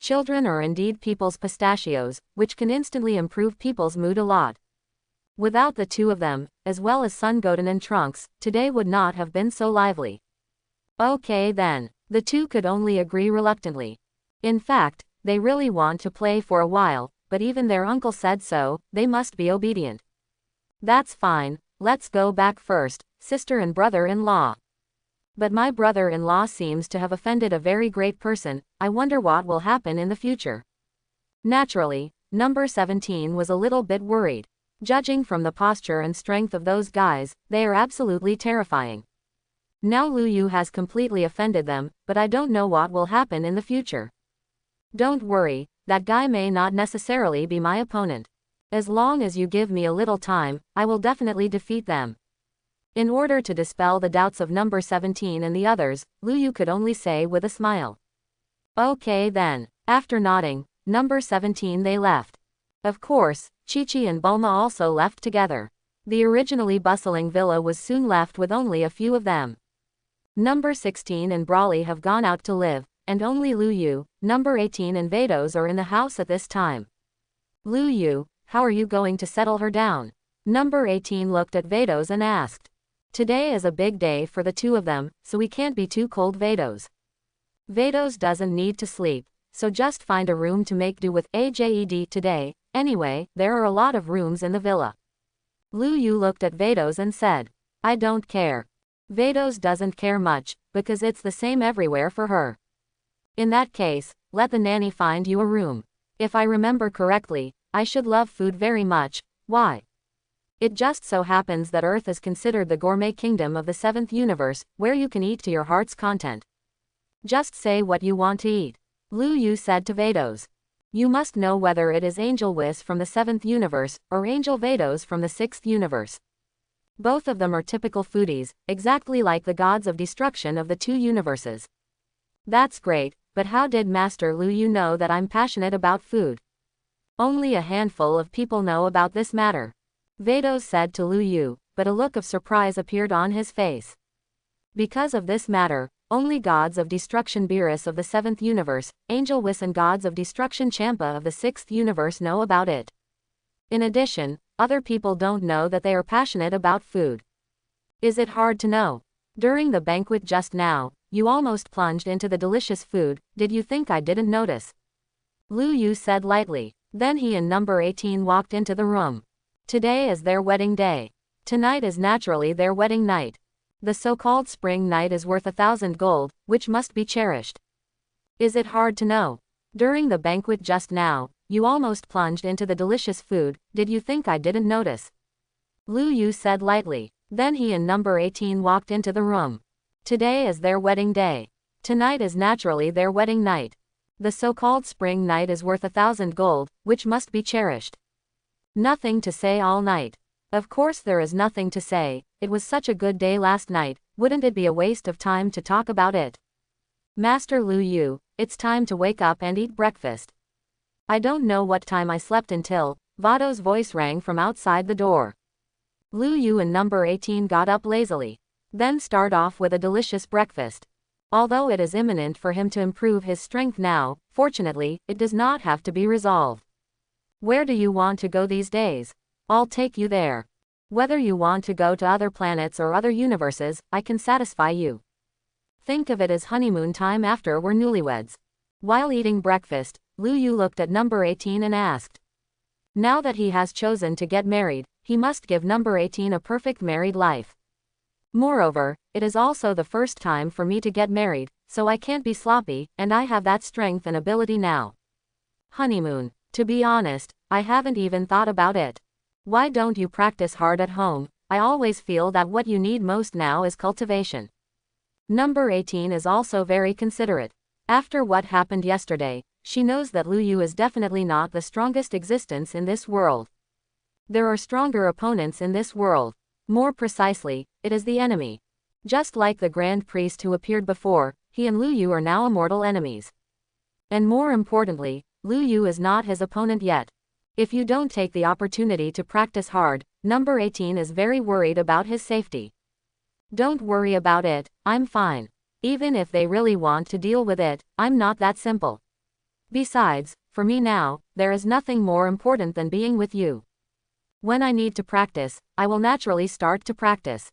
S1: Children are indeed people's pistachios, which can instantly improve people's mood a lot. Without the two of them, as well as Sun Goten and Trunks, today would not have been so lively. Okay then, the two could only agree reluctantly. In fact, they really want to play for a while, but even their uncle said so, they must be obedient. That's fine, let's go back first, sister and brother-in-law. But my brother-in-law seems to have offended a very great person, I wonder what will happen in the future. Naturally, number 17 was a little bit worried. Judging from the posture and strength of those guys, they are absolutely terrifying. Now Luyu has completely offended them, but I don't know what will happen in the future. Don't worry, that guy may not necessarily be my opponent. As long as you give me a little time, I will definitely defeat them. In order to dispel the doubts of number 17 and the others, Luyu could only say with a smile. Okay then. After nodding, number 17 they left. Of course, Chi-Chi and Bulma also left together. The originally bustling villa was soon left with only a few of them. Number 16 and Brawly have gone out to live, and only Luyu, number 18 and Vados are in the house at this time. Luyu, how are you going to settle her down? Number 18 looked at Vados and asked. Today is a big day for the two of them, so we can't be too cold, Vados. Vados doesn't need to sleep, so just find a room to make do with AJED today. Anyway, there are a lot of rooms in the villa. Luyu looked at Vados and said. I don't care. Vados doesn't care much, because it's the same everywhere for her. In that case, let the nanny find you a room. If I remember correctly, I should love food very much. Why? It just so happens that Earth is considered the gourmet kingdom of the 7th universe, where you can eat to your heart's content. Just say what you want to eat. Luyu said to Vados. You must know whether it is Angel Whis from the 7th universe, or Angel Vados from the 6th universe. Both of them are typical foodies, exactly like the gods of destruction of the two universes. That's great, but how did Master Luyu know that I'm passionate about food? Only a handful of people know about this matter. Vados said to Luyu, but a look of surprise appeared on his face. Because of this matter, only gods of destruction Beerus of the 7th universe, Angel Whis and gods of destruction Champa of the 6th universe know about it. In addition, other people don't know that they are passionate about food. Is it hard to know? During the banquet just now, you almost plunged into the delicious food, did you think I didn't notice? Luyu said lightly. Then he and number 18 walked into the room. Today is their wedding day. Tonight is naturally their wedding night. The so-called spring night is worth 1,000 gold, which must be cherished. Is it hard to know? During the banquet just now, you almost plunged into the delicious food, did you think I didn't notice? Luyu said lightly. Then he and number 18 walked into the room. Today is their wedding day. Tonight is naturally their wedding night. The so-called spring night is worth 1,000 gold, which must be cherished. Nothing to say all night. Of course there is nothing to say, it was such a good day last night, wouldn't it be a waste of time to talk about it? Master Luyu, it's time to wake up and eat breakfast. I don't know what time I slept until, Vado's voice rang from outside the door. Luyu and number 18 got up lazily. Then start off with a delicious breakfast. Although it is imminent for him to improve his strength now, fortunately, it does not have to be resolved. Where do you want to go these days? I'll take you there. Whether you want to go to other planets or other universes, I can satisfy you. Think of it as honeymoon time after we're newlyweds. While eating breakfast, Luyu looked at number 18 and asked. Now that he has chosen to get married, he must give number 18 a perfect married life. Moreover, it is also the first time for me to get married, so I can't be sloppy, and I have that strength and ability now. Honeymoon. To be honest, I haven't even thought about it. Why don't you practice hard at home? I always feel that what you need most now is cultivation. Number 18 is also very considerate. After what happened yesterday, she knows that Lu Yu is definitely not the strongest existence in this world. There are stronger opponents in this world. More precisely, it is the enemy. Just like the Grand Priest who appeared before, he and Lu Yu are now mortal enemies. And more importantly, Lu Yu is not his opponent yet. If you don't take the opportunity to practice hard, number 18 is very worried about his safety. Don't worry about it, I'm fine. Even if they really want to deal with it, I'm not that simple. Besides, for me now, there is nothing more important than being with you. When I need to practice, I will naturally start to practice.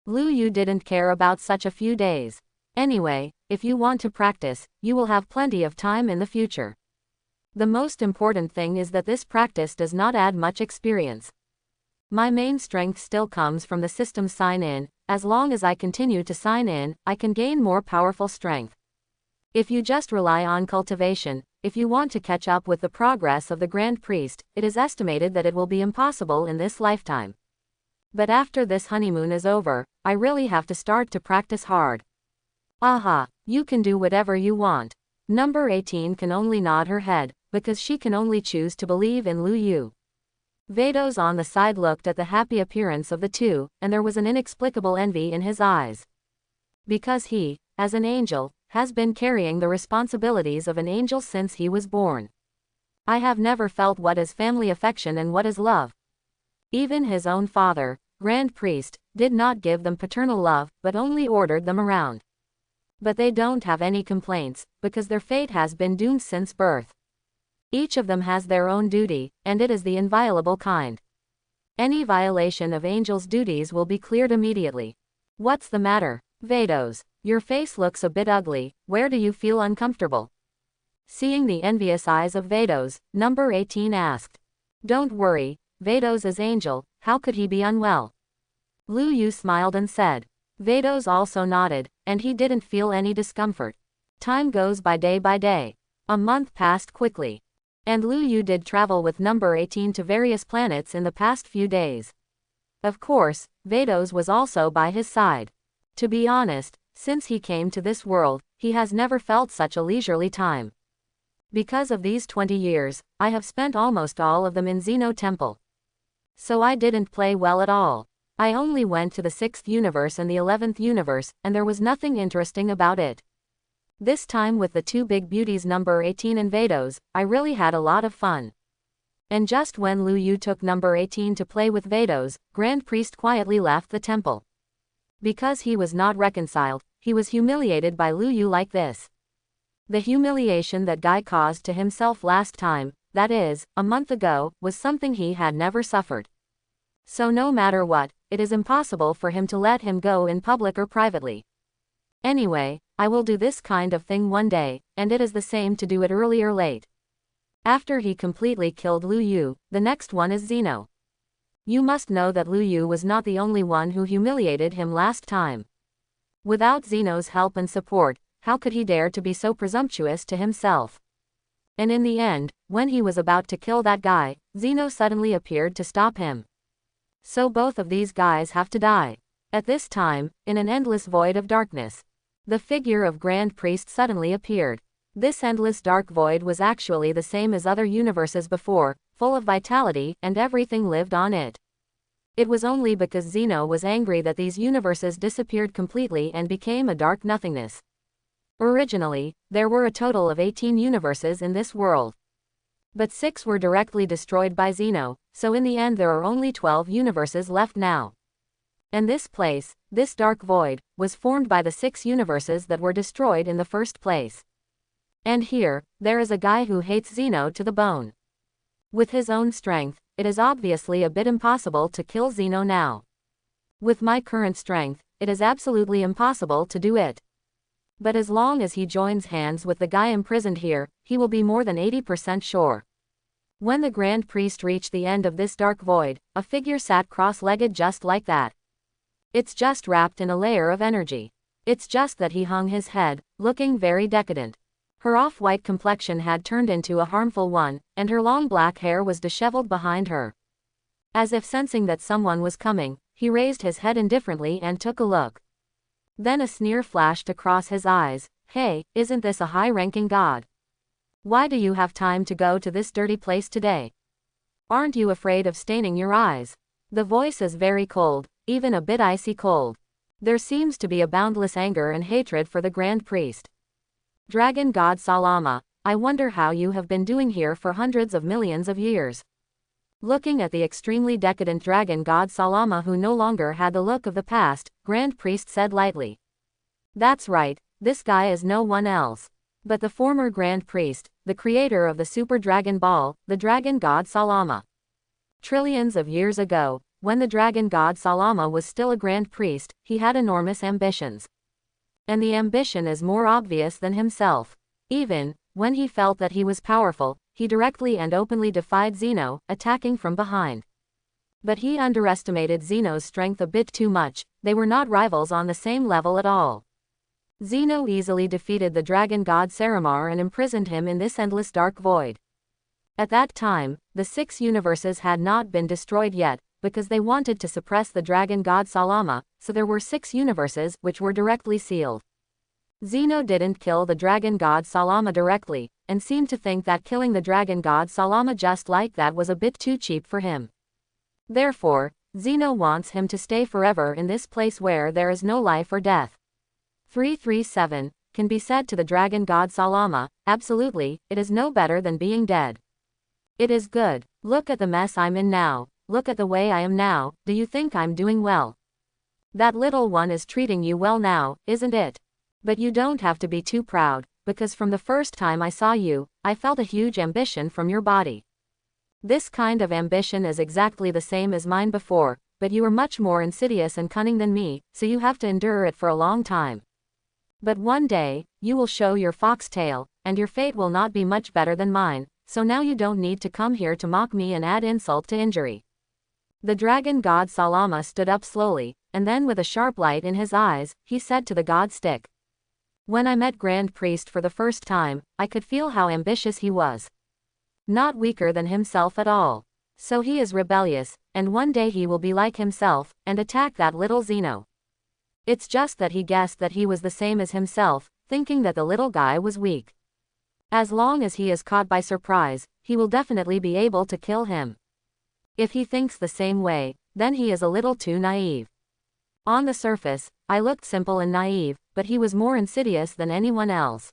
S1: Lu Yu didn't care about such a few days. Anyway, if you want to practice, you will have plenty of time in the future. The most important thing is that this practice does not add much experience. My main strength still comes from the system's sign-in. As long as I continue to sign in, I can gain more powerful strength. If you just rely on cultivation, if you want to catch up with the progress of the Grand Priest, it is estimated that it will be impossible in this lifetime. But after this honeymoon is over, I really have to start to practice hard. Aha, you can do whatever you want. Number 18 can only nod her head, because she can only choose to believe in Lu Yu. Vados on the side looked at the happy appearance of the two, and there was an inexplicable envy in his eyes. Because he, as an angel, has been carrying the responsibilities of an angel since he was born. I have never felt what is family affection and what is love. Even his own father, Grand Priest, did not give them paternal love, but only ordered them around. But they don't have any complaints, because their fate has been doomed since birth. Each of them has their own duty, and it is the inviolable kind. Any violation of angels' duties will be cleared immediately. What's the matter, Vados? Your face looks a bit ugly, where do you feel uncomfortable? Seeing the envious eyes of Vados, number 18 asked. Don't worry, Vados is angel, how could he be unwell? Lu Yu smiled and said. Vados also nodded, and he didn't feel any discomfort. Time goes by day. A month passed quickly. And Lu Yu did travel with number 18 to various planets in the past few days. Of course, Vados was also by his side. To be honest, since he came to this world, he has never felt such a leisurely time. Because of these 20 years, I have spent almost all of them in Zeno Temple. So I didn't play well at all. I only went to the 6th universe and the 11th universe, and there was nothing interesting about it. This time with the two big beauties number 18 and Vados, I really had a lot of fun. And just when Lu Yu took number 18 to play with Vados, Grand Priest quietly left the temple. Because he was not reconciled, he was humiliated by Lu Yu like this. The humiliation that guy caused to himself last time, that is, a month ago, was something he had never suffered. So no matter what, it is impossible for him to let him go in public or privately. Anyway, I will do this kind of thing one day, and it is the same to do it early or late. After he completely killed Lu Yu, the next one is Zeno. You must know that Lu Yu was not the only one who humiliated him last time. Without Zeno's help and support, how could he dare to be so presumptuous to himself? And in the end, when he was about to kill that guy, Zeno suddenly appeared to stop him. So both of these guys have to die. At this time, in an endless void of darkness, the figure of Grand Priest suddenly appeared. This endless dark void was actually the same as other universes before, full of vitality, and everything lived on it. It was only because Zeno was angry that these universes disappeared completely and became a dark nothingness. Originally, there were a total of 18 universes in this world. But 6 were directly destroyed by Zeno, so in the end there are only 12 universes left now. And this place, this dark void, was formed by the 6 universes that were destroyed in the first place. And here, there is a guy who hates Zeno to the bone. With his own strength, it is obviously a bit impossible to kill Zeno now. With my current strength, it is absolutely impossible to do it. But as long as he joins hands with the guy imprisoned here, he will be more than 80% sure. When the Grand Priest reached the end of this dark void, a figure sat cross-legged just like that. It's just wrapped in a layer of energy. It's just that he hung his head, looking very decadent. Her off-white complexion had turned into a harmful one, and her long black hair was disheveled behind her. As if sensing that someone was coming, he raised his head indifferently and took a look. Then a sneer flashed across his eyes. Hey, isn't this a high-ranking god? Why do you have time to go to this dirty place today? Aren't you afraid of staining your eyes? The voice is very cold, even a bit icy cold. There seems to be a boundless anger and hatred for the Grand Priest. Dragon God Salama, I wonder how you have been doing here for hundreds of millions of years. Looking at the extremely decadent Dragon God Salama, who no longer had the look of the past, Grand Priest said lightly. That's right, this guy is no one else but the former Grand Priest, the creator of the Super Dragon Ball, the Dragon God Salama. Trillions of years ago, when the Dragon God Salama was still a Grand Priest, he had enormous ambitions. And the ambition is more obvious than himself. Even when he felt that he was powerful, he directly and openly defied Zeno, attacking from behind. But he underestimated Zeno's strength a bit too much. They were not rivals on the same level at all. Zeno easily defeated the Dragon God Saramar and imprisoned him in this endless dark void. At that time, the 6 universes had not been destroyed yet, because they wanted to suppress the Dragon God Salama, so there were 6 universes which were directly sealed. Zeno didn't kill the Dragon God Salama directly, and seemed to think that killing the Dragon God Salama just like that was a bit too cheap for him. Therefore, Zeno wants him to stay forever in this place where there is no life or death. 337, can be said to the Dragon God Salama, absolutely, it is no better than being dead. It is good. Look at the mess I'm in now, look at the way I am now, do you think I'm doing well? That little one is treating you well now, isn't it? But you don't have to be too proud, because from the first time I saw you, I felt a huge ambition from your body. This kind of ambition is exactly the same as mine before, but you are much more insidious and cunning than me, so you have to endure it for a long time. But one day, you will show your foxtail, and your fate will not be much better than mine, so now you don't need to come here to mock me and add insult to injury. The Dragon God Salama stood up slowly, and then with a sharp light in his eyes, he said to the God Stick. When I met Grand Priest for the first time, I could feel how ambitious he was. Not weaker than himself at all. So he is rebellious, and one day he will be like himself, and attack that little Zeno. It's just that he guessed that he was the same as himself, thinking that the little guy was weak. As long as he is caught by surprise, he will definitely be able to kill him. If he thinks the same way, then he is a little too naive. On the surface, I looked simple and naive, but he was more insidious than anyone else.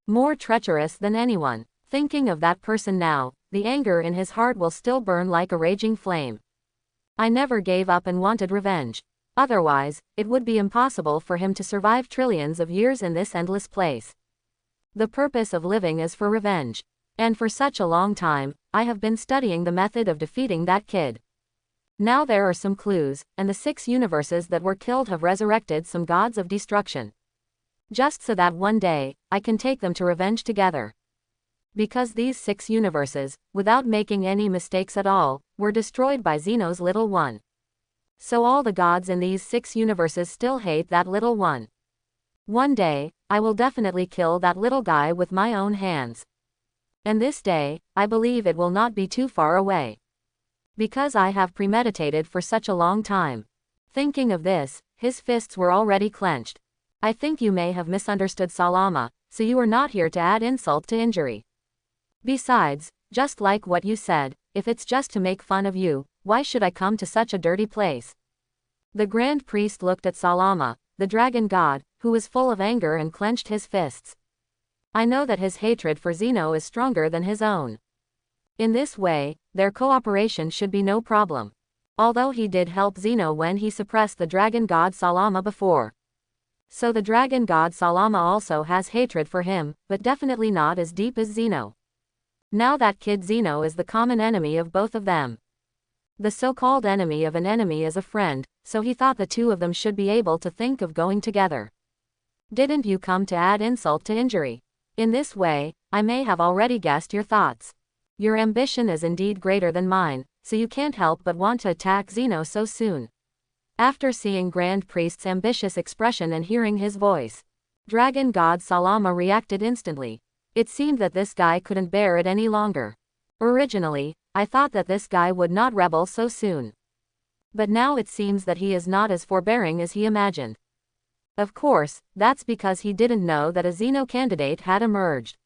S1: More treacherous than anyone. Thinking of that person now, the anger in his heart will still burn like a raging flame. I never gave up and wanted revenge. Otherwise, it would be impossible for him to survive trillions of years in this endless place. The purpose of living is for revenge. And for such a long time, I have been studying the method of defeating that kid. Now there are some clues, and the 6 universes that were killed have resurrected some gods of destruction. Just so that one day, I can take them to revenge together. Because these 6 universes, without making any mistakes at all, were destroyed by Zeno's little one. So all the gods in these 6 universes still hate that little one. One day, I will definitely kill that little guy with my own hands. And this day, I believe it will not be too far away. Because I have premeditated for such a long time. Thinking of this, his fists were already clenched. I think you may have misunderstood Salama, so you are not here to add insult to injury. Besides, just like what you said, if it's just to make fun of you, why should I come to such a dirty place? The Grand Priest looked at Salama, the dragon god, who was full of anger and clenched his fists. I know that his hatred for Zeno is stronger than his own. In this way, their cooperation should be no problem. Although he did help Zeno when he suppressed the dragon god Salama before. So the dragon god Salama also has hatred for him, but definitely not as deep as Zeno. Now that kid Zeno is the common enemy of both of them. The so-called enemy of an enemy is a friend, so he thought the two of them should be able to think of going together. Didn't you come to add insult to injury? In this way, I may have already guessed your thoughts. Your ambition is indeed greater than mine, so you can't help but want to attack Zeno so soon. After seeing Grand Priest's ambitious expression and hearing his voice, Dragon God Salama reacted instantly. It seemed that this guy couldn't bear it any longer. Originally, I thought that this guy would not rebel so soon. But now it seems that he is not as forbearing as he imagined. Of course, that's because he didn't know that a Zeno candidate had emerged.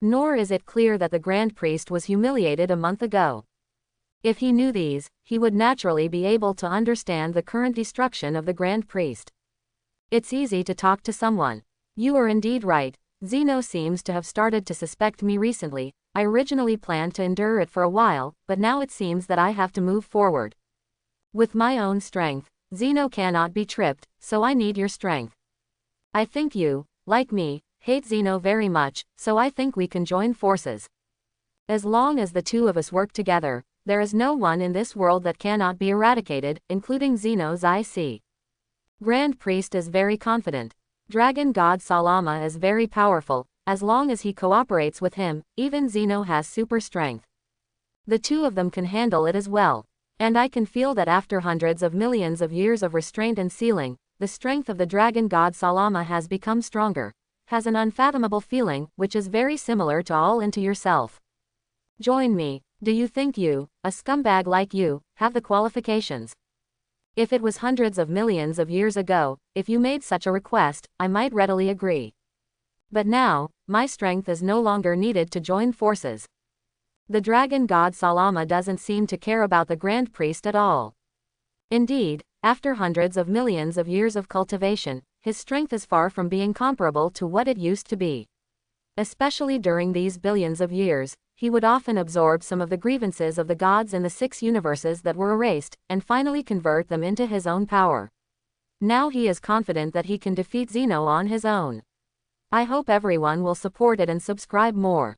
S1: Nor is it clear that the Grand Priest was humiliated a month ago. If he knew these, he would naturally be able to understand the current destruction of the Grand Priest. It's easy to talk to someone. You are indeed right. Zeno seems to have started to suspect me recently. I originally planned to endure it for a while, but now it seems that I have to move forward. With my own strength, Zeno cannot be tripped, so I need your strength. I think you, like me, hate Zeno very much, so I think we can join forces. As long as the two of us work together, there is no one in this world that cannot be eradicated, including Zeno's IC. Grand Priest is very confident. Dragon God Salama is very powerful. As long as he cooperates with him, even Zeno has super strength. The two of them can handle it as well. And I can feel that after hundreds of millions of years of restraint and sealing, the strength of the Dragon God Salama has become stronger. Has an unfathomable feeling, which is very similar to all into yourself. Join me. Do you think you, a scumbag like you, have the qualifications? If it was hundreds of millions of years ago, if you made such a request, I might readily agree. But now, my strength is no longer needed to join forces. The Dragon God Salama doesn't seem to care about the Grand Priest at all. Indeed, after hundreds of millions of years of cultivation, his strength is far from being comparable to what it used to be. Especially during these billions of years, he would often absorb some of the grievances of the gods in the 6 universes that were erased, and finally convert them into his own power. Now he is confident that he can defeat Zeno on his own. I hope everyone will support it and subscribe more.